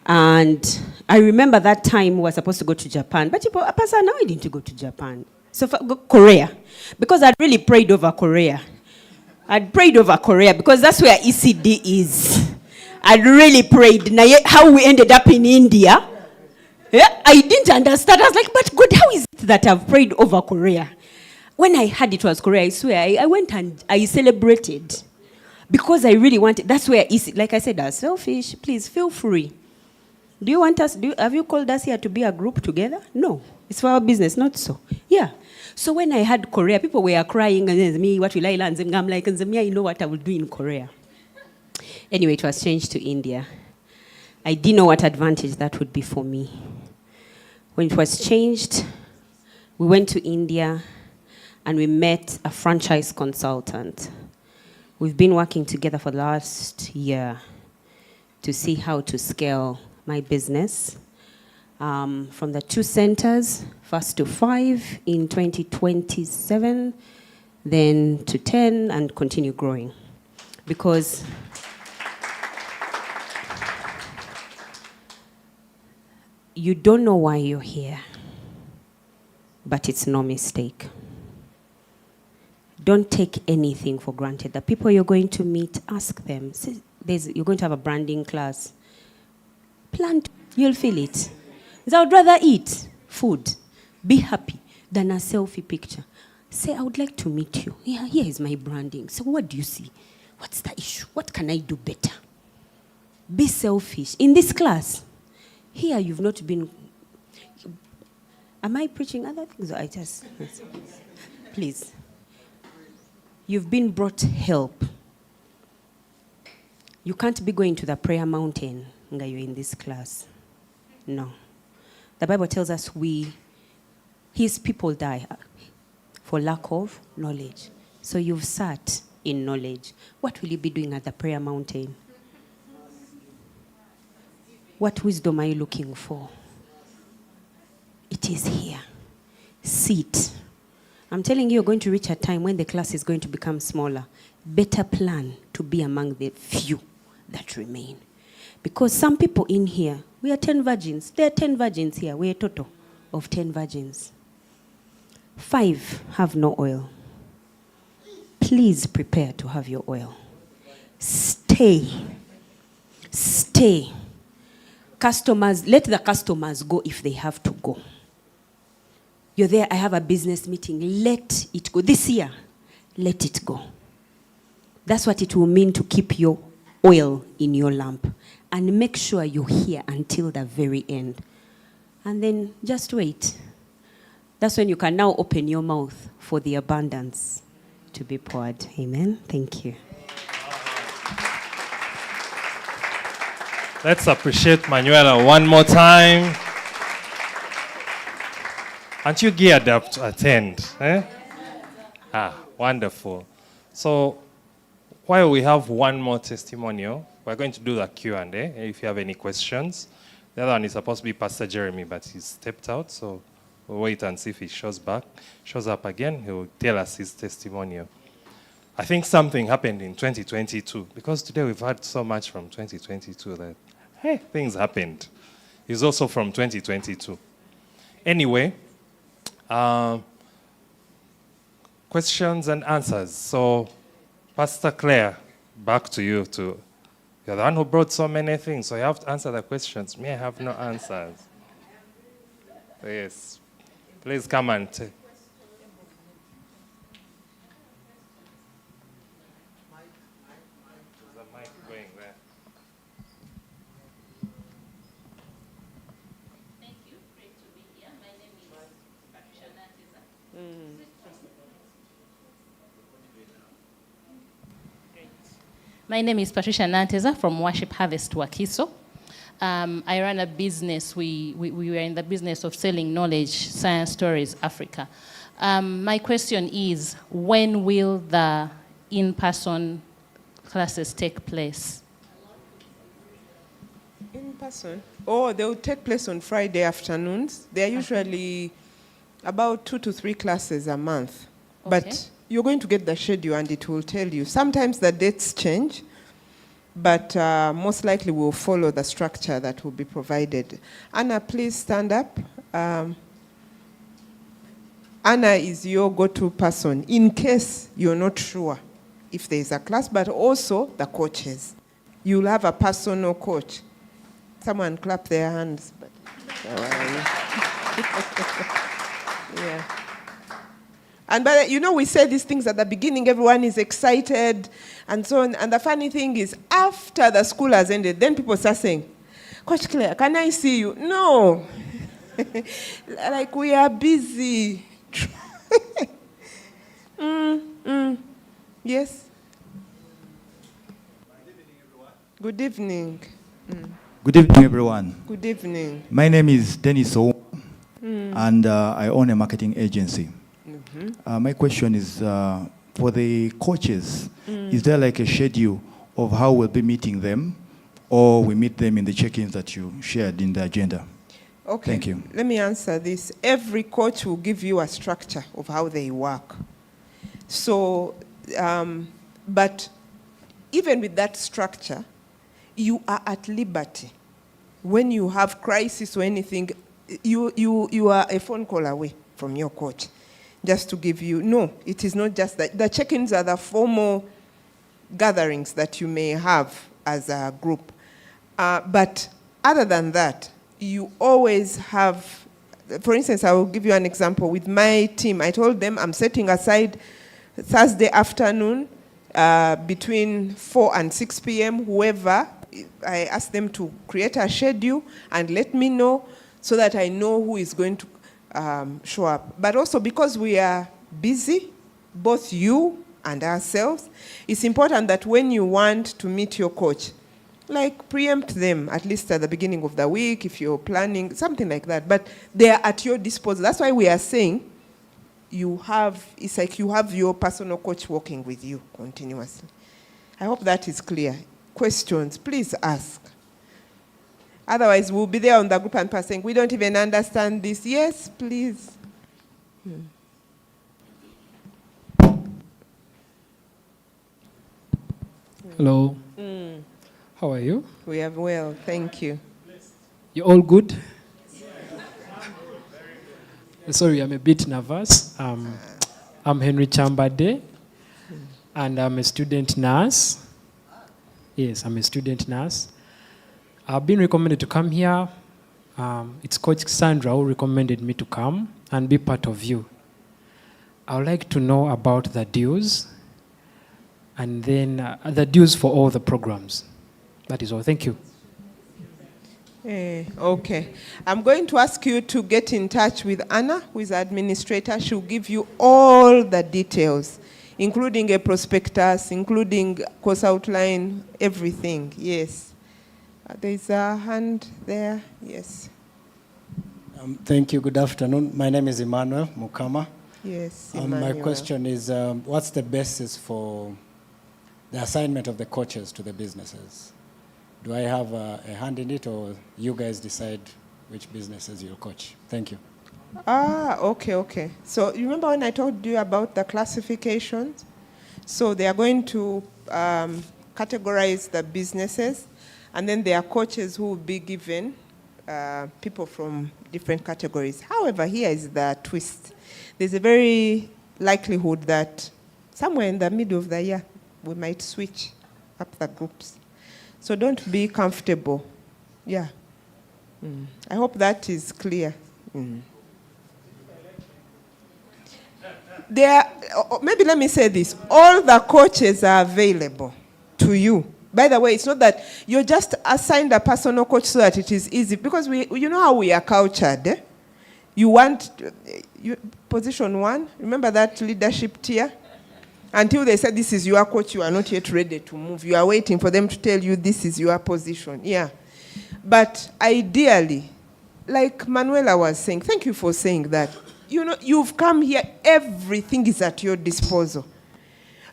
And I remember that time we were supposed to go to Japan. But Pastor, now I didn't go to Japan. So Korea. Because I'd really prayed over Korea. I'd prayed over Korea because that's where ECD is. I'd really prayed. Now, how we ended up in India, I didn't understand. I was like, but God, how is it that I've prayed over Korea? When I heard it was Korea, I swear, I went and I celebrated. Because I really wanted, that's where ECD, like I said, I was selfish. Please, feel free. Do you want us, have you called us here to be a group together? No. It's for our business, not so. Yeah. So when I had Korea, people were crying, and then me, what will I learn? I'm like, I know what I will do in Korea. Anyway, it was changed to India. I didn't know what advantage that would be for me. When it was changed, we went to India and we met a franchise consultant. We've been working together for the last year to see how to scale my business. From the 2 centers, first to 5 in 2027, then to 10 and continue growing. Because you don't know why you're here, but it's no mistake. Don't take anything for granted. The people you're going to meet, ask them. You're going to have a branding class. Plan, you'll feel it. I would rather eat food, be happy, than a selfie picture. Say, I would like to meet you. Yeah, here is my branding. So what do you see? What's the issue? What can I do better? Be selfish. In this class, here you've not been... Am I preaching other things? Or I just... Please. You've been brought help. You can't be going to the prayer mountain when you're in this class. No. The Bible tells us his people die for lack of knowledge. So you've sat in knowledge. What will you be doing at the prayer mountain? What wisdom are you looking for? It is here. Sit. I'm telling you, you're going to reach a time when the class is going to become smaller. Better plan to be among the few that remain. Because some people in here, we are 10 virgins. There are 10 virgins here. We are a total of 10 virgins. 5 have no oil. Please prepare to have your oil. Stay. Stay. Customers, let the customers go if they have to go. You're there, I have a business meeting. Let it go. This year, let it go. That's what it will mean to keep your oil in your lamp. And make sure you're here until the very end. And then just wait. That's when you can now open your mouth for the abundance to be poured. Amen. Thank you. Let's appreciate Manuela one more time. Aren't you geared up to attend? Wonderful. So while we have one more testimonial, we're going to do the Q&A if you have any questions. The other one is supposed to be Pastor Jeremy, but he's stepped out, so we'll wait and see if he shows up again. He'll tell us his testimonial. I think something happened in 2022, because today we've heard so much from 2022 that, hey, things happened. He's also from 2022. Anyway, questions and answers. So, Pastor Claire, back to you. You're the one who brought so many things, so you have to answer the questions. Me, I have no answers. Yes. Please come and take. There's a mic going there. Thank you. Great to be here. My name is Patricia Natiza. My name is Patricia Nanteza from Worship Harvest Wakiso. I run a business. We are in the business of selling knowledge, science stories, Africa. My question is, when will the in-person classes take place? In person? Oh, they will take place on Friday afternoons. They are usually about 2 to 3 classes a month. Okay. But you're going to get the schedule and it will tell you. Sometimes the dates change, but most likely we'll follow the structure that will be provided. Anna, please stand up. Anna is your go-to person in case you're not sure if there's a class, but also the coaches. You'll have a personal coach. Someone clap their hands. But, yeah. And but we say these things at the beginning, everyone is excited and so on. And the funny thing is, after the school has ended, then people start saying, Coach Claire, can I see you? No. Like, we are busy. Yes. Good evening. Good evening, everyone. Good evening. My name is Dennis O, and I own a marketing agency. My question is, for the coaches, is there like a schedule of how we'll be meeting them, or we meet them in the check-ins that you shared in the agenda? Okay. Thank you. Let me answer this. Every coach will give you a structure of how they work. So, but even with that structure, you are at liberty. When you have crisis or anything, you are a phone call away from your coach. Just to give you, no, it is not just that. The check-ins are the formal gatherings that you may have as a group. But other than that, you always have, for instance, I will give you an example. With my team, I told them I'm setting aside Thursday afternoon between 4 and 6 p.m., whoever, I ask them to create a schedule and let me know so that I know who is going to show up. But also because we are busy, both you and ourselves, it's important that when you want to meet your coach, like preempt them at least at the beginning of the week if you're planning, something like that. But they are at your disposal. That's why we are saying it's like you have your personal coach working with you continuously. I hope that is clear. Questions, please ask. Otherwise, we'll be there on the group and saying, we don't even understand this. Yes, please. Hello. How are you? We are well, thank you. You all good? Sorry, I'm a bit nervous. I'm Henry Chambade, and I'm a student nurse. Yes, I'm a student nurse. I've been recommended to come here. It's Coach Sandra who recommended me to come and be part of you. I would like to know about the dues, and then the dues for all the programs. That is all. Thank you. Okay. I'm going to ask you to get in touch with Anna, who is the administrator. She'll give you all the details, including a prospectus, including course outline, everything. Yes. There's a hand there. Yes. Thank you. Good afternoon. My name is Emmanuel Mukama. Yes, My question is, what's the basis for the assignment of the coaches to the businesses? Do I have a hand in it, or you guys decide which businesses you'll coach? Thank you. Okay. So you remember when I told you about the classifications? So they are going to categorize the businesses, and then there are coaches who will be given people from different categories. However, here is the twist. There's a very likelihood that somewhere in the middle of the year, we might switch up the groups. So don't be comfortable. Yeah. I hope that is clear. Maybe let me say this. All the coaches are available to you. By the way, it's not that you're just assigned a personal coach so that it is easy. Because you know how we are cultured. Eh? You want position 1. Remember that leadership tier? Until they said, this is your coach, you are not yet ready to move. You are waiting for them to tell you this is your position. Yeah. But ideally, like Manuela was saying, thank you for saying that. You know, you've come here, everything is at your disposal.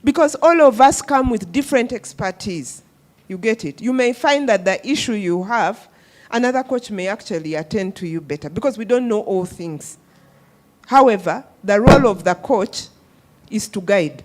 Because all of us come with different expertise. You get it? You may find that the issue you have, another coach may actually attend to you better because we don't know all things. However, the role of the coach is to guide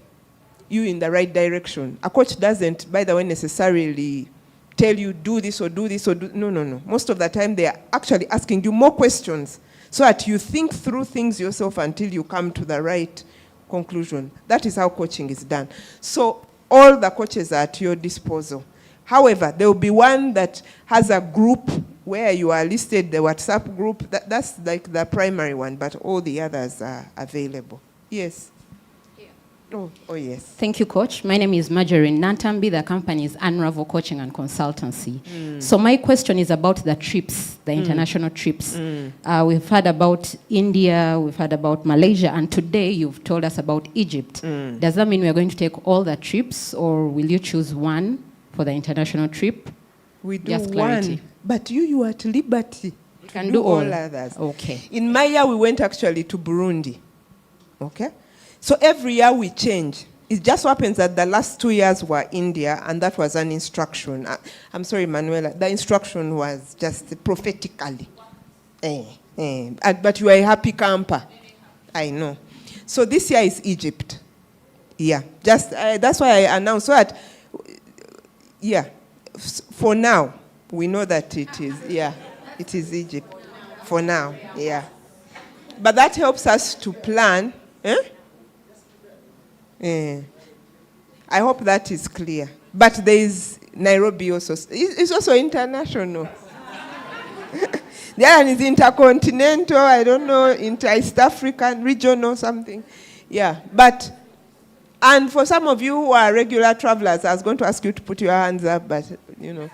you in the right direction. A coach doesn't, by the way, necessarily tell you do this or do this or do, no. Most of the time they are actually asking you more questions so that you think through things yourself until you come to the right conclusion. That is how coaching is done. So all the coaches are at your disposal. However, there will be one that has a group where you are listed, the WhatsApp group. That's like the primary one, but all the others are available. Yes. Oh, yes. Thank you, Coach. My name is Marjorie Nantambi. The company is Unravel Coaching and Consultancy. So my question is about the trips, the international trips. We've heard about India, we've heard about Malaysia, and today you've told us about Egypt. Does that mean we're going to take all the trips, or will you choose one for the international trip? We do Just clarity. one, but you are at liberty to can do do all all. others. Okay. In my year, we went actually to Burundi. Okay? So every year we change. It just happens that the last 2 years were India, and that was an instruction. I'm sorry, Manuela. The instruction was just prophetically. But you are a happy camper. I know. So this year is Egypt. Yeah. Just that's why I announced so that. Yeah. For now, we know that it is. Yeah. It is Egypt. For now. Yeah. But that helps us to plan. I hope that is clear. But there is Nairobi also. It's also international. The other one is intercontinental, I don't know, inter-East African, regional, something. Yeah, but, and for some of you who are regular travelers, I was going to ask you to put your hands up, but, you know.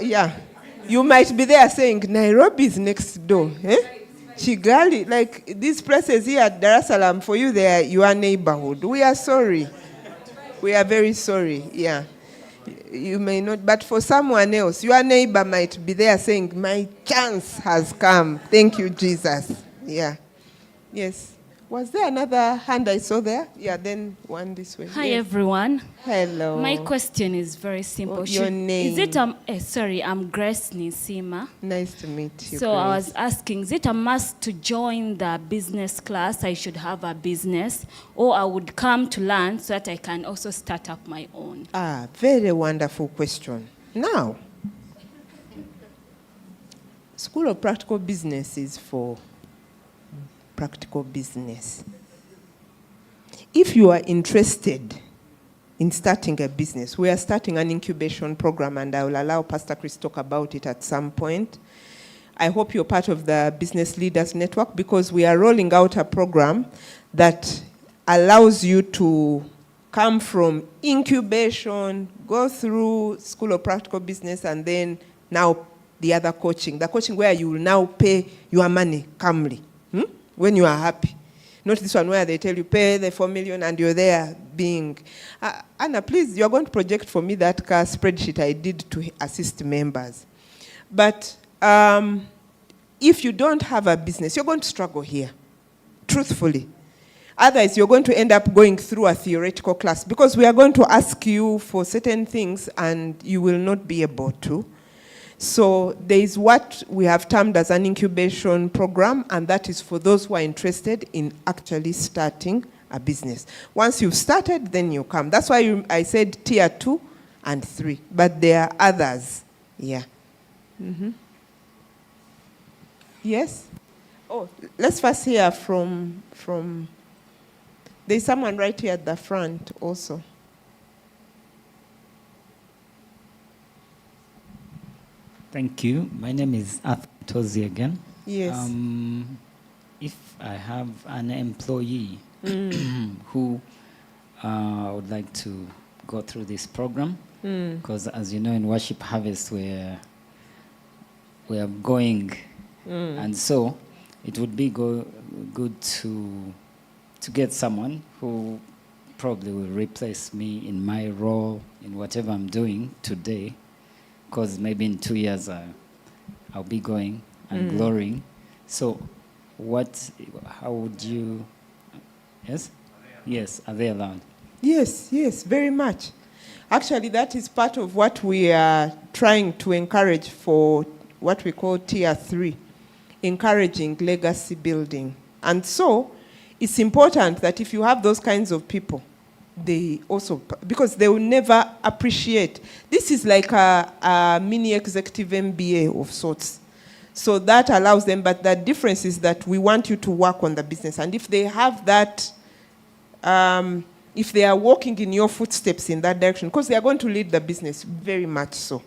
Yeah, you might be there saying, Nairobi is next door. Kigali, like these places here at Dar es Salaam, for you, they are your neighborhood. We are sorry. We are very sorry, yeah. You may not, but for someone else, your neighbor might be there saying, my chance has come. Thank you, Jesus. Yeah. Yes. Was there another hand I saw there? Yeah, then one this way. Hi, yes. everyone. Hello. My question is very simple. Your name? Is it sorry, I'm Grace Nisima. Nice to meet you, So Grace. I was asking, is it a must to join the business class? I should have a business, or I would come to learn so that I can also start up my own? Very wonderful question. Now, School of Practical Business is for practical business. If you are interested in starting a business, we are starting an incubation program, and I will allow Pastor Chris to talk about it at some point. I hope you're part of the Business Leaders Network, because we are rolling out a program that allows you to come from incubation, go through School of Practical Business, and then now the other coaching. The coaching where you will now pay your money calmly. When you are happy. Not this one where they tell you pay the 4 million and you're there being... Anna, please, you're going to project for me that spreadsheet I did to assist members. But if you don't have a business, you're going to struggle here, truthfully. Otherwise, you're going to end up going through a theoretical class, because we are going to ask you for certain things and you will not be able to. So there is what we have termed as an incubation program, and that is for those who are interested in actually starting a business. Once you've started, then you come. That's why I said tier 2 and 3, but there are others. Yeah. Yes? Oh, let's first hear from there's someone right here at the front also. Thank you. My name is Arthur Tozi again. Yes. If I have an employee who would like to go through this program, because as you know, in Worship Harvest, we are going, and so it would be good to get someone who probably will replace me in my role in whatever I'm doing today, because maybe in 2 years I'll be going and glorying. So how would you, yes? Yes, are they allowed? Yes, yes, very much. Actually, that is part of what we are trying to encourage for what we call Tier 3, encouraging legacy building. And so, it's important that if you have those kinds of people, they also, because they will never appreciate. This is like a mini executive MBA of sorts. So that allows them, but the difference is that we want you to work on the business. And if they have that, if they are walking in your footsteps in that direction, because they are going to lead the business, very much so.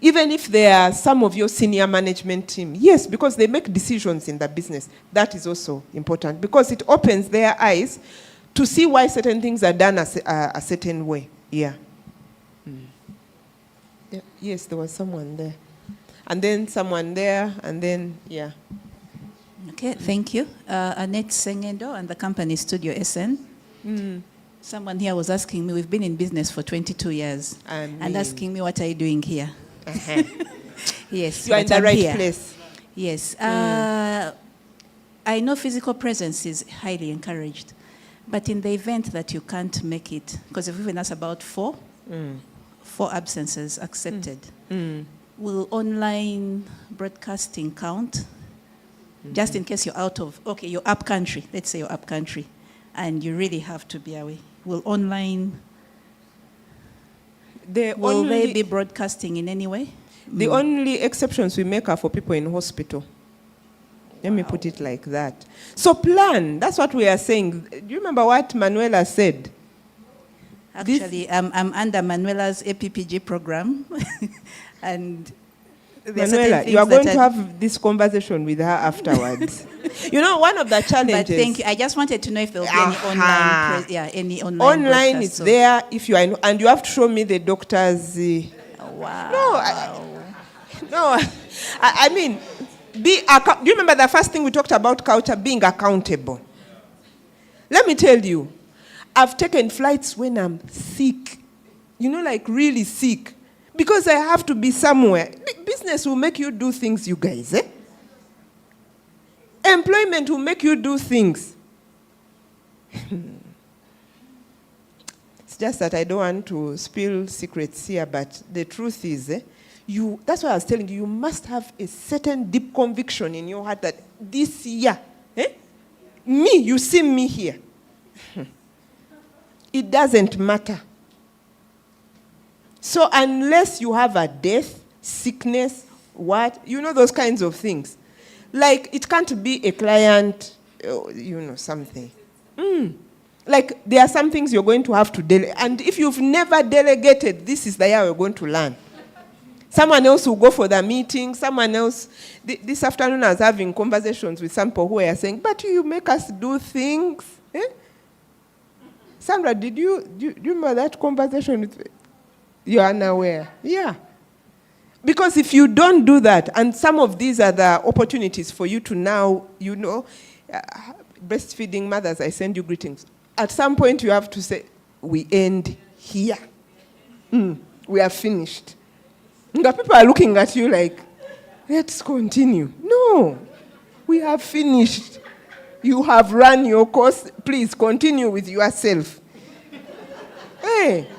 Even if they are some of your senior management team, yes, because they make decisions in the business, that is also important, because it opens their eyes to see why certain things are done a certain way. Yeah. Yeah. Yes, there was someone there. And then someone there, and then, yeah. Okay, thank you. Annette Sengendo and the company Studio SN. Someone here was asking me, we've been in business for 22 years, and asking me, what are you doing here? Yes, you're in the right place. Yes. I know physical presence is highly encouraged, but in the event that you can't make it, because we've even asked about four absences accepted, will online broadcasting count? Just in case you're out of, okay, you're up country, let's say you're up country, and you really have to be away. Will online, will they be broadcasting in any way? The only exceptions we make are for people in hospital. Let me put it like that. So plan, that's what we are saying. Do you remember what Manuela said? Actually, I'm under Manuela's APPG program. And Manuela, you are going to have this conversation with her afterwards. You know, one of the challenges. But thank you. I just wanted to know if there will be any online. Any online. Online is there if you are, and you have to show me the doctor's. Wow. No, I mean, do you remember the first thing we talked about culture, being accountable? Let me tell you, I've taken flights when I'm sick. You know, like really sick. Because I have to be somewhere. Business will make you do things, you guys. Employment will make you do things. It's just that I don't want to spill secrets here, but the truth is, that's why I was telling you, you must have a certain deep conviction in your heart that this year, you see me here. It doesn't matter. So unless you have a death, sickness, those kinds of things. Like, it can't be a client, something. Like, there are some things you're going to have to delegate. And if you've never delegated, this is the year you're going to learn. Someone else will go for the meeting. Someone else. This afternoon I was having conversations with some people who are saying, but you make us do things. Sandra, do you remember that conversation with... You are unaware. Yeah. Because if you don't do that, and some of these are the opportunities for you to now, breastfeeding mothers, I send you greetings. At some point you have to say, we end here. We are finished. And the people are looking at you like, let's continue. No, we have finished. You have run your course. Please continue with yourself. Hey.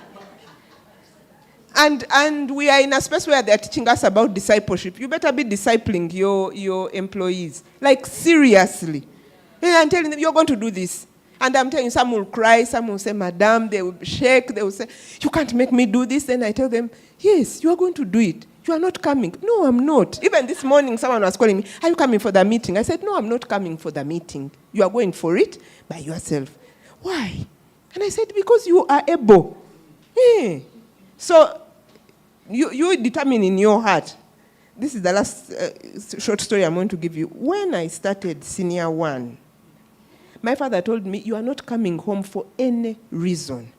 And we are in a space where they're teaching us about discipleship. You better be discipling your employees. Like, seriously. Hey, I'm telling them, you're going to do this. And I'm telling you, some will cry, some will say, Madam, they will shake, they will say, you can't make me do this. Then I tell them, yes, you are going to do it. You are not coming. No, I'm not. Even this morning, someone was calling me, are you coming for the meeting? I said, no, I'm not coming for the meeting. You are going for it by yourself. Why? And I said, because you are able. Yeah. So, you determine in your heart. This is the last short story I'm going to give you. When I started Senior 1, my father told me, you are not coming home for any reason.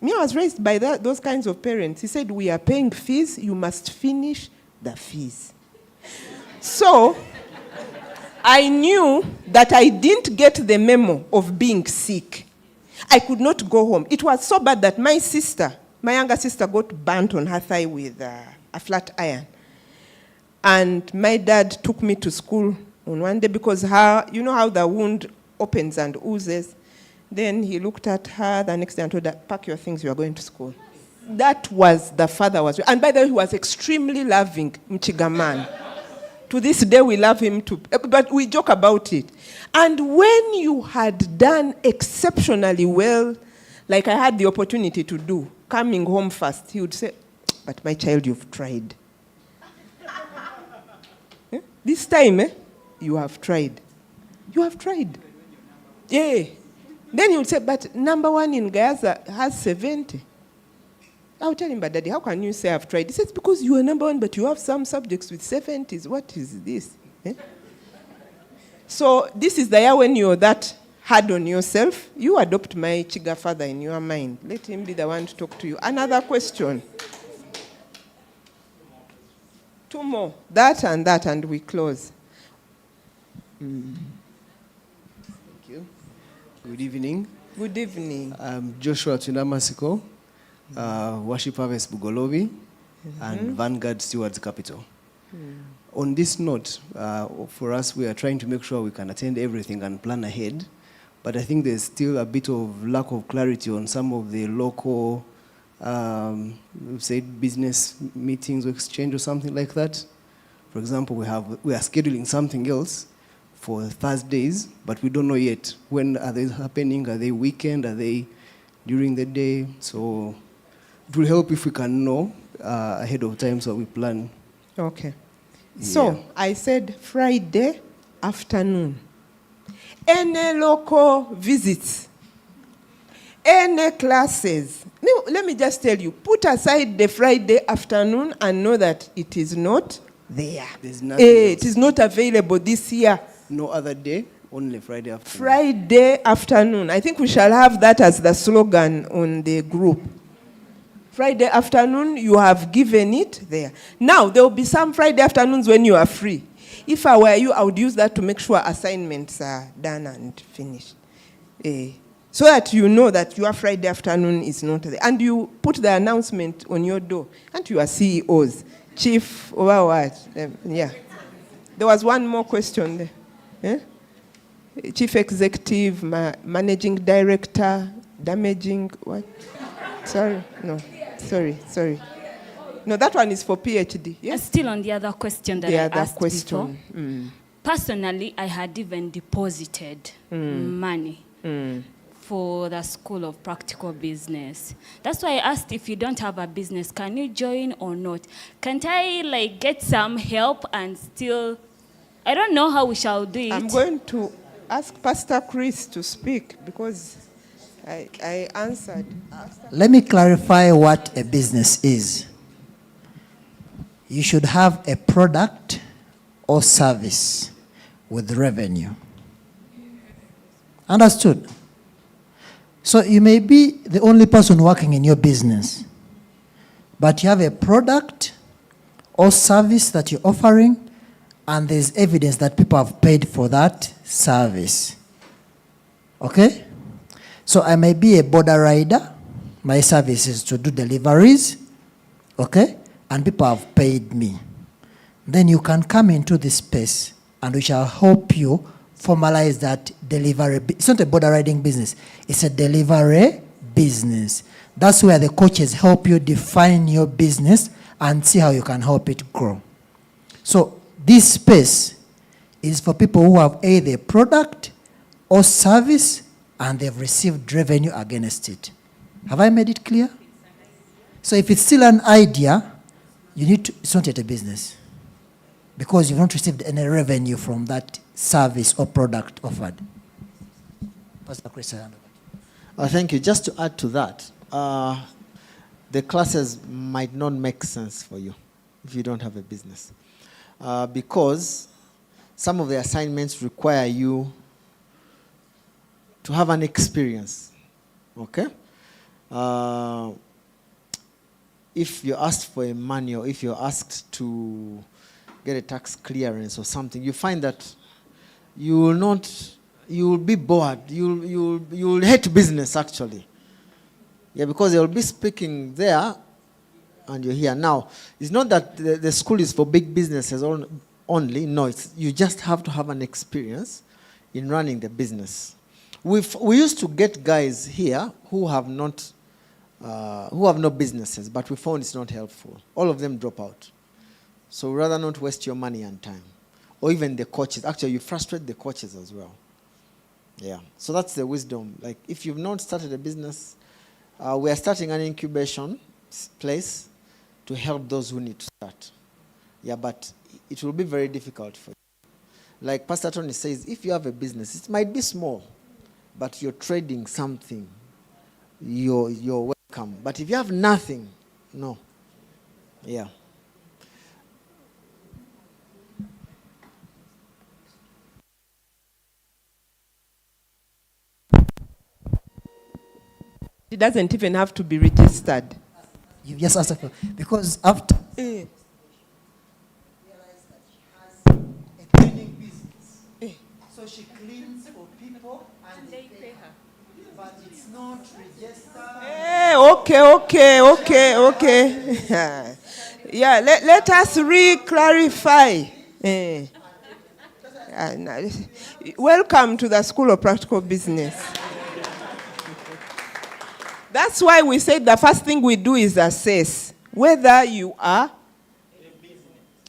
Me, I was raised by those kinds of parents. He said, we are paying fees, you must finish the fees. So, I knew that I didn't get the memo of being sick. I could not go home. It was so bad that my younger sister, got burnt on her thigh with a flat iron. And my dad took me to school on one day because you know how the wound opens and oozes. Then he looked at her the next day and told her, pack your things, you are going to school. That was the father was. And by the way, he was extremely loving, Mchiga man. To this day, we love him too. But we joke about it. And when you had done exceptionally well, like I had the opportunity to do, coming home first, he would say, but my child, you've tried. This time, you have tried. You have tried. Yeah. Then he would say, but number one in Gaza has 70. I would tell him, but Daddy, how can you say I've tried? He says, because you are number one, but you have some subjects with 70s. What is this? So this is the year when you're that hard on yourself. You adopt my Chiga father in your mind. Let him be the one to talk to you. Another question. 2 more. That, and we close. Thank you. Good evening. Good evening. I'm Joshua Tsundamasiko, Worship Harvest Bugolobi, and Vanguard Stewards Capital. On this note, for us, we are trying to make sure we can attend everything and plan ahead, but I think there's still a bit of lack of clarity on some of the local, we've said business meetings or exchange or something like that. For example, we are scheduling something else for Thursdays, but we don't know yet when are they happening. Are they weekend? Are they during the day? So it will help if we can know ahead of time so we plan. Okay. So I said Friday afternoon. Any local visits, any classes. Now, let me just tell you, put aside the Friday afternoon and know that it is not there. There's nothing it is not available this year. No other day, only Friday afternoon. Friday afternoon. I think we shall have that as the slogan on the group. Friday afternoon, you have given it there. Now, there will be some Friday afternoons when you are free. If I were you, I would use that to make sure assignments are done and finished. So that you know that your Friday afternoon is not there. And you put the announcement on your door. And your CEOs, chief, or what? Yeah. There was one more question there. Chief executive, managing director, damaging, what? Sorry, no. Sorry. No, that one is for PhD. Yes? Still on the other question that I asked before. Mm. Personally, I had even deposited money for the School of Practical Business. That's why I asked if you don't have a business, can you join or not? Can't I get some help and still, I don't know how we shall do it. I'm going to ask Pastor Chris to speak because I answered. Let me clarify what a business is. You should have a product or service with revenue. Understood? So you may be the only person working in your business, but you have a product or service that you're offering, and there's evidence that people have paid for that service. Okay? So I may be a border rider. My service is to do deliveries. Okay? And people have paid me. Then you can come into this space and we shall help you formalize that delivery. It's not a border riding business. It's a delivery business. That's where the coaches help you define your business and see how you can help it grow. So this space is for people who have either a product or service and they've received revenue against it. Have I made it clear? So if it's still an idea, you need to, it's not yet a business because you've not received any revenue from that service or product offered. Pastor Chris. Thank you. Just to add to that, the classes might not make sense for you if you don't have a business. Because some of the assignments require you to have an experience, okay? If you're asked for a manual, if you're asked to get a tax clearance or something, you find that you will not you'll be bored. You'll hate business, actually. Yeah, because they'll be speaking there and you're here. Now, it's not that the school is for big businesses only. No, you just have to have an experience in running the business. We used to get guys here who have no businesses, but we found it's not helpful. All of them drop out. So rather not waste your money and time. Or even the coaches. Actually, you frustrate the coaches as well. Yeah. So that's the wisdom. Like, if you've not started a business, we are starting an incubation place to help those who need to start. Yeah, but it will be very difficult for you. Like Pastor Tony says, if you have a business, it might be small, but you're trading something, you're welcome. But if you have nothing, no. Yeah. It doesn't even have to be registered. You just asked her, because after So she cleans for people and they pay her. But it's not registered. Okay. Yeah, let us re-clarify. Welcome to the School of Practical Business. That's why we said the first thing we do is assess whether you are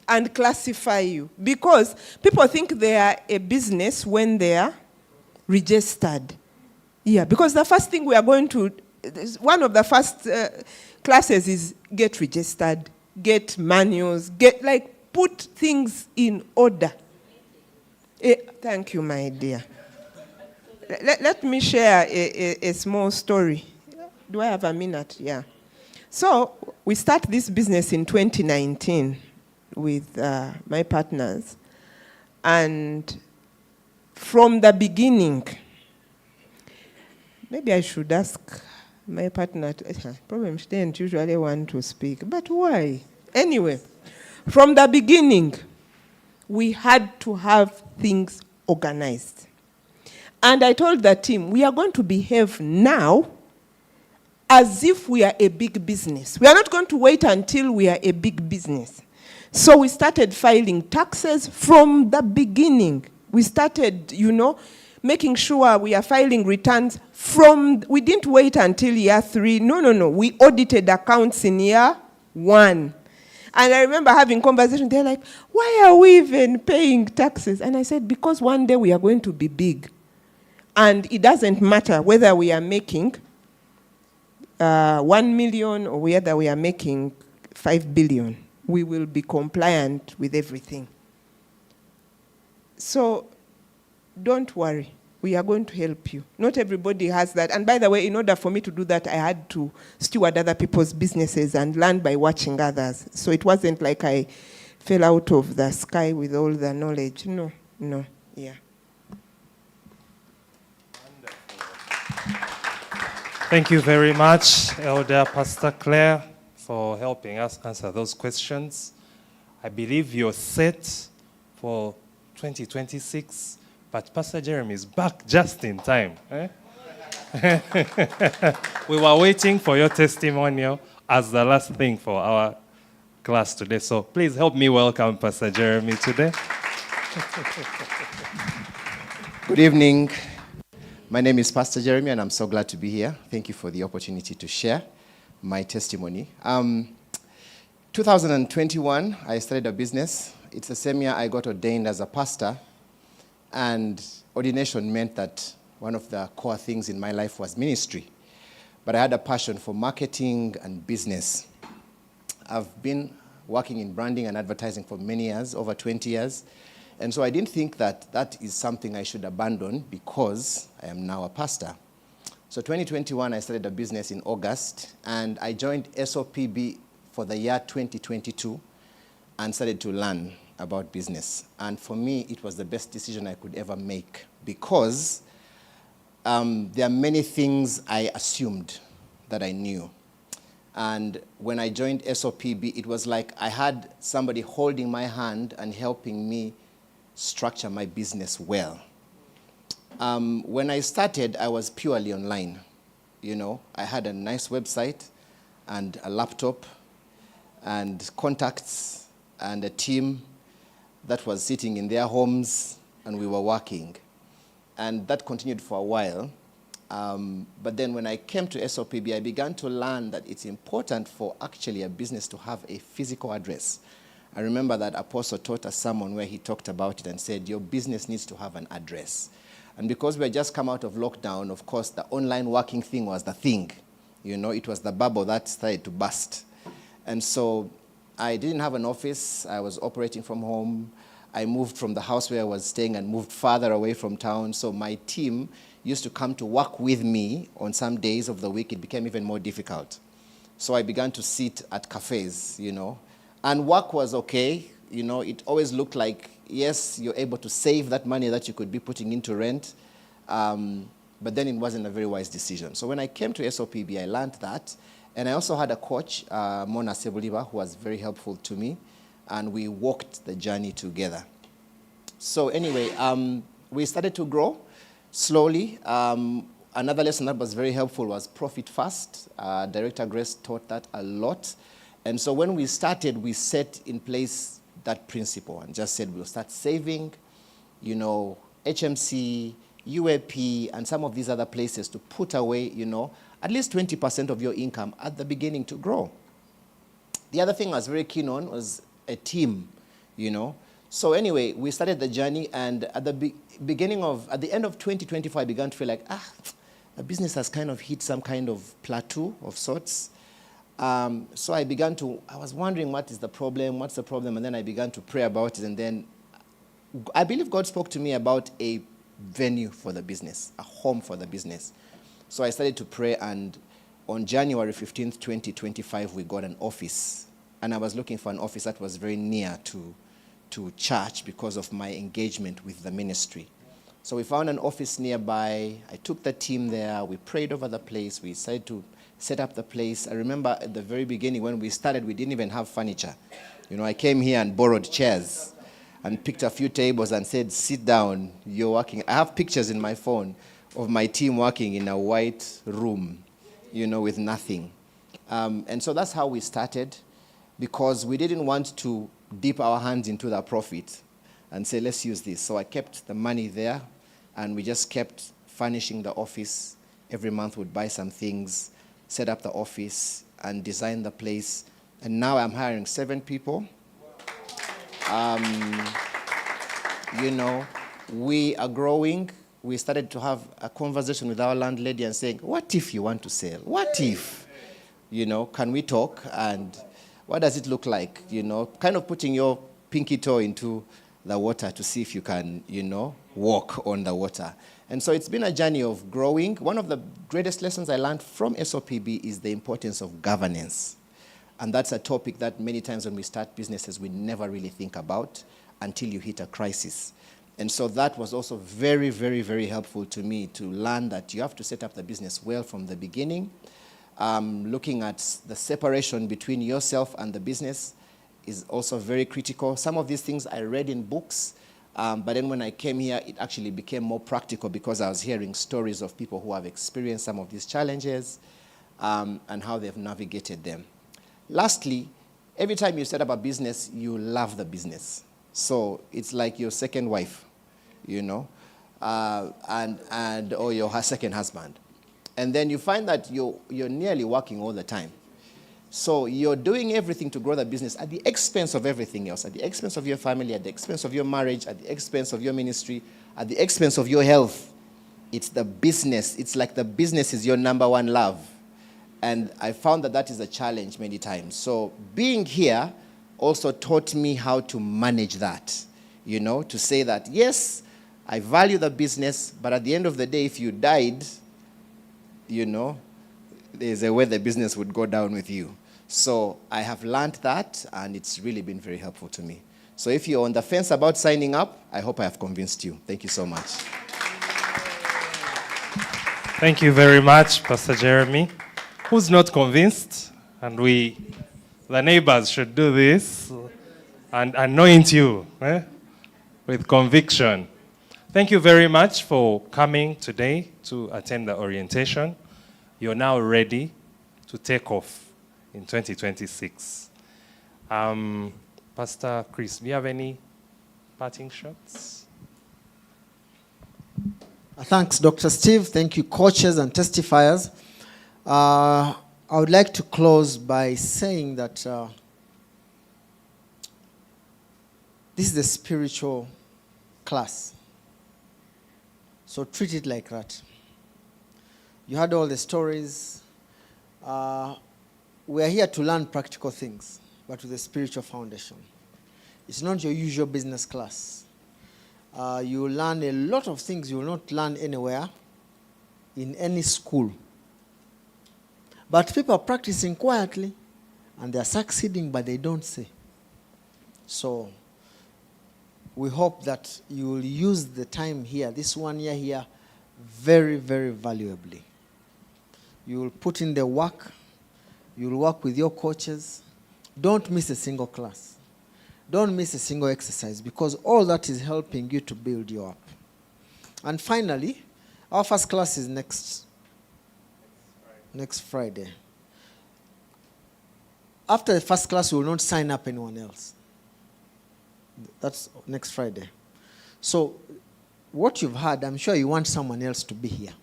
and classify you. Because people think they are a business when they are registered. Yeah, because the first thing we are going to, one of the first classes is get registered, get manuals, put things in order. Thank you, my dear. Let me share a small story. Do I have a minute? Yeah. So we start this business in 2019 with my partners. And from the beginning, maybe I should ask my partner. Probably she didn't usually want to speak. But why? Anyway, from the beginning, we had to have things organized. And I told the team, we are going to behave now as if we are a big business. We are not going to wait until we are a big business. So we started filing taxes from the beginning. We started, making sure we are filing returns we didn't wait until year 3. No. We audited accounts in year 1. And I remember having conversations, they're like, why are we even paying taxes? And I said, because one day we are going to be big. And it doesn't matter whether we are making 1 million or whether we are making 5 billion. We will be compliant with everything. So don't worry. We are going to help you. Not everybody has that. And by the way, in order for me to do that, I had to steward other people's businesses and learn by watching others. So it wasn't like I fell out of the sky with all the knowledge. No. Yeah. Thank you very much, Elder Pastor Claire, for helping us answer those questions. I believe you're set for 2026, but Pastor Jeremy is back just in time. We were waiting for your testimonial as the last thing for our class today. So please help me welcome Pastor Jeremy today. Good evening. My name is Pastor Jeremy, and I'm so glad to be here. Thank you for the opportunity to share my testimony. 2021, I started a business. It's the same year I got ordained as a pastor, and ordination meant that one of the core things in my life was ministry. But I had a passion for marketing and business. I've been working in branding and advertising for many years, over 20 years. And so I didn't think that that is something I should abandon because I am now a pastor. So 2021, I started a business in August, and I joined SOPB for the year 2022 and started to learn about business. And for me, it was the best decision I could ever make because there are many things I assumed that I knew. And when I joined SOPB, it was like I had somebody holding my hand and helping me structure my business well. When I started, I was purely online. You know, I had a nice website and a laptop and contacts and a team that was sitting in their homes, and we were working. And that continued for a while. But then when I came to SOPB, I began to learn that it's important for actually a business to have a physical address. I remember that Apostle taught a sermon where he talked about it and said, your business needs to have an address. And because we had just come out of lockdown, of course, the online working thing was the thing. You know, it was the bubble that started to burst. And so I didn't have an office. I was operating from home. I moved from the house where I was staying and moved farther away from town. So my team used to come to work with me on some days of the week. It became even more difficult. So I began to sit at cafes, you know. And work was okay. You know, it always looked like, yes, you're able to save that money that you could be putting into rent. But then it wasn't a very wise decision. So when I came to SOPB, I learned that. And I also had a coach, Mona Sebuliba, who was very helpful to me. And we walked the journey together. So anyway, we started to grow slowly. Another lesson that was very helpful was profit first. Director Grace taught that a lot. And so when we started, we set in place that principle and just said we'll start saving, you know, HMC, UAP, and some of these other places to put away, you know, at least 20% of your income at the beginning to grow. The other thing I was very keen on was a team, you know. So anyway, we started the journey, and at the at the end of 2024, I began to feel like, the business has kind of hit some kind of plateau of sorts. So I was wondering what's the problem, and then I began to pray about it, and then I believe God spoke to me about a venue for the business, a home for the business. So I started to pray, and on January 15th, 2025, we got an office, and I was looking for an office that was very near to church because of my engagement with the ministry. So we found an office nearby. I took the team there. We prayed over the place. We decided to set up the place. I remember at the very beginning when we started, we didn't even have furniture. You know, I came here and borrowed chairs and picked a few tables and said, sit down, you're working. I have pictures in my phone of my team working in a white room, you know, with nothing. And so that's how we started, because we didn't want to dip our hands into the profit and say, let's use this. So I kept the money there, and we just kept furnishing the office. Every month we'd buy some things, set up the office, and design the place. And now I'm hiring 7 people. You know, we are growing. We started to have a conversation with our landlady and saying, what if you want to sell? What if? You know, can we talk? And what does it look like? You know, kind of putting your pinky toe into the water to see if you can, you know, walk on the water. And so it's been a journey of growing. One of the greatest lessons I learned from SOPB is the importance of governance. And that's a topic that many times when we start businesses, we never really think about until you hit a crisis. And so that was also very, very, very helpful to me to learn that you have to set up the business well from the beginning. Looking at the separation between yourself and the business is also very critical. Some of these things I read in books, but then when I came here, it actually became more practical because I was hearing stories of people who have experienced some of these challenges and how they've navigated them. Lastly, every time you set up a business, you love the business. So it's like your second wife, you know, or your second husband. And then you find that you're nearly working all the time. So you're doing everything to grow the business at the expense of everything else, at the expense of your family, at the expense of your marriage, at the expense of your ministry, at the expense of your health. It's the business. It's like the business is your number one love. And I found that that is a challenge many times. So being here also taught me how to manage that, you know, to say that, yes, I value the business, but at the end of the day, if you died, you know, there's a way the business would go down with you. So I have learned that, and it's really been very helpful to me. So if you're on the fence about signing up, I hope I have convinced you. Thank you so much. Thank you very much, Pastor Jeremy. Who's not convinced? And the neighbors should do this and anoint you with conviction. Thank you very much for coming today to attend the orientation. You're now ready to take off in 2026. Pastor Chris, do you have any parting shots? Thanks, Dr. Steve. Thank you, coaches and testifiers. I would like to close by saying that this is a spiritual class. So treat it like that. You heard all the stories. We are here to learn practical things, but with a spiritual foundation. It's not your usual business class. You will learn a lot of things you will not learn anywhere in any school. But people are practicing quietly, and they are succeeding, but they don't say. So we hope that you will use the time here, this 1 year here, very, very valuably. You will put in the work. You will work with your coaches. Don't miss a single class. Don't miss a single exercise, because all that is helping you to build you up. And finally, our first class is next Friday. After the first class, we will not sign up anyone else. That's next Friday. So what you've heard, I'm sure you want someone else to be here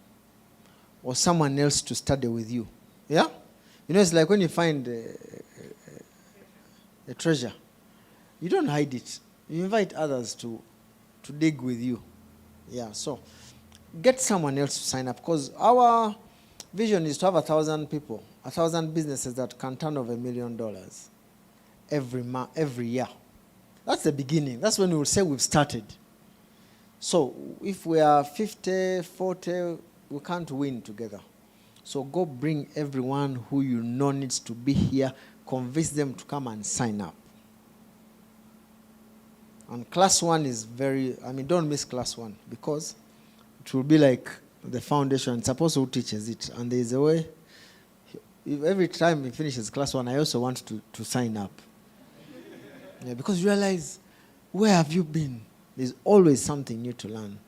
or someone else to study with you. Yeah? You know, it's like when you find a treasure. You don't hide it. You invite others to dig with you. Yeah, so get someone else to sign up, because our vision is to have 1,000 people, 1,000 businesses that can turn over $1 million every year. That's the beginning. That's when we will say we've started. So if we are 50, 40, we can't win together. So go bring everyone who you know needs to be here, convince them to come and sign up. And class 1 is don't miss class 1, because it will be like the foundation. It's supposed to teaches it. And there is a way, every time he finishes class 1, I also want to sign up. Yeah, because you realize, where have you been? There's always something new to learn.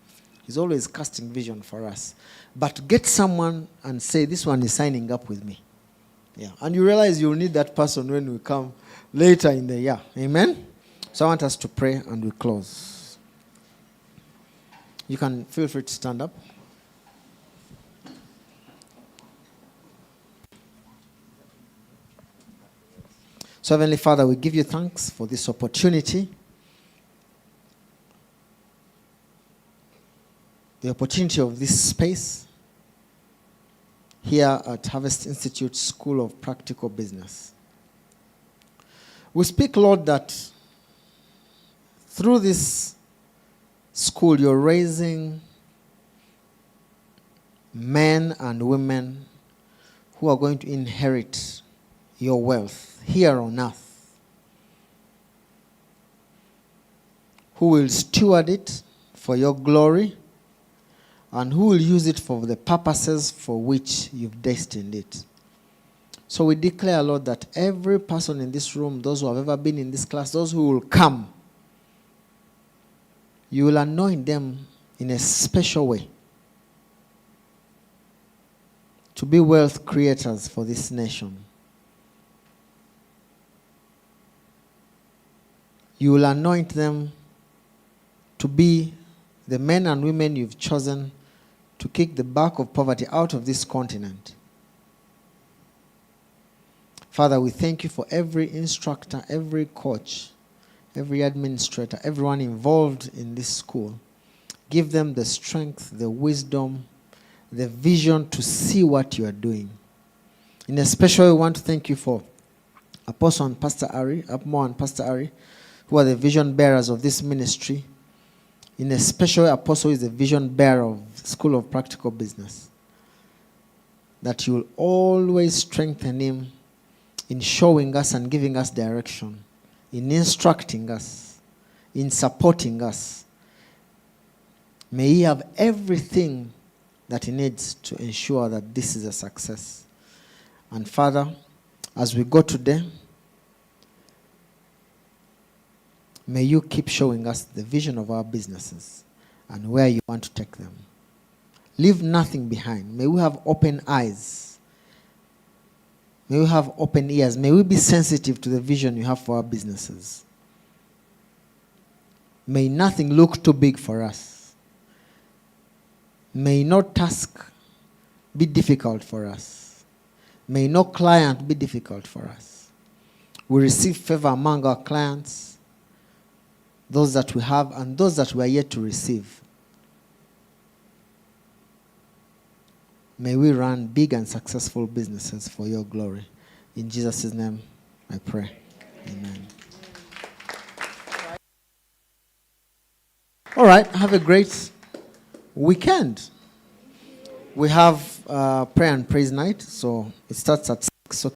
He's always casting vision for us. But get someone and say, this one is signing up with me. Yeah, and you realize you'll need that person when we come later in the year. Amen? So I want us to pray and we close. You can feel free to stand up. So Heavenly Father, we give you thanks for this opportunity. The opportunity of this space here at Harvest Institute School of Practical Business. We speak, Lord, that through this school you're raising men and women who are going to inherit your wealth here on earth, who will steward it for your glory, and who will use it for the purposes for which you've destined it. So we declare, Lord, that every person in this room, those who have ever been in this class, those who will come, you will anoint them in a special way to be wealth creators for this nation. You will anoint them to be the men and women you've chosen to kick the back of poverty out of this continent. Father, we thank you for every instructor, every coach, every administrator, everyone involved in this school. Give them the strength, the wisdom, the vision to see what you are doing. In a special way, we want to thank you for Apostle and Pastor Ari, Upmore and Pastor Ari, who are the vision bearers of this ministry. In a special way, Apostle is the vision bearer of the School of Practical Business. That you will always strengthen him in showing us and giving us direction, in instructing us, in supporting us. May he have everything that he needs to ensure that this is a success. And Father, as we go today, may you keep showing us the vision of our businesses and where you want to take them. Leave nothing behind. May we have open eyes. May we have open ears. May we be sensitive to the vision you have for our businesses. May nothing look too big for us. May no task be difficult for us. May no client be difficult for us. We receive favor among our clients, those that we have and those that we are yet to receive. May we run big and successful businesses for your glory. In Jesus' name, I pray. Amen. All right, have a great weekend. We have prayer and praise night, so it starts at 6 o'clock.